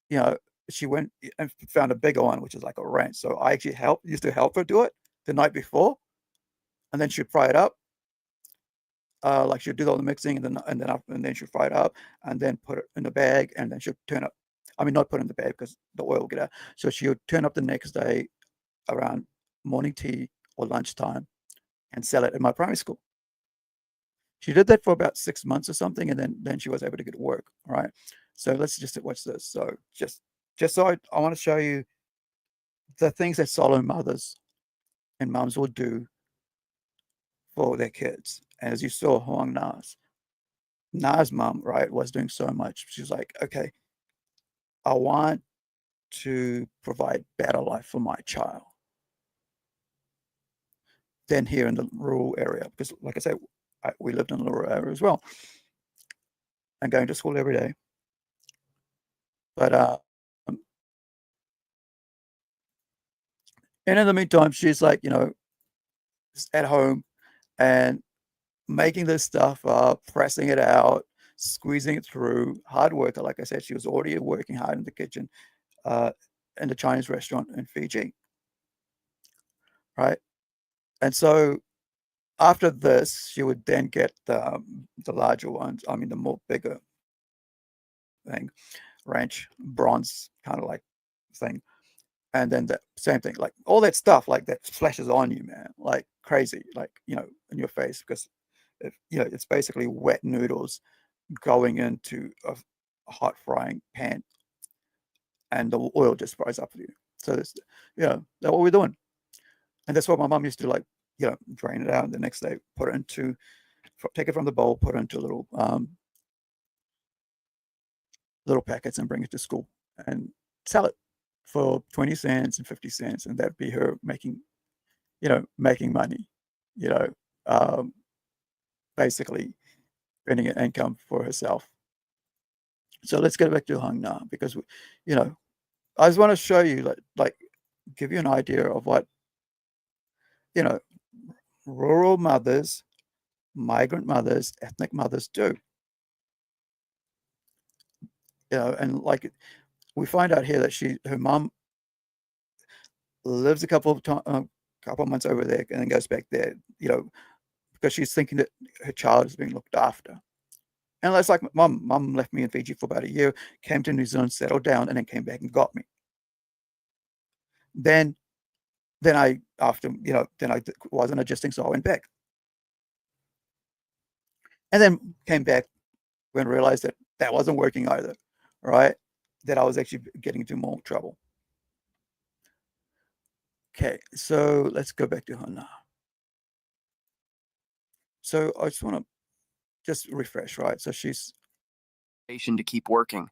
you know, she went and found a bigger one, which is like a ranch. So I actually used to help her do it the night before, and then she'd fry it up. Like she'd do all the mixing, and then she'd fry it up, and then put it in a bag, and then she'd turn up. I mean, not put it in the bag because the oil would get out. So she would turn up the next day around morning tea or lunchtime and sell it in my primary school. She did that for about 6 months or something, and then she was able to get work. All right. So let's just watch this. So just so I want to show you the things that solo mothers and mums will do for their kids. And as you saw, Huang Na's mum, right, was doing so much. She's like, okay, I want to provide better life for my child than here in the rural area. Because like I said, we lived in a rural area as well and going to school every day. But and in the meantime, she's like, at home and making this stuff up, pressing it out, squeezing it through, hard worker. Like I said, she was already working hard in the kitchen in the Chinese restaurant in Fiji, right? And so after this, she would then get the larger ones. I mean, the more bigger thing, ranch, bronze kind of like thing. And then the same thing, like all that stuff, like that flashes on you, man, like crazy, like, in your face, because it's basically wet noodles going into a hot frying pan and the oil just fries up for you. So this, that's what we're doing. And that's what my mom used to like, drain it out. And the next day, take it from the bowl, put it into little packets and bring it to school and sell it for 20 cents and 50 cents. And that'd be her making money, basically earning an income for herself. So let's get back to Huang Na, because, I just want to show you, like give you an idea of what, rural mothers, migrant mothers, ethnic mothers do. And like we find out here that her mom lives a couple of months over there and then goes back there, because she's thinking that her child is being looked after. And it's like mom left me in Fiji for about a year, came to New Zealand, settled down, and then came back and got me. Then I wasn't adjusting, so I went back. And then came back when I realized that wasn't working either, right? That I was actually getting into more trouble. Okay, so let's go back to Huang Na. So I just want to just refresh, right? So she's to keep working.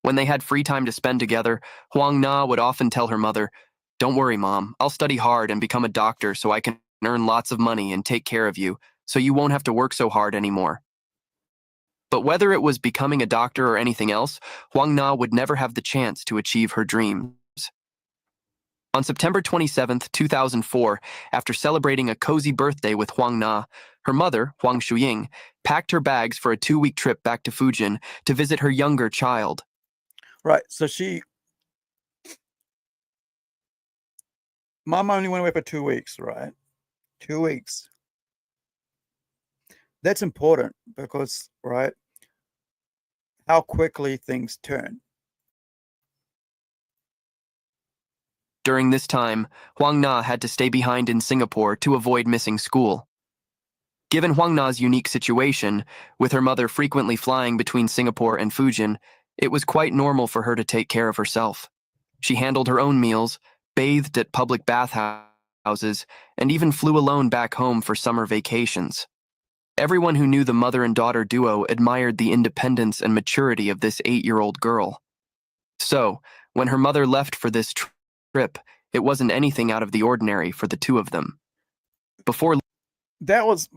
When they had free time to spend together, Huang Na would often tell her mother, "Don't worry, Mom, I'll study hard and become a doctor so I can earn lots of money and take care of you, so you won't have to work so hard anymore." But whether it was becoming a doctor or anything else, Huang Na would never have the chance to achieve her dreams. On September 27, 2004, after celebrating a cozy birthday with Huang Na, her mother, Huang Shuying, packed her bags for a 2-week trip back to Fujian to visit her younger child. Right, so Mom only went away for 2 weeks, right? 2 weeks. That's important because, right, how quickly things turn. During this time, Huang Na had to stay behind in Singapore to avoid missing school. Given Huang Na's unique situation, with her mother frequently flying between Singapore and Fujian, it was quite normal for her to take care of herself. She handled her own meals, bathed at public bathhouses, and even flew alone back home for summer vacations. Everyone who knew the mother and daughter duo admired the independence and maturity of this 8-year-old girl. So, when her mother left for this trip, it wasn't anything out of the ordinary for the two of them. Before that was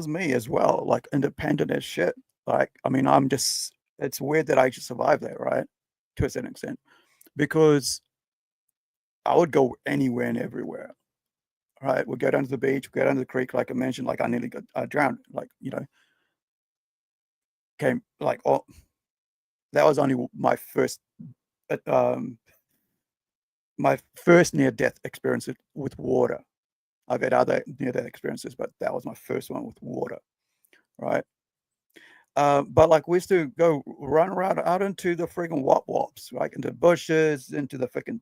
me as well, like independent as shit. Like, I mean, it's weird that I just survived that, right? To a certain extent, because I would go anywhere and everywhere. Right, we'd go down to the beach, we'd go down to the creek, like I mentioned, like I nearly got drowned, like, came like, oh, that was only my first near-death experience with water. I've had other near-death experiences, but that was my first one with water, right? But like we used to go run around out into the freaking wops, right? Into bushes, into the freaking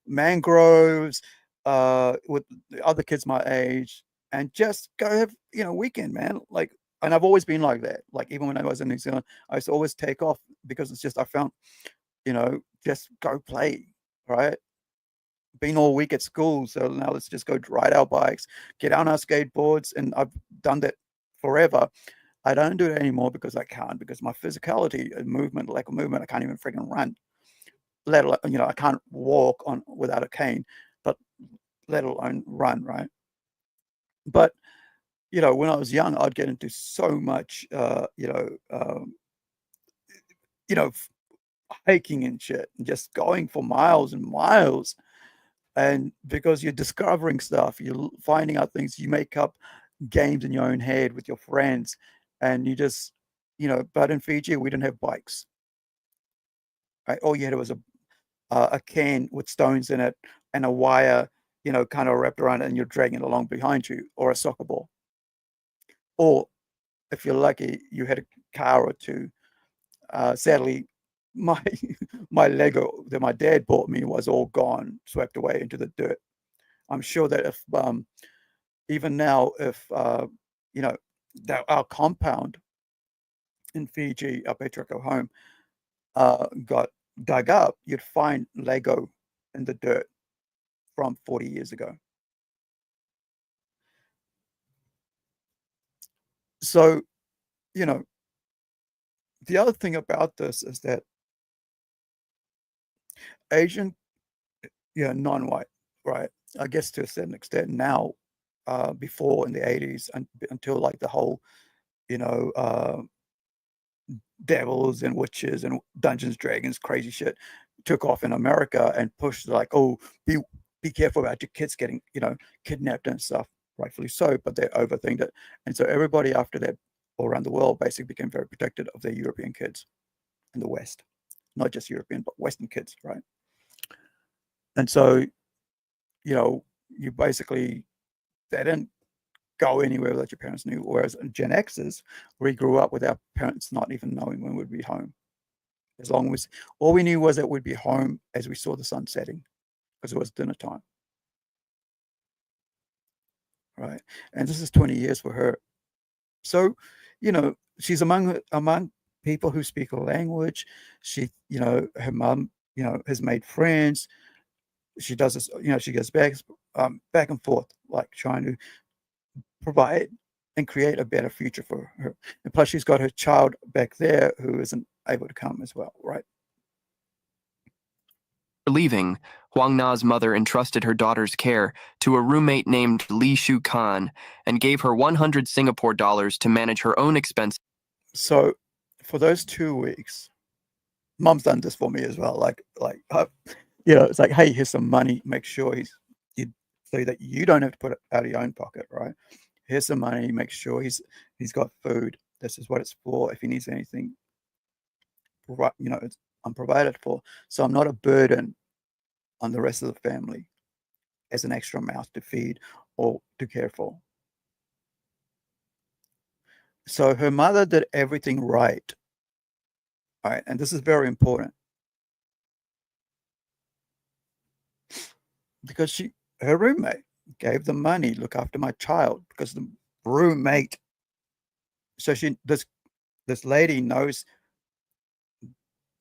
mangroves, with the other kids my age, and just go have weekend, man. Like, and I've always been like that. Like even when I was in New Zealand, I used to always take off because it's just I found, just go play, right? been all week at school, so now let's just go ride our bikes, get on our skateboards, and I've done that forever. I don't do it anymore because I can't, because my physicality and movement, lack of movement, I can't even freaking run. Let alone, I can't walk on without a cane, but let alone run, right? But when I was young, I'd get into so much, hiking and shit, and just going for miles and miles. And because you're discovering stuff, you're finding out things, you make up games in your own head with your friends, and you just, but in Fiji, we didn't have bikes. Right? All you had was a can with stones in it and a wire, kind of wrapped around it, and you're dragging it along behind you, or a soccer ball. Or if you're lucky, you had a car or two. Sadly, my Lego that my dad bought me was all gone, swept away into the dirt. I'm sure that if even now, if that our compound in Fiji, our patriarchal home, got dug up, you'd find Lego in the dirt from 40 years ago. So, the other thing about this is that Asian, non-white, right? I guess to a certain extent now, before in the 80s until like the whole, devils and witches and Dungeons Dragons crazy shit took off in America and pushed like, oh, be careful about your kids getting, kidnapped and stuff. Rightfully so, but they overthinked it. And so everybody after that all around the world basically became very protective of their European kids in the West. Not just European, but Western kids, right? And so, you basically, they didn't go anywhere that your parents knew. Whereas Gen Xers, we grew up with our parents not even knowing when we'd be home. As long as all we knew was that we'd be home as we saw the sun setting, because it was dinner time. Right. And this is 20 years for her. So, she's among people who speak a language. She, her mom, has made friends. She does this, she goes back and forth, like trying to provide and create a better future for her. And plus she's got her child back there who isn't able to come as well, right? Leaving, Huang Na's mother entrusted her daughter's care to a roommate named Li Shu Khan and gave her 100 Singapore dollars to manage her own expenses. So for those 2 weeks, Mom's done this for me as well. It's like, hey, here's some money. Make sure so that you don't have to put it out of your own pocket, right? Here's some money. Make sure he's got food. This is what it's for. If he needs anything, I'm provided for. So I'm not a burden on the rest of the family as an extra mouth to feed or to care for. So her mother did everything right. All right, and this is very important because her roommate gave the money, look after my child, because the roommate. So this lady knows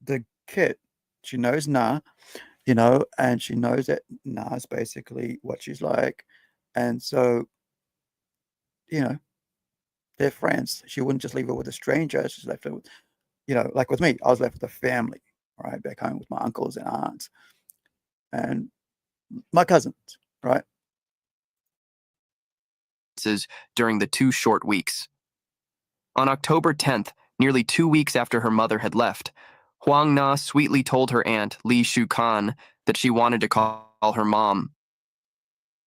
the kid. She knows Na, and she knows that Na is basically what she's like. And so, they're friends. She wouldn't just leave her with a stranger. She's left her with, like with me, I was left with a family, right, back home with my uncles and aunts and my cousins, right? During the 2 short weeks. On October 10th, nearly 2 weeks after her mother had left, Huang Na sweetly told her aunt, Li Shu Khan, that she wanted to call her mom.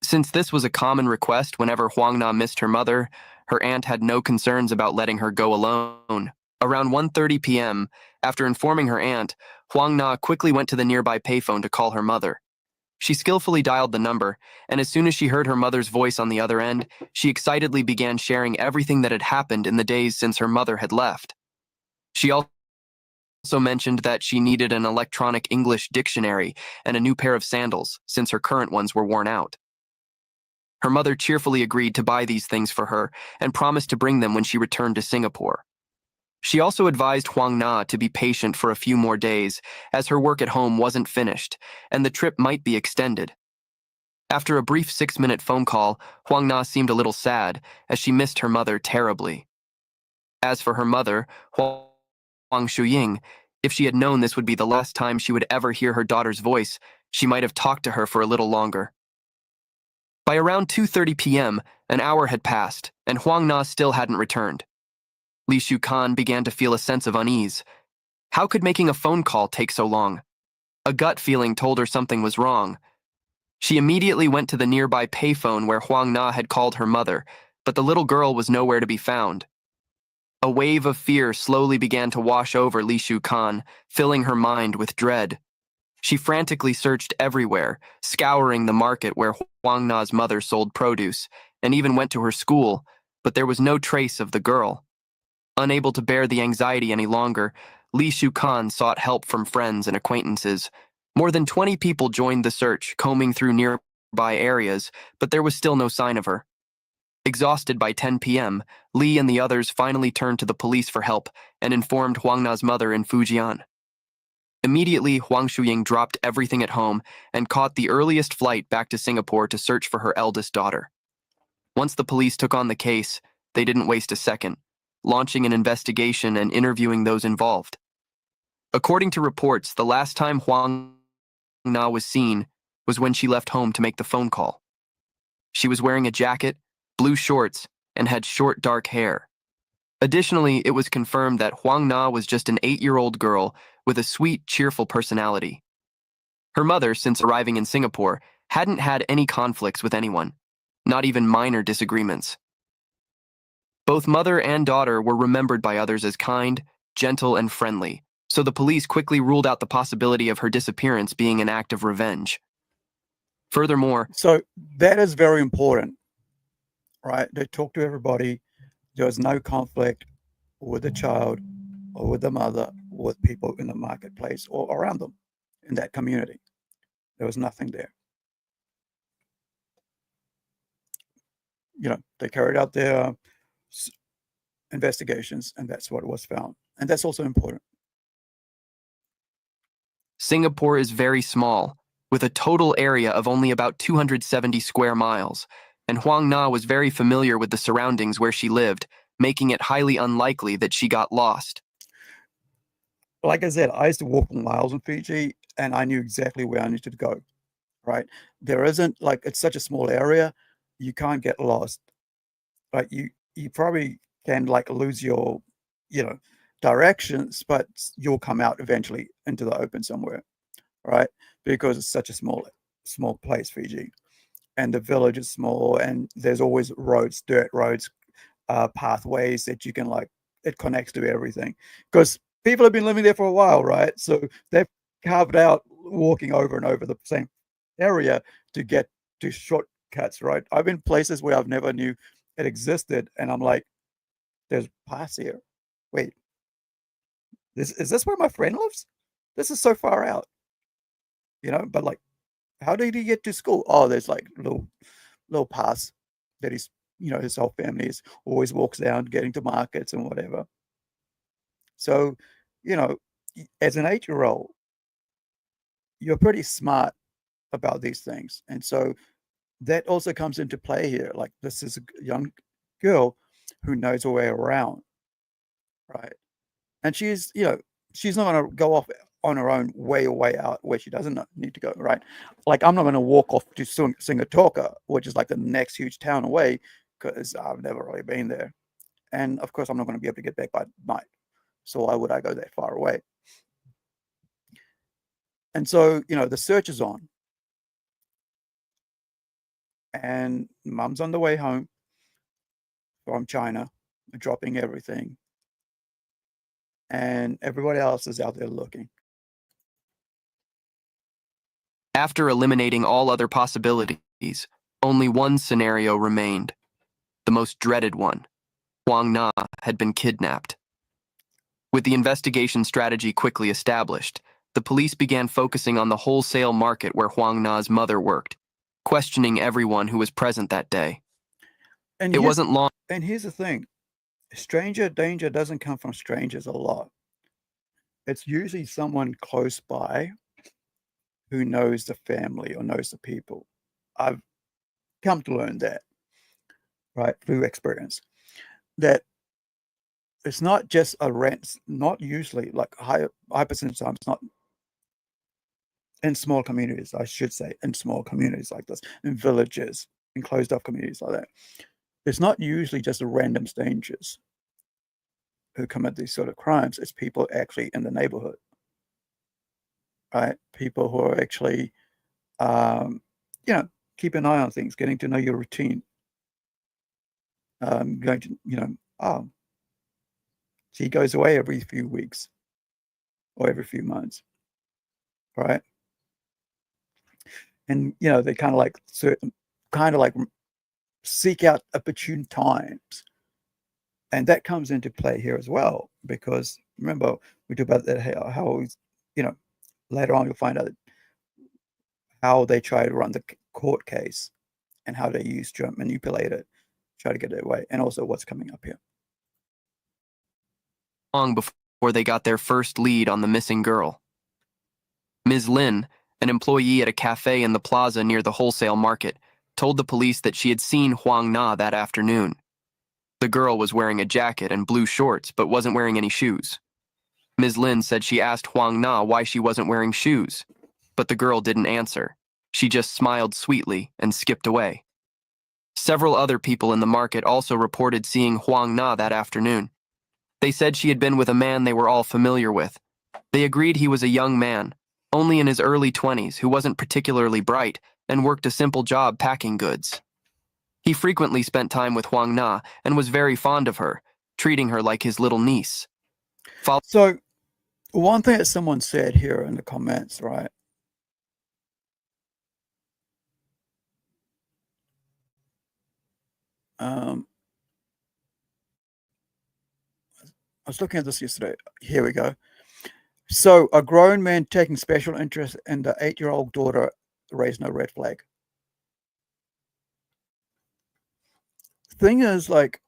Since this was a common request whenever Huang Na missed her mother, her aunt had no concerns about letting her go alone. Around 1:30 p.m., after informing her aunt, Huang Na quickly went to the nearby payphone to call her mother. She skillfully dialed the number, and as soon as she heard her mother's voice on the other end, she excitedly began sharing everything that had happened in the days since her mother had left. She also mentioned that she needed an electronic English dictionary and a new pair of sandals, since her current ones were worn out. Her mother cheerfully agreed to buy these things for her and promised to bring them when she returned to Singapore. She also advised Huang Na to be patient for a few more days, as her work at home wasn't finished, and the trip might be extended. After a brief 6-minute phone call, Huang Na seemed a little sad, as she missed her mother terribly. As for her mother, Huang Shuying, if she had known this would be the last time she would ever hear her daughter's voice, she might have talked to her for a little longer. By around 2:30 p.m., an hour had passed, and Huang Na still hadn't returned. Li Shukan began to feel a sense of unease. How could making a phone call take so long? A gut feeling told her something was wrong. She immediately went to the nearby payphone where Huang Na had called her mother, but the little girl was nowhere to be found. A wave of fear slowly began to wash over Li Shukan, filling her mind with dread. She frantically searched everywhere, scouring the market where Huang Na's mother sold produce, and even went to her school, but there was no trace of the girl. Unable to bear the anxiety any longer, Li Shukan sought help from friends and acquaintances. More than 20 people joined the search, combing through nearby areas, but there was still no sign of her. Exhausted by 10 p.m., Li and the others finally turned to the police for help and informed Huang Na's mother in Fujian. Immediately, Huang Shuying dropped everything at home and caught the earliest flight back to Singapore to search for her eldest daughter. Once the police took on the case, they didn't waste a second, launching an investigation and interviewing those involved. According to reports, the last time Huang Na was seen was when she left home to make the phone call. She was wearing a jacket, blue shorts, and had short dark hair. Additionally, it was confirmed that Huang Na was just an 8-year-old girl with a sweet, cheerful personality. Her mother, since arriving in Singapore, hadn't had any conflicts with anyone, not even minor disagreements. Both mother and daughter were remembered by others as kind, gentle, and friendly, so the police quickly ruled out the possibility of her disappearance being an act of revenge. Furthermore, so that is very important, right? They talked to everybody. There was no conflict with the child or with the mother or with people in the marketplace or around them in that community. There was nothing there. They carried out their investigations, and that's what was found. And that's also important. Singapore is very small, with a total area of only about 270 square miles, and Huang Na was very familiar with the surroundings where she lived, making it highly unlikely that she got lost. Like I said, I used to walk for miles in Fiji, and I knew exactly where I needed to go, right? There isn't, it's such a small area, you can't get lost. Like you probably can lose your, directions, but you'll come out eventually into the open somewhere, right? Because it's such a small place, Fiji, and the village is small, and there's always roads, dirt roads, pathways that you can it connects to everything, because people have been living there for a while, right? So they've carved out walking over and over the same area to get to shortcuts, right? I've been places where I've never knew it existed, and I'm like, there's paths here. Wait, is this where my friend lives? This is so far out, but how did he get to school? Oh, there's little paths that his whole family always walks down getting to markets and whatever. So, as an 8-year-old, you're pretty smart about these things. And so that also comes into play here. This is a young girl who knows her way around, right? And she's not going to go off on her own way out where she doesn't need to go, right? I'm not going to walk off to Singatoka, which is the next huge town away, because I've never really been there. And of course, I'm not going to be able to get back by night. So why would I go that far away? And so, the search is on. And Mum's on the way home from China, dropping everything. And everybody else is out there looking. After eliminating all other possibilities, only one scenario remained. The most dreaded one. Huang Na had been kidnapped. With the investigation strategy quickly established, the police began focusing on the wholesale market where Huang Na's mother worked, questioning everyone who was present that day. And it wasn't long. And here's the thing. Stranger danger doesn't come from strangers a lot. It's usually someone close by who knows the family or knows the people, I've come to learn that, right, through experience, that it's not just a rent, not usually, like high percentage of time, it's not in small communities, I should say, in small communities like this, in villages, in closed off communities like that. It's not usually just random strangers who commit these sort of crimes. It's people actually in the neighborhood, right? People who are actually, you know, keep an eye on things, getting to know your routine, going to, you know, oh, she goes away every few weeks or every few months, right? And, you know, they kind of like seek out opportune times. And that comes into play here as well, because remember, we talked about that, how you know, later on you'll find out how they try to run the court case and how they use to manipulate it, try to get it away, and also what's coming up here. Long before they got their first lead on the missing girl. Ms. Lin, an employee at a cafe in the plaza near the wholesale market, told the police that she had seen Huang Na that afternoon. The girl was wearing a jacket and blue shorts, but wasn't wearing any shoes. Ms. Lin said she asked Huang Na why she wasn't wearing shoes, but the girl didn't answer. She just smiled sweetly and skipped away. Several other people in the market also reported seeing Huang Na that afternoon. They said she had been with a man they were all familiar with. They agreed he was a young man, only in his early 20s, who wasn't particularly bright and worked a simple job packing goods. He frequently spent time with Huang Na and was very fond of her, treating her like his little niece. So, one thing that someone said here in the comments, right? I was looking at this yesterday. Here we go. So, a grown man taking special interest in the 8-year-old daughter raised no red flag. Thing is, like,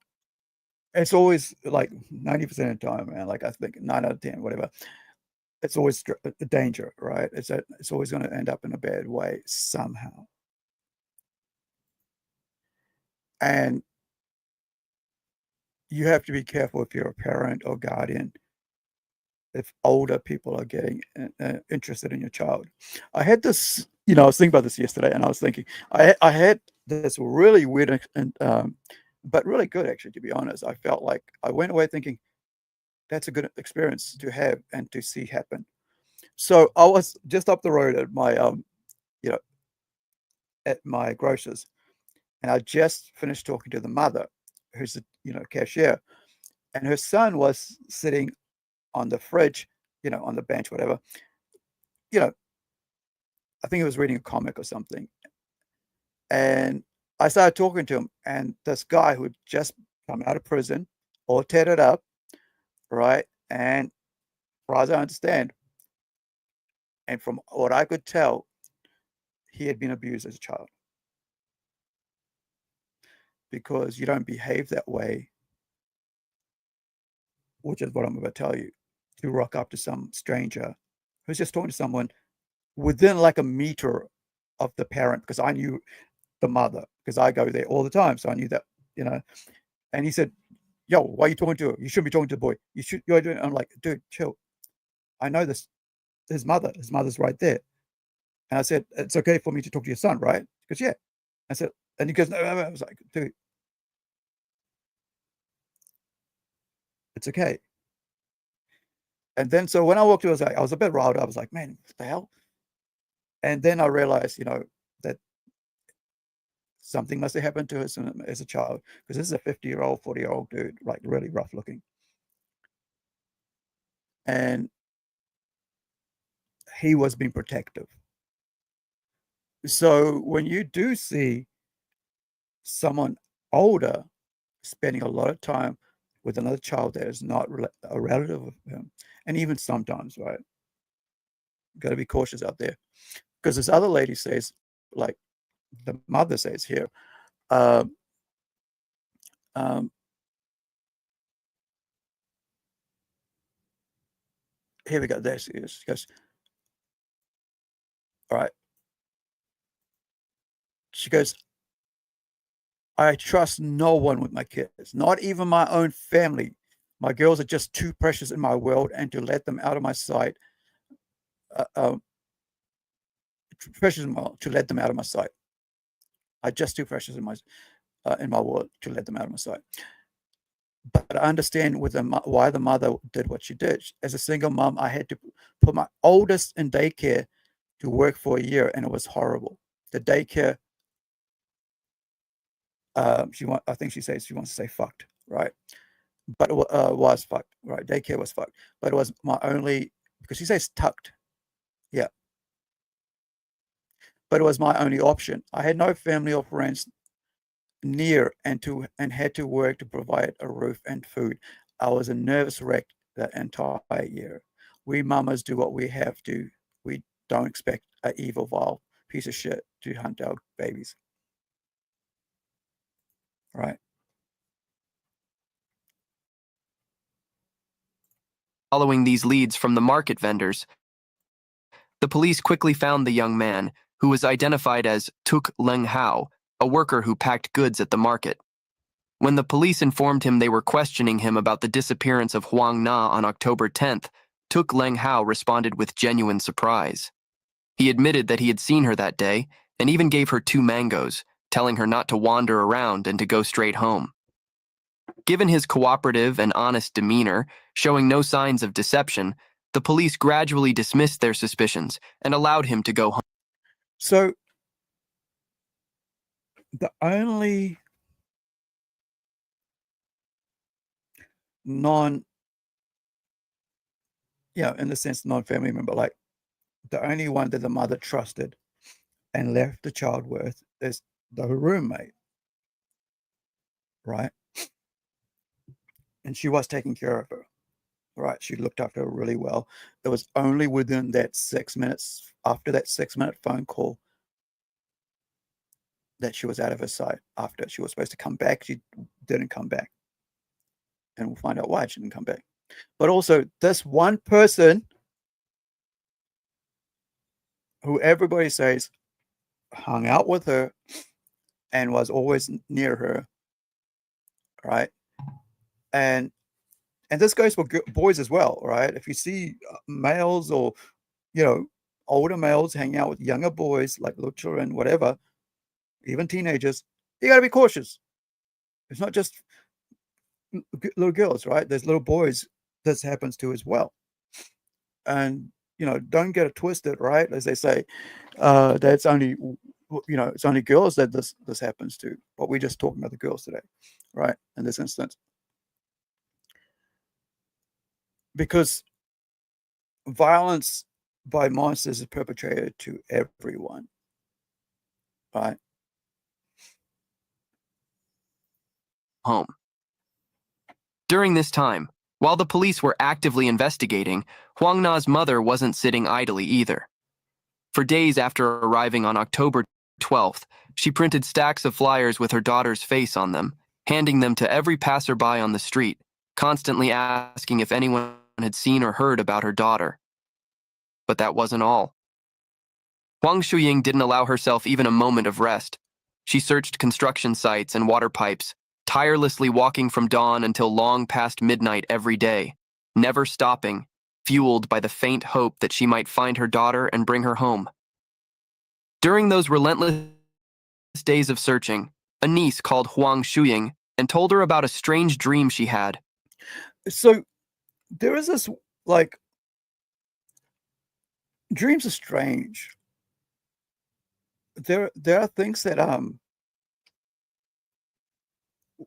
it's always like 90% of the time, man. Like, I think 9 out of 10, whatever. It's always a danger, right? It's always going to end up in a bad way somehow. And you have to be careful if you're a parent or guardian, if older people are getting interested in your child. I had this, you know, I was thinking about this yesterday, and I was thinking, I had this really weird, but really good, actually, to be honest. I felt like I went away thinking, that's a good experience to have and to see happen. So I was just up the road at my, you know, at my grocer's, and I just finished talking to the mother, who's a, you know, cashier, and her son was sitting on the fridge, you know, on the bench, whatever. You know, I think he was reading a comic or something. And I started talking to him, and this guy who'd just come out of prison, all tatted up, right? And as far as I understand, and from what I could tell, he had been abused as a child. Because you don't behave that way, which is what I'm about to tell you, to rock up to some stranger who's just talking to someone within like a meter of the parent, because I knew the mother, because I go there all the time. So I knew that, you know, and he said, yo, why are you talking to her? You shouldn't be talking to the boy. You're doing. I'm like, dude, chill. I know this. His mother's right there. And I said, it's okay for me to talk to your son, right? Because yeah. I said, and he goes, no. I was like, dude, it's okay. And then, so when I walked through, I was a bit riled. I was like, man, what the hell? And then I realized, you know, that something must have happened to us as a child, because this is a 50-year-old, 40-year-old dude, like really rough looking. And he was being protective. So when you do see someone older spending a lot of time with another child that is not a relative of him, and even sometimes, right, got to be cautious out there, because this other lady says, like the mother says here, here we go. There she is. She goes, all right. She goes, I trust no one with my kids, not even my own family. My girls are just too precious in my world, and to let them out of my sight, precious to let them out of my sight. I just too precious in my world to let them out of my sight. But I understand why the mother did what she did. As a single mom, I had to put my oldest in daycare to work for a year, and it was horrible. The daycare, I think she says she wants to say fucked, right? But it was fucked, right? Daycare was fucked, but it was my only, because she says tucked, yeah. But it was my only option. I had no family or friends near, and had to work to provide a roof and food. I was a nervous wreck the entire year. We mamas do what we have to. We don't expect an evil, vile piece of shit to hunt our babies. Right? Following these leads from the market vendors, the police quickly found the young man, who was identified as Tuk Leng Hao, a worker who packed goods at the market. When the police informed him they were questioning him about the disappearance of Huang Na on October 10th, Tuk Leng Hao responded with genuine surprise. He admitted that he had seen her that day and even gave her 2 mangoes, telling her not to wander around and to go straight home. Given his cooperative and honest demeanor, showing no signs of deception, the police gradually dismissed their suspicions and allowed him to go home. So, the only in the sense, non-family member, like the only one that the mother trusted and left the child with is the roommate, right? And she was taking care of her, right? She looked after her really well. It was only within that 6 minutes, after that 6-minute phone call, that she was out of her sight. After she was supposed to come back, she didn't come back. And we'll find out why she didn't come back. But also, this one person who everybody says hung out with her and was always near her, right? And this goes for boys as well, right? If you see males or, older males hanging out with younger boys, like little children, whatever, even teenagers, you got to be cautious. It's not just little girls, right? There's little boys this happens to as well. And, don't get it twisted, right? As they say, that's only, it's only girls that this happens to. But we're just talking about the girls today, right? In this instance. Because violence by monsters is perpetrated to everyone, right? Home. During this time, while the police were actively investigating, Huang Na's mother wasn't sitting idly either. For days after arriving on October 12th, she printed stacks of flyers with her daughter's face on them, handing them to every passerby on the street, constantly asking if anyone had seen or heard about her daughter. But that wasn't all. Huang Shuying didn't allow herself even a moment of rest. She searched construction sites and water pipes, tirelessly walking from dawn until long past midnight every day, never stopping, fueled by the faint hope that she might find her daughter and bring her home. During those relentless days of searching, a niece called Huang Shuying and told her about a strange dream she had. So there is this, dreams are strange. There are things that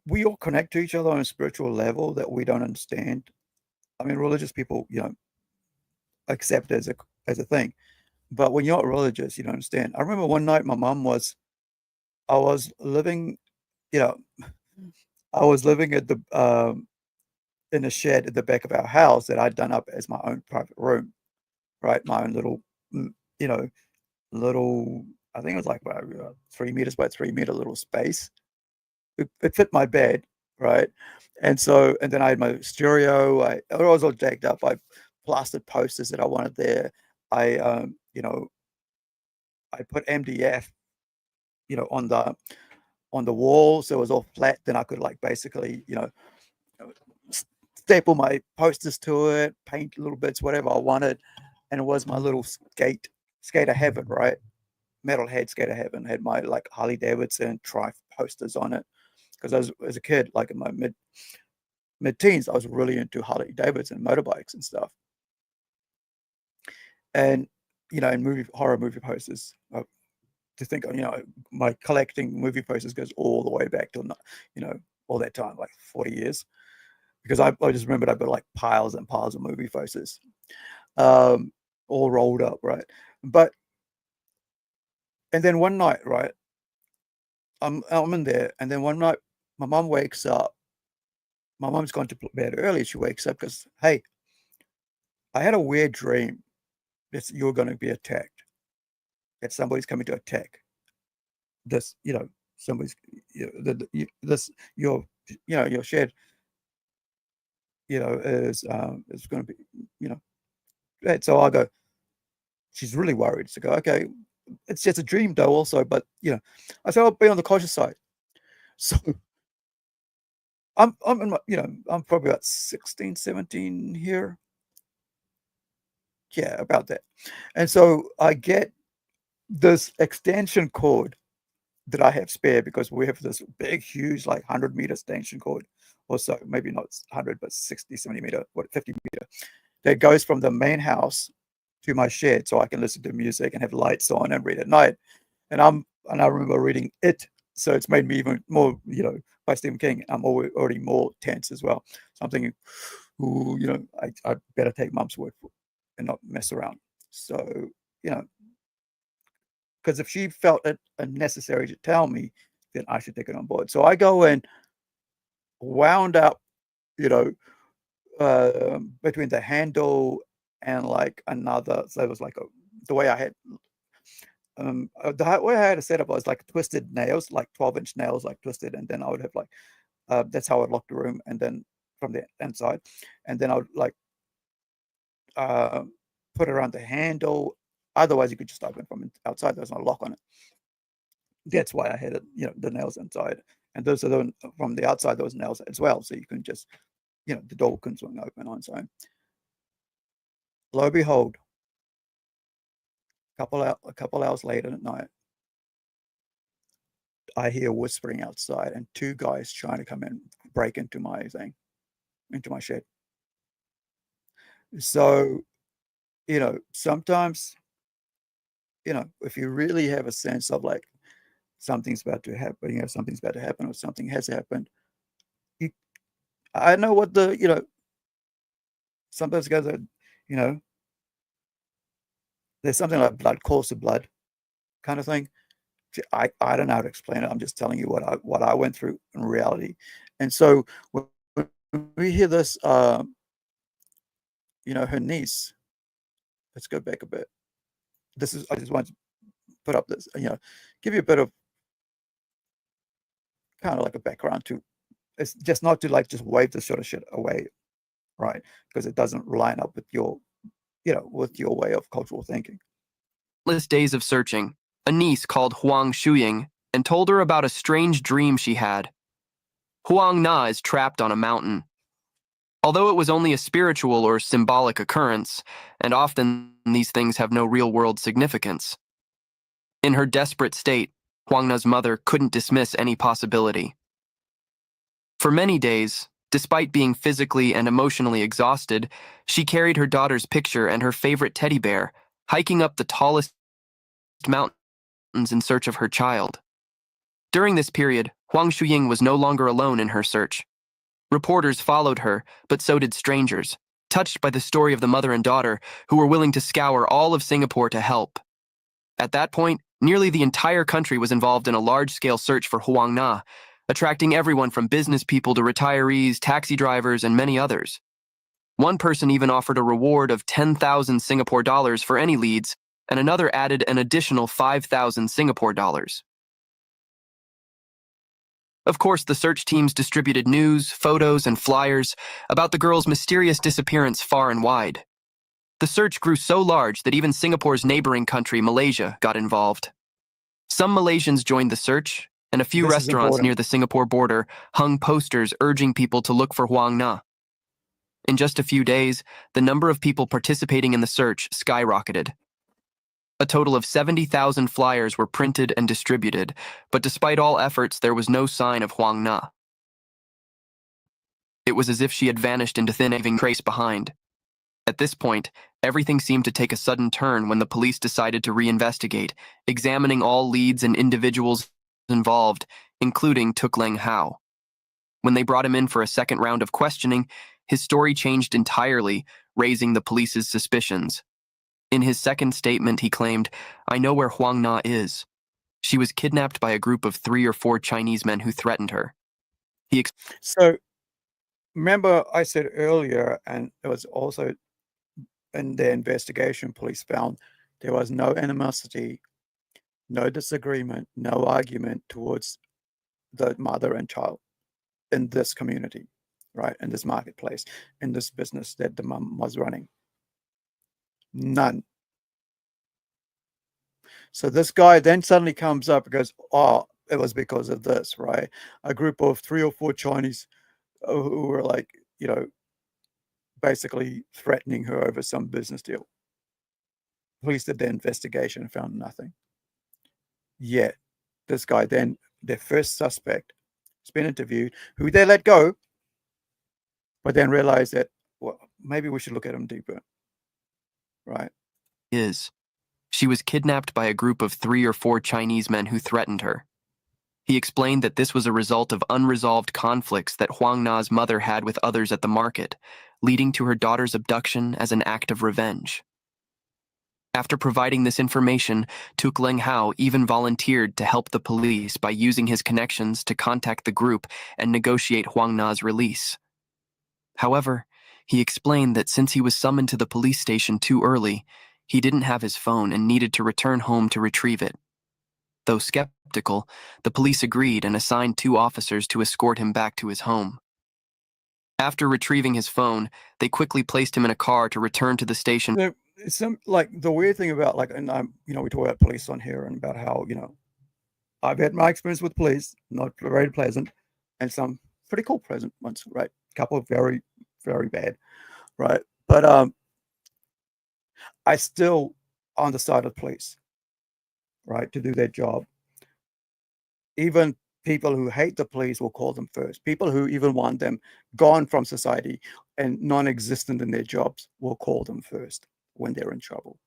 we all connect to each other on a spiritual level that we don't understand. I mean, religious people, accept it as a thing, but when you're not religious, you don't understand. I remember one night I was living at the in a shed at the back of our house that I'd done up as my own private room, right? My own little, I think it was like about 3 meters by 3 meter little space. It fit my bed, right? And then I had my stereo. I was all jacked up. I plastered posters that I wanted there. I put MDF, on the walls. It was all flat. Then I could like basically, staple my posters to it, paint little bits, whatever I wanted. And it was my little skater heaven, right? Metalhead skater heaven. Had my like Harley Davidson Triumph posters on it. Because as a kid, like in my mid-teens, I was really into Harley Davidson motorbikes and stuff. And, in horror movie posters, to think, my collecting movie posters goes all the way back to, all that time, like 40 years. Because I just remembered I've got like piles and piles of movie posters, all rolled up, right? And then one night, right, I'm in there, and then one night my mom wakes up. My mom's gone to bed early. She wakes up because, hey, I had a weird dream that you're going to be attacked, that somebody's coming to attack this, somebody's, your shed, is going to be, right. So I go, she's really worried. So I go, okay, it's just a dream though also, but, I said, I'll be on the cautious side. So I'm in my, I'm probably about 16, 17 here. Yeah, about that. And so I get this extension cord that I have spare because we have this big, huge, like 100-meter extension cord, or so, maybe not 100, but 60, 70 meter, 50 meter, that goes from the main house to my shed so I can listen to music and have lights on and read at night. And I remember reading It, so it's made me even more, by Stephen King. I'm already more tense as well. So I'm thinking, ooh, I better take Mum's word for it and not mess around. So, because if she felt it necessary to tell me, then I should take it on board. So I go and wound up, between the handle and like another. So it was like the way I had. The way I had it set up was like twisted nails, like 12-inch nails, like twisted, and then I would have like, that's how I'd lock the room, and then from the inside, and then I would like put it around the handle. Otherwise, you could just open from outside. There's no lock on it. That's why I had it, the nails inside, and those are from the outside. Those nails as well, so you can just, the door can swing open on its own. Lo and behold, a couple hours later at night, I hear whispering outside and two guys trying to come in, break into my shed. So, sometimes, if you really have a sense of like something's about to happen, something's about to happen or something has happened, I know what sometimes guys are, there's something like blood calls to blood kind of thing. I don't know how to explain it. I'm just telling you what I went through in reality. And so when we hear this, her niece, let's go back a bit. I just want to put up this, give you a bit of kind of like a background to, it's just not to like just wave this sort of shit away, right? Because it doesn't line up with your, with your way of cultural thinking. Days of searching, a niece called Huang Shuying and told her about a strange dream she had. Huang Na is trapped on a mountain. Although it was only a spiritual or symbolic occurrence, and often these things have no real-world significance. In her desperate state, Huang Na's mother couldn't dismiss any possibility. For many days, despite being physically and emotionally exhausted, she carried her daughter's picture and her favorite teddy bear, hiking up the tallest mountains in search of her child. During this period, Huang Shuying was no longer alone in her search. Reporters followed her, but so did strangers, touched by the story of the mother and daughter who were willing to scour all of Singapore to help. At that point, nearly the entire country was involved in a large-scale search for Huang Na, attracting everyone from business people to retirees, taxi drivers, and many others. One person even offered a reward of 10,000 Singapore dollars for any leads, and another added an additional 5,000 Singapore dollars. Of course, the search teams distributed news, photos, and flyers about the girl's mysterious disappearance far and wide. The search grew so large that even Singapore's neighboring country, Malaysia, got involved. Some Malaysians joined the search, and a few This is restaurants important. near the Singapore border hung posters urging people to look for Huang Na. In just a few days, the number of people participating in the search skyrocketed. A total of 70,000 flyers were printed and distributed, but despite all efforts, there was no sign of Huang Na. It was as if she had vanished into thin air, leaving trace behind. At this point, everything seemed to take a sudden turn when the police decided to reinvestigate, examining all leads and individuals involved, including Tuk Leng Hao. When they brought him in for a second round of questioning, his story changed entirely, raising the police's suspicions. In his second statement, he claimed, "I know where Huang Na is. She was kidnapped by a group of 3 or 4 Chinese men who threatened her." So remember I said earlier, and it was also in the investigation, police found there was no animosity, no disagreement, no argument towards the mother and child in this community, right? In this marketplace, in this business that the mum was running. None. So this guy then suddenly comes up and goes, oh, it was because of this, right? A group of 3 or 4 Chinese who were like, you know, basically threatening her over some business deal. Police did their investigation and found nothing. Yet, this guy then, their first suspect, has been interviewed, who they let go, but then realized that, well, maybe we should look at him deeper, right? She was kidnapped by a group of 3 or 4 Chinese men who threatened her. He explained that this was a result of unresolved conflicts that Huang Na's mother had with others at the market, leading to her daughter's abduction as an act of revenge. After providing this information, Tuk Leng Hao even volunteered to help the police by using his connections to contact the group and negotiate Huang Na's release. However, he explained that since he was summoned to the police station too early, he didn't have his phone and needed to return home to retrieve it. Though skeptical, the police agreed and assigned 2 officers to escort him back to his home. After retrieving his phone, they quickly placed him in a car to return to the station. Some like the weird thing about and you know, we talk about police on here and about how, you know, I've had my experience with police, not very pleasant, and some pretty cool pleasant ones, right? A couple of very, very bad, right? But I still on the side of police, right, to do their job. Even people who hate the police will call them first. People who even want them gone from society and non-existent in their jobs will call them first when they're in trouble.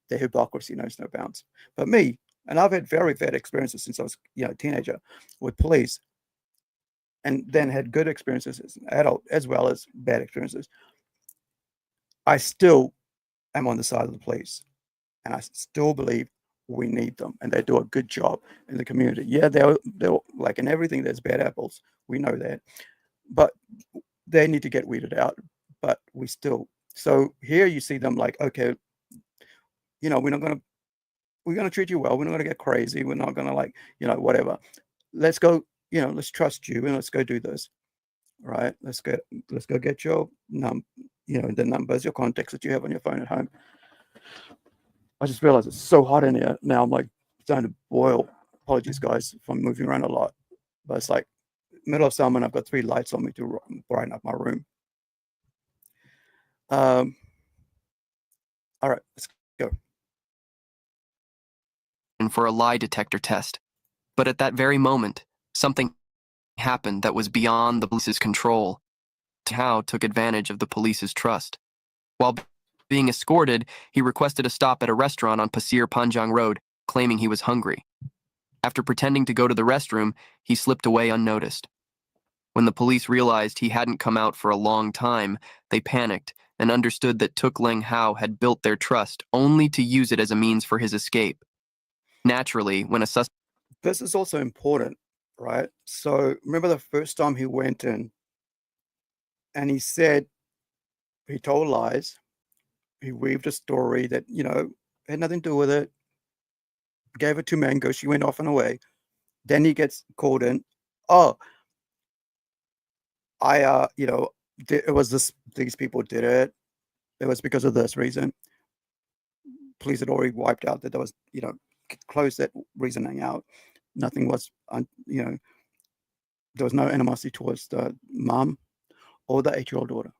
Their hypocrisy knows no bounds. But me, and I've had very bad experiences since I was, you know, a teenager with police, and then had good experiences as an adult as well as bad experiences. I still am on the side of the police, and I still believe we need them, and they do a good job in the community. Yeah, they're like in everything. There's bad apples. We know that, but they need to get weeded out. But we still. So here you see them like, okay, you know, we're going to treat you well. We're not going to get crazy. We're not going to like, you know, whatever. Let's go. You know, let's trust you and let's go do this. Right? Let's go get your you know, the numbers, your contacts that you have on your phone at home. I just realized it's so hot in here now. I'm like starting to boil. Apologies, guys, if I'm moving around a lot. But it's like middle of summer and I've got 3 lights on me to brighten up my room. All right, let's go. For a lie detector test. But at that very moment, something happened that was beyond the police's control. Hao took advantage of the police's trust. While being escorted, he requested a stop at a restaurant on Pasir Panjang Road, claiming he was hungry. After pretending to go to the restroom, he slipped away unnoticed. When the police realized he hadn't come out for a long time, they panicked and understood that Tuk Leng Hao had built their trust only to use it as a means for his escape. Naturally, when a suspect... This is also important, right? So remember the first time he went in and he said he told lies. He weaved a story that, you know, had nothing to do with it. Gave it to Mango. She went off and away. Then he gets called in. Oh, you know, it was this, these people did it. It was because of this reason. Police had already wiped out that there was, you know, close that reasoning out. Nothing was, there was no animosity towards the mom or the 8-year-old daughter.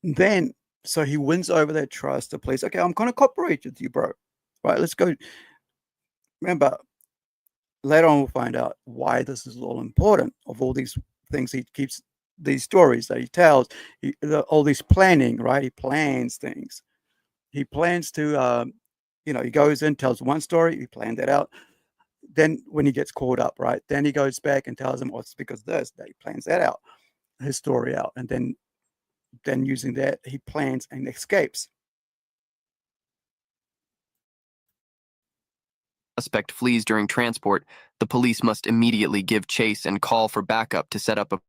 Then, so he wins over that trust. The police, okay, I'm going to cooperate with you, bro. Right, let's go. Remember, later on we'll find out why this is all important. Of all these things he keeps, these stories that he tells, all this planning, right? He plans things. He plans to, he goes in, tells one story, he planned that out. Then when he gets caught up, right, then he goes back and tells him, well, it's because of this, that he plans that out, his story out. And then using that, he plans and escapes. Suspect flees during transport, the police must immediately give chase and call for backup to set up a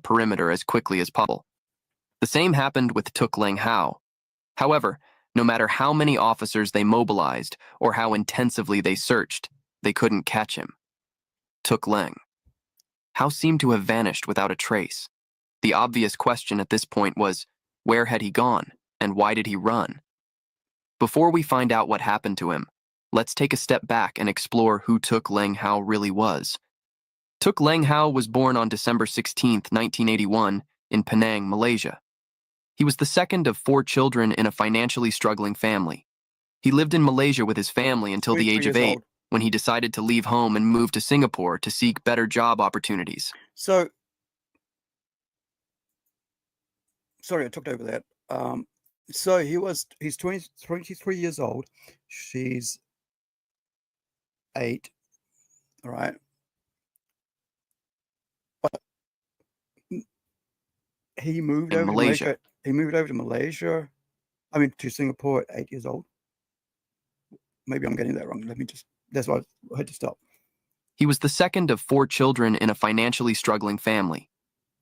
perimeter as quickly as possible. The same happened with Tuk Leng Hao. However, no matter how many officers they mobilized or how intensively they searched, they couldn't catch him. Tuk Leng Hao seemed to have vanished without a trace. The obvious question at this point was, where had he gone, and why did he run? Before we find out what happened to him, let's take a step back and explore who Tuk Leng Hao really was. Tuk Leng Hao was born on December 16, 1981, in Penang, Malaysia. He was the second of 4 children in a financially struggling family. He lived in Malaysia with his family until the age of 8, when he decided to leave home and move to Singapore to seek better job opportunities. So, sorry, I took over that. So he's 23 years old. She's 8, right? But he moved over to Malaysia. He moved over to Malaysia. To Singapore at 8 years old. Maybe I'm getting that wrong. That's why I had to stop. He was the second of 4 children in a financially struggling family.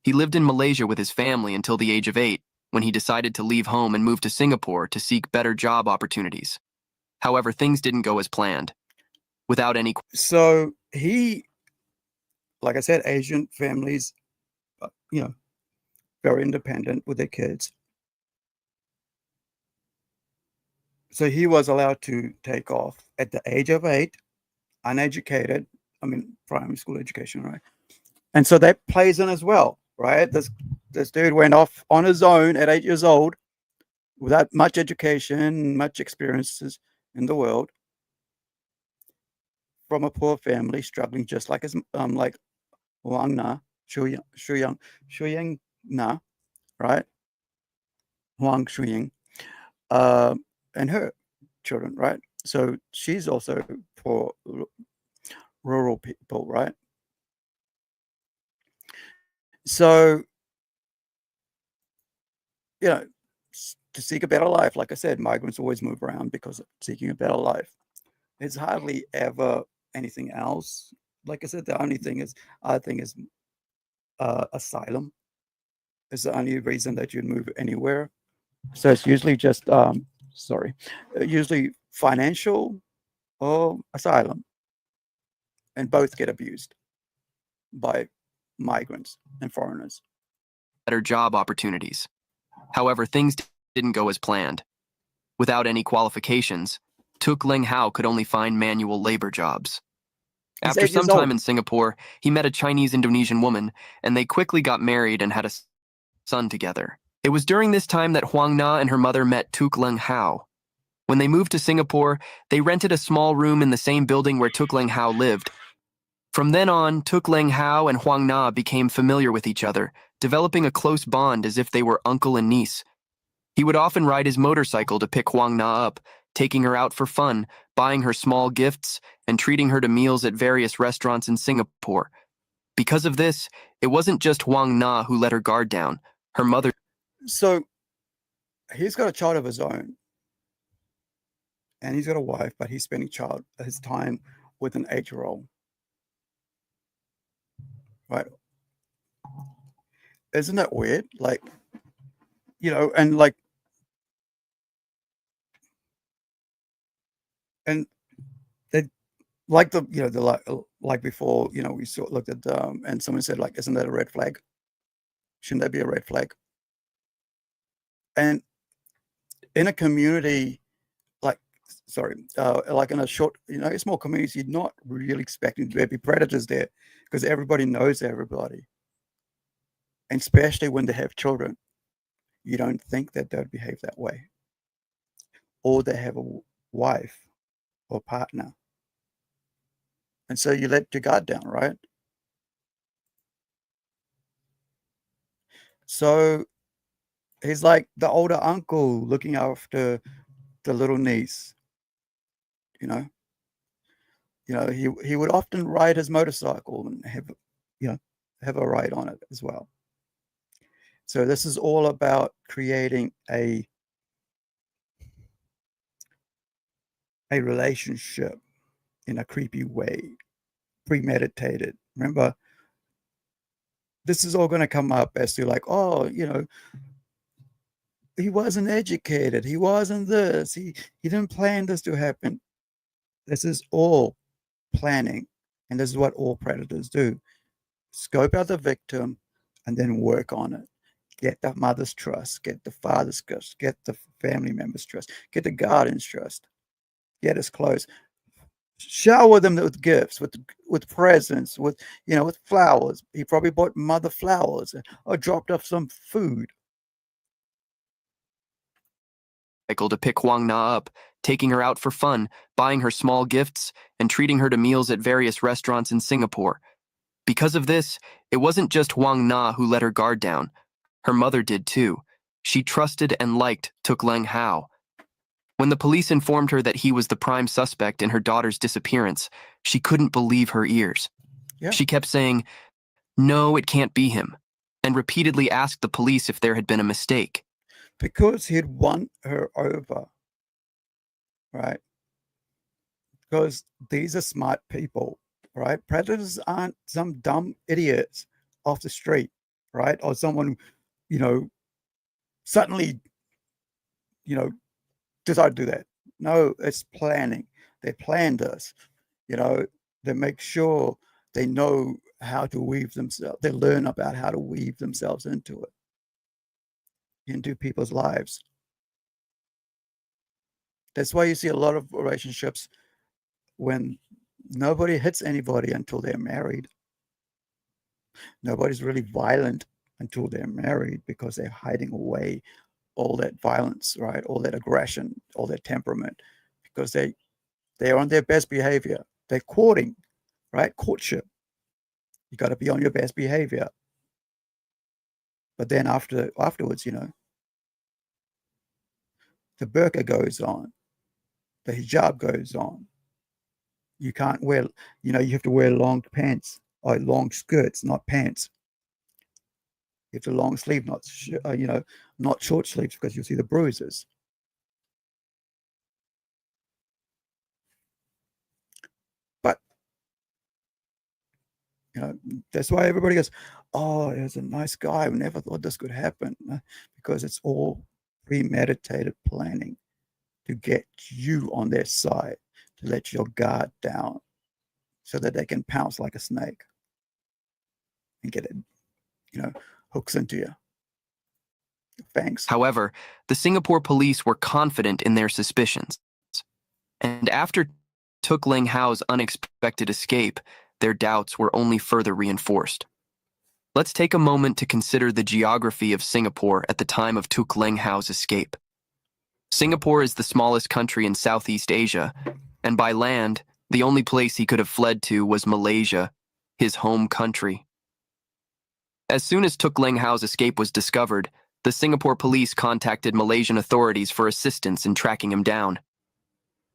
He lived in Malaysia with his family until the age of 8, when he decided to leave home and move to Singapore to seek better job opportunities. However, things didn't go as planned. Without any... So he, like I said, Asian families, very independent with their kids. So he was allowed to take off at the age of 8, uneducated, primary school education, right? And so that plays in as well, right? This dude went off on his own at 8 years old without much education, much experiences in the world, from a poor family, struggling just like his like Huang Na, Shuyang Na, right? Huang Shuying, and her children, right? So she's also for rural people, right? So, to seek a better life, like I said, migrants always move around because of seeking a better life. It's hardly ever anything else. Like I said, the only thing is, asylum is the only reason that you'd move anywhere. So it's usually just, usually financial or asylum. And both get abused by migrants and foreigners. Better job opportunities. However, things didn't go as planned. Without any qualifications, Tuk Leng Hao could only find manual labor jobs. After some time in Singapore, he met a Chinese-Indonesian woman, and they quickly got married and had a son together. It was during this time that Huang Na and her mother met Tuk Leng Hao. When they moved to Singapore, they rented a small room in the same building where Tuk Leng Hao lived. From then on, Tuk Leng Hao and Huang Na became familiar with each other, developing a close bond as if they were uncle and niece. He would often ride his motorcycle to pick Huang Na up, taking her out for fun, buying her small gifts, and treating her to meals at various restaurants in Singapore. Because of this, it wasn't just Huang Na who let her guard down. Her mother... So, he's got a child of his own. And he's got a wife, but he's spending his time with an 8-year-old. Right? Isn't that weird? And they like before, we looked at and someone said, isn't that a red flag? Shouldn't that be a red flag? And in a community, like in a short, small communities, you're not really expecting there to be predators there because everybody knows everybody. And especially when they have children, you don't think that they'd behave that way. Or they have a wife or partner. And so you let your guard down, right? So he's like the older uncle looking after the little niece, you know. He would often ride his motorcycle and have a ride on it as well. So this is all about creating a relationship in a creepy way, premeditated. Remember, this is all going to come up as to like, oh, he wasn't educated. He wasn't this. He didn't plan this to happen. This is all planning. And this is what all predators do. Scope out the victim and then work on it. Get the mother's trust, get the father's trust, get the family members' trust, get the guardian's trust. Get us close. Shower them with gifts, with presents, with flowers. He probably bought mother flowers or dropped off some food. To pick Huang Na up, taking her out for fun, buying her small gifts, and treating her to meals at various restaurants in Singapore. Because of this, it wasn't just Huang Na who let her guard down. Her mother did too. She trusted and liked Tuk Leng Hao. When the police informed her that he was the prime suspect in her daughter's disappearance, she couldn't believe her ears. Yeah. She kept saying, "No, it can't be him," and repeatedly asked the police if there had been a mistake. Because he'd won her over, right? Because these are smart people, right? Predators aren't some dumb idiots off the street, right? Or someone, suddenly, decide to do that. No, it's planning. They planned this, they make sure they know how to weave themselves. They learn about how to weave themselves into people's lives. That's why you see a lot of relationships when nobody hits anybody until they're married. Nobody's really violent until they're married because they're hiding away all that violence, right? All that aggression, all that temperament, because they're on their best behavior. They're courting, right? Courtship. You got to be on your best behavior. But then afterwards, the burqa goes on, the hijab goes on. You can't wear, you have to wear long pants or long skirts, not pants. You have to long sleeve, not short sleeves, because you'll see the bruises. But that's why everybody goes, "Oh, he was a nice guy. We never thought this could happen," because it's all premeditated planning to get you on their side, to let your guard down, so that they can pounce like a snake and get it, hooks into you. Thanks. However, the Singapore police were confident in their suspicions. And after Tuk Leng Hao's unexpected escape, their doubts were only further reinforced. Let's take a moment to consider the geography of Singapore at the time of Tuk Leng Hao's escape. Singapore is the smallest country in Southeast Asia, and by land, the only place he could have fled to was Malaysia, his home country. As soon as Tuk Leng Hao's escape was discovered, the Singapore police contacted Malaysian authorities for assistance in tracking him down.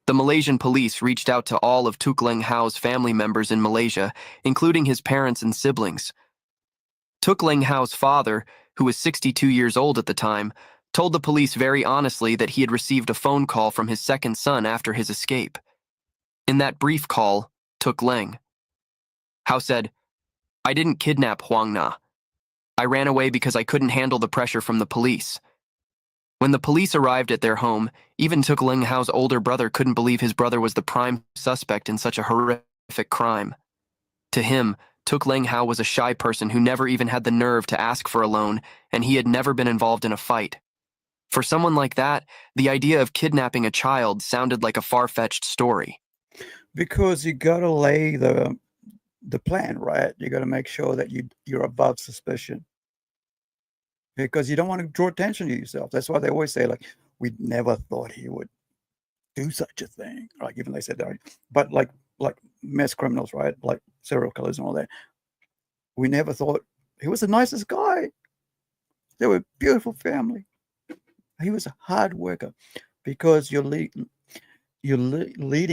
The Malaysian police reached out to all of Tuk Leng Hao's family members in Malaysia, including his parents and siblings. Tuk Leng Hao's father, who was 62 years old at the time, told the police very honestly that he had received a phone call from his second son after his escape. In that brief call, Tuk Leng Hao said, "I didn't kidnap Huang Na. I ran away because I couldn't handle the pressure from the police." When the police arrived at their home, even Tuk Leng Hao's older brother couldn't believe his brother was the prime suspect in such a horrific crime. To him, Tuk Leng Hao was a shy person who never even had the nerve to ask for a loan, and he had never been involved in a fight. For someone like that, the idea of kidnapping a child sounded like a far-fetched story. Because you got to lay the plan, right? You got to make sure that you're above suspicion, because you don't want to draw attention to yourself. That's why they always say, like, we never thought he would do such a thing. Like, even they said that, but like mass criminals, right? Like serial killers and all that. We never thought he was the nicest guy. They were a beautiful family. He was a hard worker, because you're leading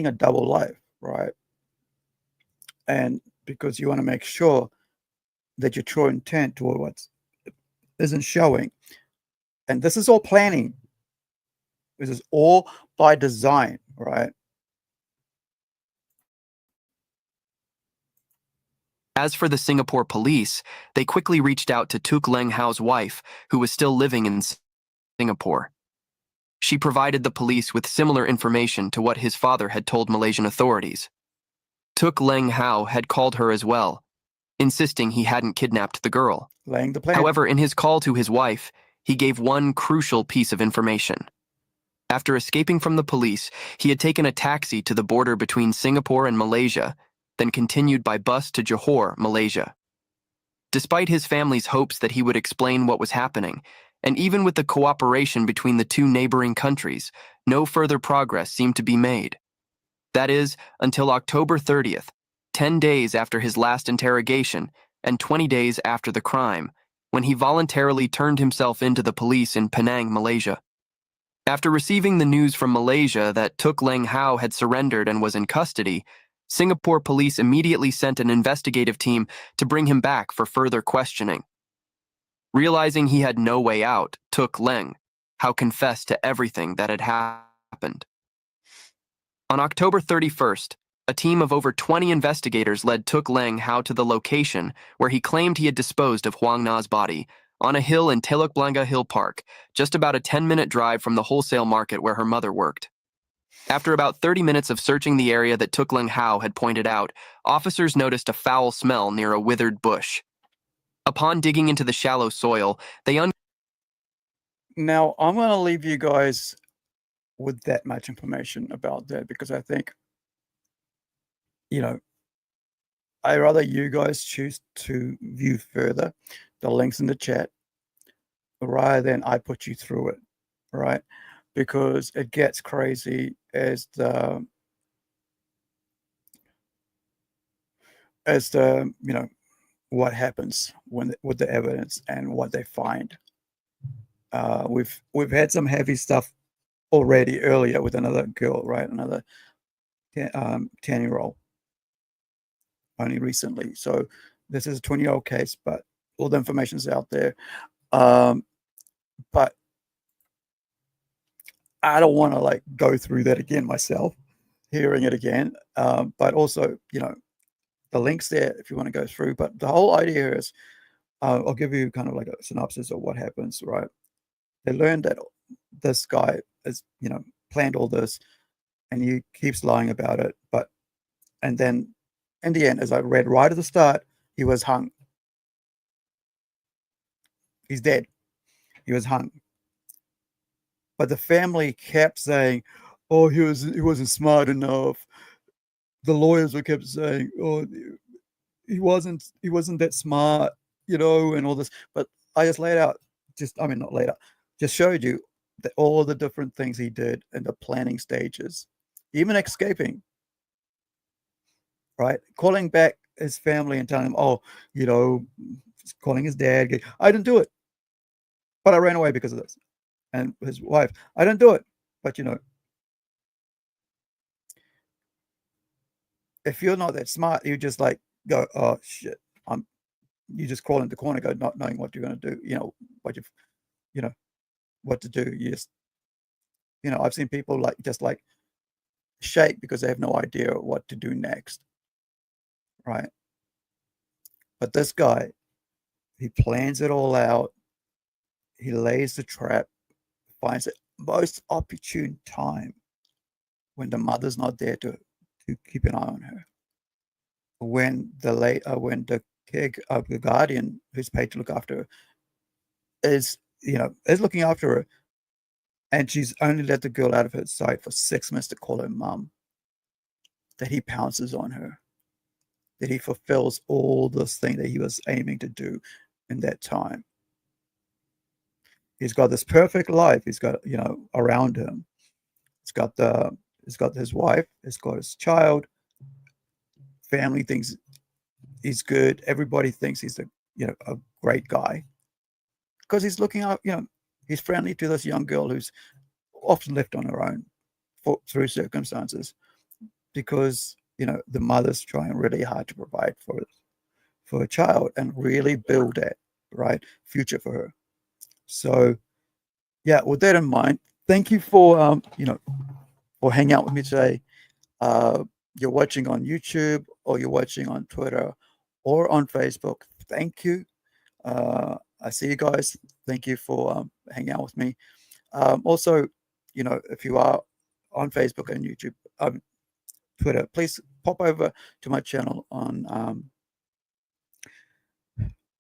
a double life, right? And because you want to make sure that your true intent toward what isn't showing. And this is all planning. This is all by design, right? As for the Singapore police, they quickly reached out to Tuk Leng Hao's wife, who was still living in Singapore. She provided the police with similar information to what his father had told Malaysian authorities. Tuk Leng Hao had called her as well, insisting he hadn't kidnapped the girl. Laying the plan. However, in his call to his wife, he gave one crucial piece of information. After escaping from the police, he had taken a taxi to the border between Singapore and Malaysia, then continued by bus to Johor, Malaysia. Despite his family's hopes that he would explain what was happening, and even with the cooperation between the two neighboring countries, no further progress seemed to be made. That is, until October 30th, 10 days after his last interrogation and 20 days after the crime, when he voluntarily turned himself into the police in Penang, Malaysia. After receiving the news from Malaysia that Tuk Leng Hao had surrendered and was in custody, Singapore police immediately sent an investigative team to bring him back for further questioning. Realizing he had no way out, Tuk Leng Hao confessed to everything that had happened. On October 31st, a team of over 20 investigators led Tuk Leng Hao to the location where he claimed he had disposed of Huang Na's body, on a hill in Teluk Blangah Hill Park, just about a 10-minute drive from the wholesale market where her mother worked. After about 30 minutes of searching the area that Tuk Leng Hao had pointed out, officers noticed a foul smell near a withered bush. Upon digging into the shallow soil, they Now, I'm going to leave you guys with that much information about that, because I think, I'd rather you guys choose to view further the links in the chat rather than I put you through it, right? Because it gets crazy as what happens with the evidence and what they find. We've had some heavy stuff already earlier with another girl, right? Another 10-year-old, only recently. So this is a 20-year-old case, but all the information's out there. But I don't want to go through that again myself, hearing it again. But also, the link's there if you want to go through. But the whole idea is, I'll give you kind of like a synopsis of what happens, right? They learned that this guy has, planned all this, and he keeps lying about it. And then in the end, as I read right at the start, he was hung. He's dead. He was hung. But the family kept saying, "Oh, he wasn't smart enough." The lawyers were kept saying, "Oh, he wasn't that smart, and all this." But I just just showed you that all the different things he did in the planning stages, even escaping, right? Calling back his family and telling them, calling his dad. I didn't do it, but I ran away because of this. And his wife, I didn't do it, but if you're not that smart, you just go, "Oh shit," you just crawl into the corner, go, not knowing what you're going to do, what to do. You just, I've seen people just shake because they have no idea what to do next, right? But this guy, he plans it all out. He lays the trap, finds the most opportune time when the mother's not there to keep an eye on her. When the guardian who's paid to look after her is looking after her, and she's only let the girl out of her sight for 6 months to call her mum, that he pounces on her, that he fulfills all this thing that he was aiming to do in that time. He's got this perfect life. He's got, around him. He's got his wife. He's got his child. Family thinks he's good. Everybody thinks he's a great guy because he's looking out. He's friendly to this young girl who's often left on her own through circumstances because the mother's trying really hard to provide for a child and really build that right future for her. So, yeah, with that in mind, thank you for for hanging out with me today. You're watching on YouTube or you're watching on Twitter or on Facebook. Thank you. I see you guys. Thank you for hanging out with me. Also, if you are on Facebook and YouTube, Twitter, please pop over to my channel on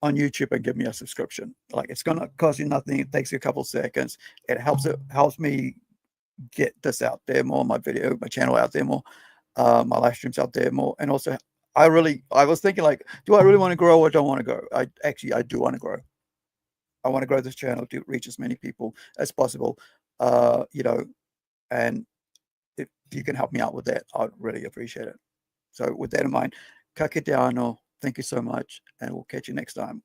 YouTube and give me a subscription. Like, it's gonna cost you nothing. It takes you a couple seconds. It helps me get this out there more, my channel out there more, my live streams out there more. And also, I was thinking, like, do I really want to grow or don't want to grow? I do want to grow. I want to grow this channel to reach as many people as possible. And if you can help me out with that, I'd really appreciate it. So with that in mind, ka kite anō. Thank you so much, and we'll catch you next time.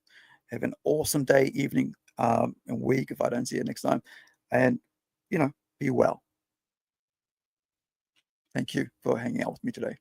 Have an awesome day, evening, and week if I don't see you next time. And, be well. Thank you for hanging out with me today.